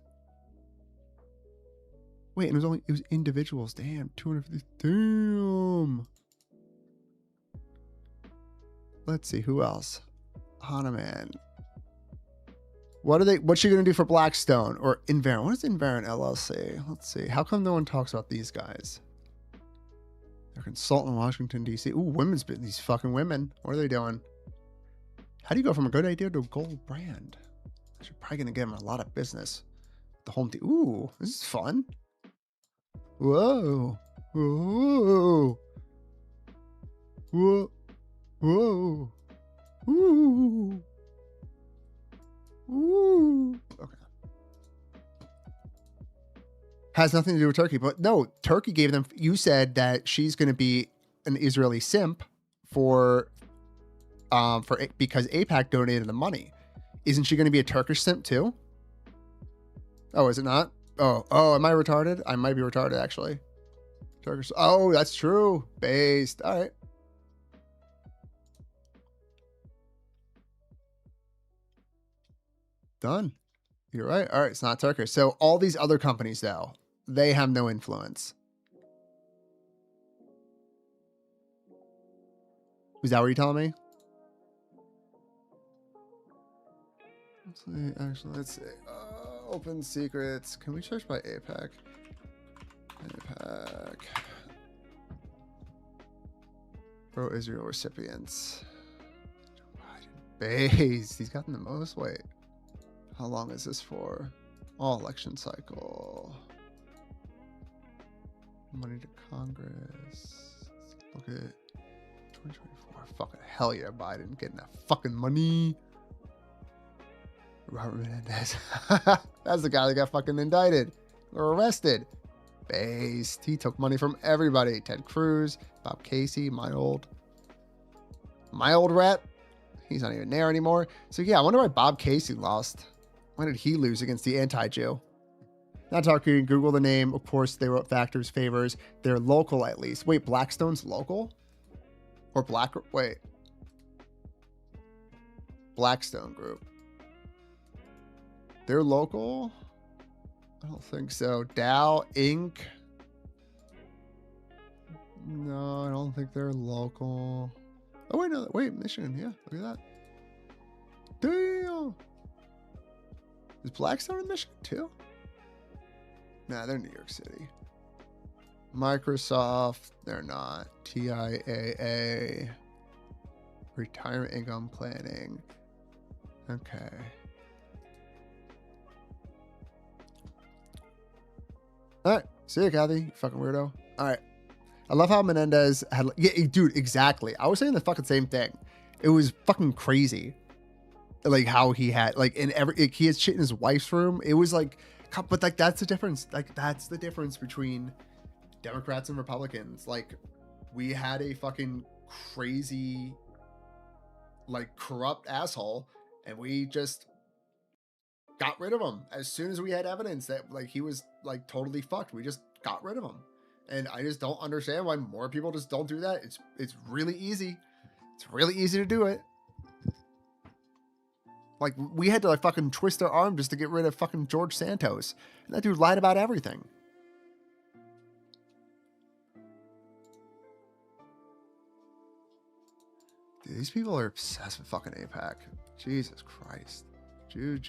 Wait, and it was individuals. Damn, 250. Damn. Let's see who else. Hanuman. What's she gonna do for Blackstone or Environ? What is Environ LLC? Let's see. How come no one talks about these guys? They're consultant in Washington D.C. Ooh, women's business. These fucking women. What are they doing? How do you go from a good idea to a gold brand? You're probably gonna give them a lot of business. The home team. Ooh, this is fun. Whoa. Whoa. Whoa. Whoa. Ooh. Ooh. Okay. Has nothing to do with Turkey, but no, Turkey gave them. You said that she's going to be an Israeli simp because APAC donated the money. Isn't she going to be a Turkish simp too? Oh, is it not? Oh, am I retarded? I might be retarded actually. Turkish. Oh, that's true. Based. All right. Done. You're right. All right. It's not Turkish. So all these other companies, though, they have no influence. Is that what you're telling me? Let's see. Actually, let's see. Open secrets. Can we search by APAC? APAC. Pro-Israel recipients. Base. He's gotten the most. Wait. How long is this for? All election cycle. Money to Congress. Look at 2024. Fucking hell yeah, Biden getting that fucking money. Robert Menendez. That's the guy that got fucking indicted or arrested. Based. He took money from everybody. Ted Cruz, Bob Casey, my old rep. He's not even there anymore. So yeah, I wonder why Bob Casey lost. Why did he lose against the anti-Jew? Not talking. Google the name. Of course, they wrote factors, favors. They're local at least. Wait, Blackstone's local? Or wait. Blackstone Group. They're local? I don't think so. Dow Inc. No, I don't think they're local. Oh, wait, no. Wait, Michigan. Yeah, look at that. Damn. Is Blackstone in Michigan too? Nah, they're New York City. Microsoft, they're not. TIAA. Retirement income planning. Okay. All right. See you, Kathy. You fucking weirdo. All right. I love how Menendez had. Yeah, dude, exactly. I was saying the fucking same thing. It was fucking crazy. Like how he had he had shit in his wife's room. It was like, but like that's the difference. Like that's the difference between Democrats and Republicans. Like we had a fucking crazy, like corrupt asshole, and we just got rid of him as soon as we had evidence that like he was like totally fucked. We just got rid of him, and I just don't understand why more people just don't do that. It's really easy. It's really easy to do it. Like, we had to like fucking twist our arm just to get rid of fucking George Santos. And that dude lied about everything. Dude, these people are obsessed with fucking APAC. Jesus Christ. Jew.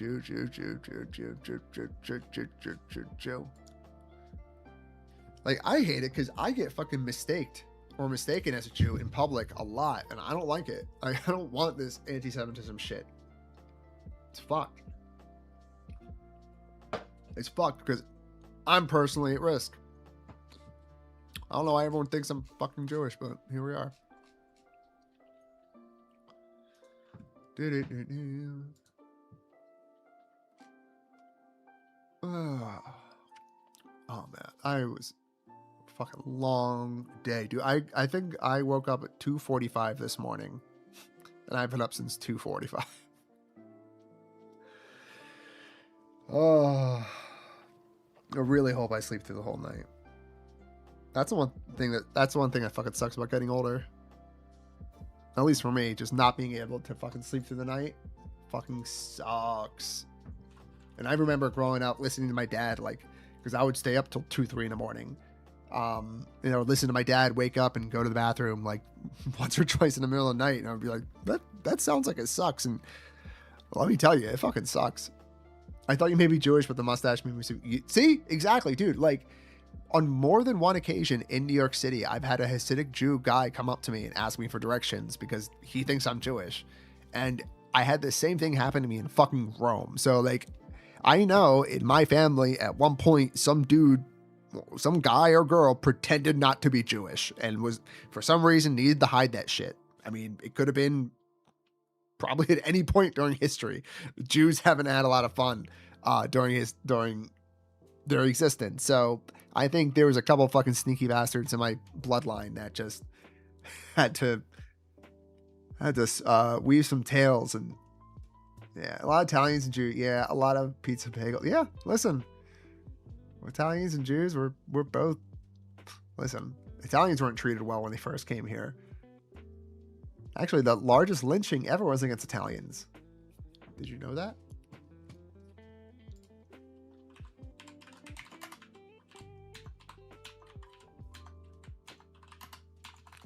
Like, I hate it because I get fucking mistaken as a Jew in public a lot, and I don't like it. I don't want this anti-Semitism shit. It's fucked. It's fucked because I'm personally at risk. I don't know why everyone thinks I'm fucking Jewish, but here we are. Oh man, I was fucking long day, dude. I think I woke up at 2:45 this morning, and I've been up since 2:45. Oh, I really hope I sleep through the whole night. That's the one thing that fucking sucks about getting older. At least for me, just not being able to fucking sleep through the night fucking sucks. And I remember growing up listening to my dad, like, because I would stay up till 2-3 in the morning. Listen to my dad wake up and go to the bathroom like once or twice in the middle of the night, and I would be like, that sounds like it sucks. And let me tell you, it fucking sucks. I thought you may be Jewish, but the mustache made me see exactly, dude. Like, on more than one occasion in New York City, I've had a Hasidic Jew guy come up to me and ask me for directions because he thinks I'm Jewish. And I had the same thing happen to me in fucking Rome. So, like, I know in my family at one point, some guy or girl pretended not to be Jewish and was, for some reason, needed to hide that shit. I mean, it could have been probably at any point during history. Jews haven't had a lot of fun during their existence. So I think there was a couple of fucking sneaky bastards in my bloodline that just had to weave some tails. And yeah, a lot of Italians and Jews. Yeah, a lot of pizza bagel. Yeah, listen, Italians and Jews we're both. Listen, Italians weren't treated well when they first came here. Actually, the largest lynching ever was against Italians. Did you know that?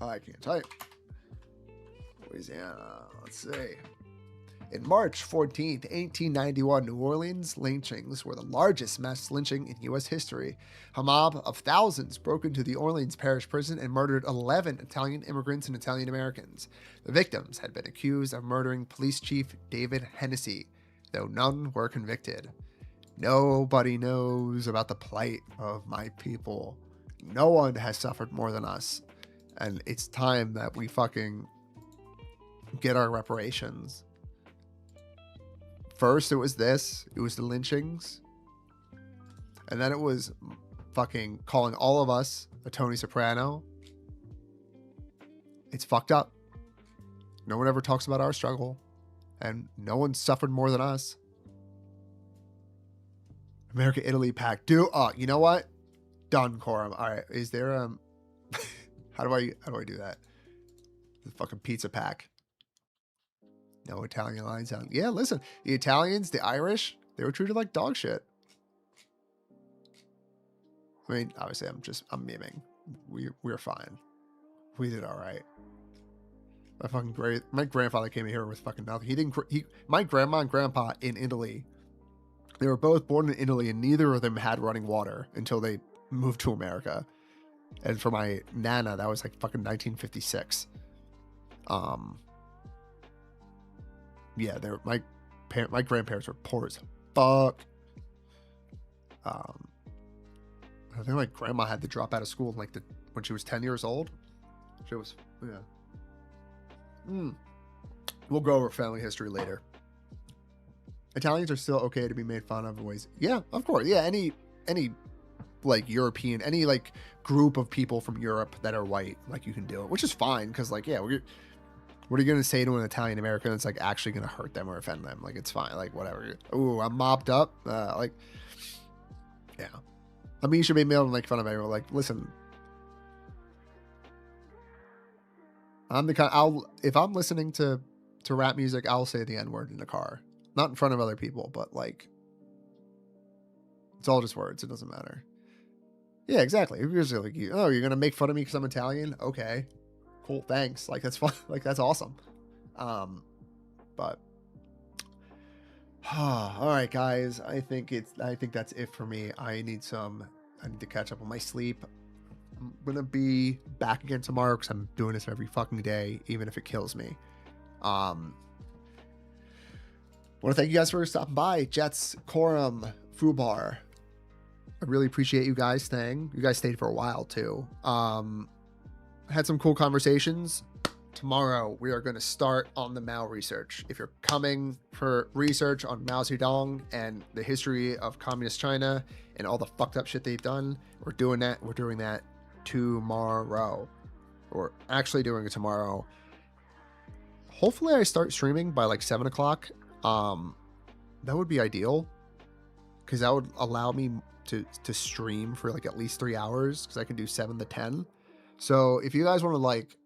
I can't type. Louisiana, let's see. In March 14th, 1891, New Orleans lynchings were the largest mass lynching in U.S. history. A mob of thousands broke into the Orleans Parish Prison and murdered 11 Italian immigrants and Italian Americans. The victims had been accused of murdering Police Chief David Hennessy, though none were convicted. Nobody knows about the plight of my people. No one has suffered more than us. And it's time that we fucking get our reparations. First, it was the lynchings. And then it was fucking calling all of us a Tony Soprano. It's fucked up. No one ever talks about our struggle. And no one suffered more than us. America-Italy pact. You know what? Done, Corum. All right. Is there how do I do that? The fucking pizza pack. No Italian lines out. Yeah, listen, the Italians, the Irish, they were treated like dog shit. I mean, obviously, I'm miming. We're fine. We did all right. My grandfather came here with fucking nothing. My grandma and grandpa in Italy, they were both born in Italy, and neither of them had running water until they moved to America. And for my nana, that was like fucking 1956. Yeah, my grandparents were poor as fuck. I think my grandma had to drop out of school when she was 10 years old. She was, yeah. We'll go over family history later. Italians are still okay to be made fun of in ways. Yeah, of course. Yeah, any like European, any like group of people from Europe that are white, like you can do it, which is fine. Cause like, yeah, what are you going to say to an Italian American that's like actually going to hurt them or offend them? Like, it's fine. Like, whatever. Ooh, I'm mobbed up. Like, yeah. Amisha made me make fun of everyone. Like, listen, I'm the kind, if I'm listening to rap music, I'll say the N-word in the car. Not in front of other people, but like, it's all just words. It doesn't matter. Yeah, exactly. If you're just like, oh, you're going to make fun of me because I'm Italian? Okay. Cool, thanks. Like, that's fun. Like, that's awesome. But all right, guys. I think that's it for me. I need to catch up on my sleep. I'm gonna be back again tomorrow because I'm doing this every fucking day, even if it kills me. Want to thank you guys for stopping by. Jets, Corum, Fubar. I really appreciate you guys staying. You guys stayed for a while too. Had some cool conversations. Tomorrow we are going to start on the Mao research. If you're coming for research on Mao Zedong and the history of communist China and all the fucked up shit they've done, we're doing that. We're doing that tomorrow. We're actually doing it tomorrow. Hopefully I start streaming by like 7 o'clock. That would be ideal because that would allow me to stream for like at least 3 hours because I can do 7 to 10. So if you guys want to like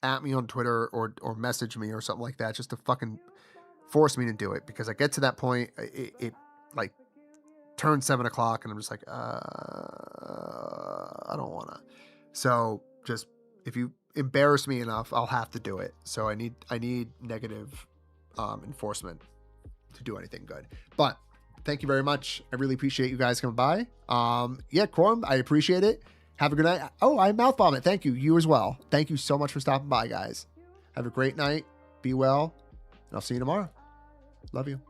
at me on Twitter or message me or something like that, just to fucking force me to do it, because I get to that point, it like turns 7 o'clock and I'm just like, I don't want to. So just if you embarrass me enough, I'll have to do it. So I need negative enforcement to do anything good. But thank you very much. I really appreciate you guys coming by. Yeah, Quorum, I appreciate it. Have a good night. Oh, I mouth vomit. Thank you. You as well. Thank you so much for stopping by, guys. Have a great night. Be well. And I'll see you tomorrow. Love you.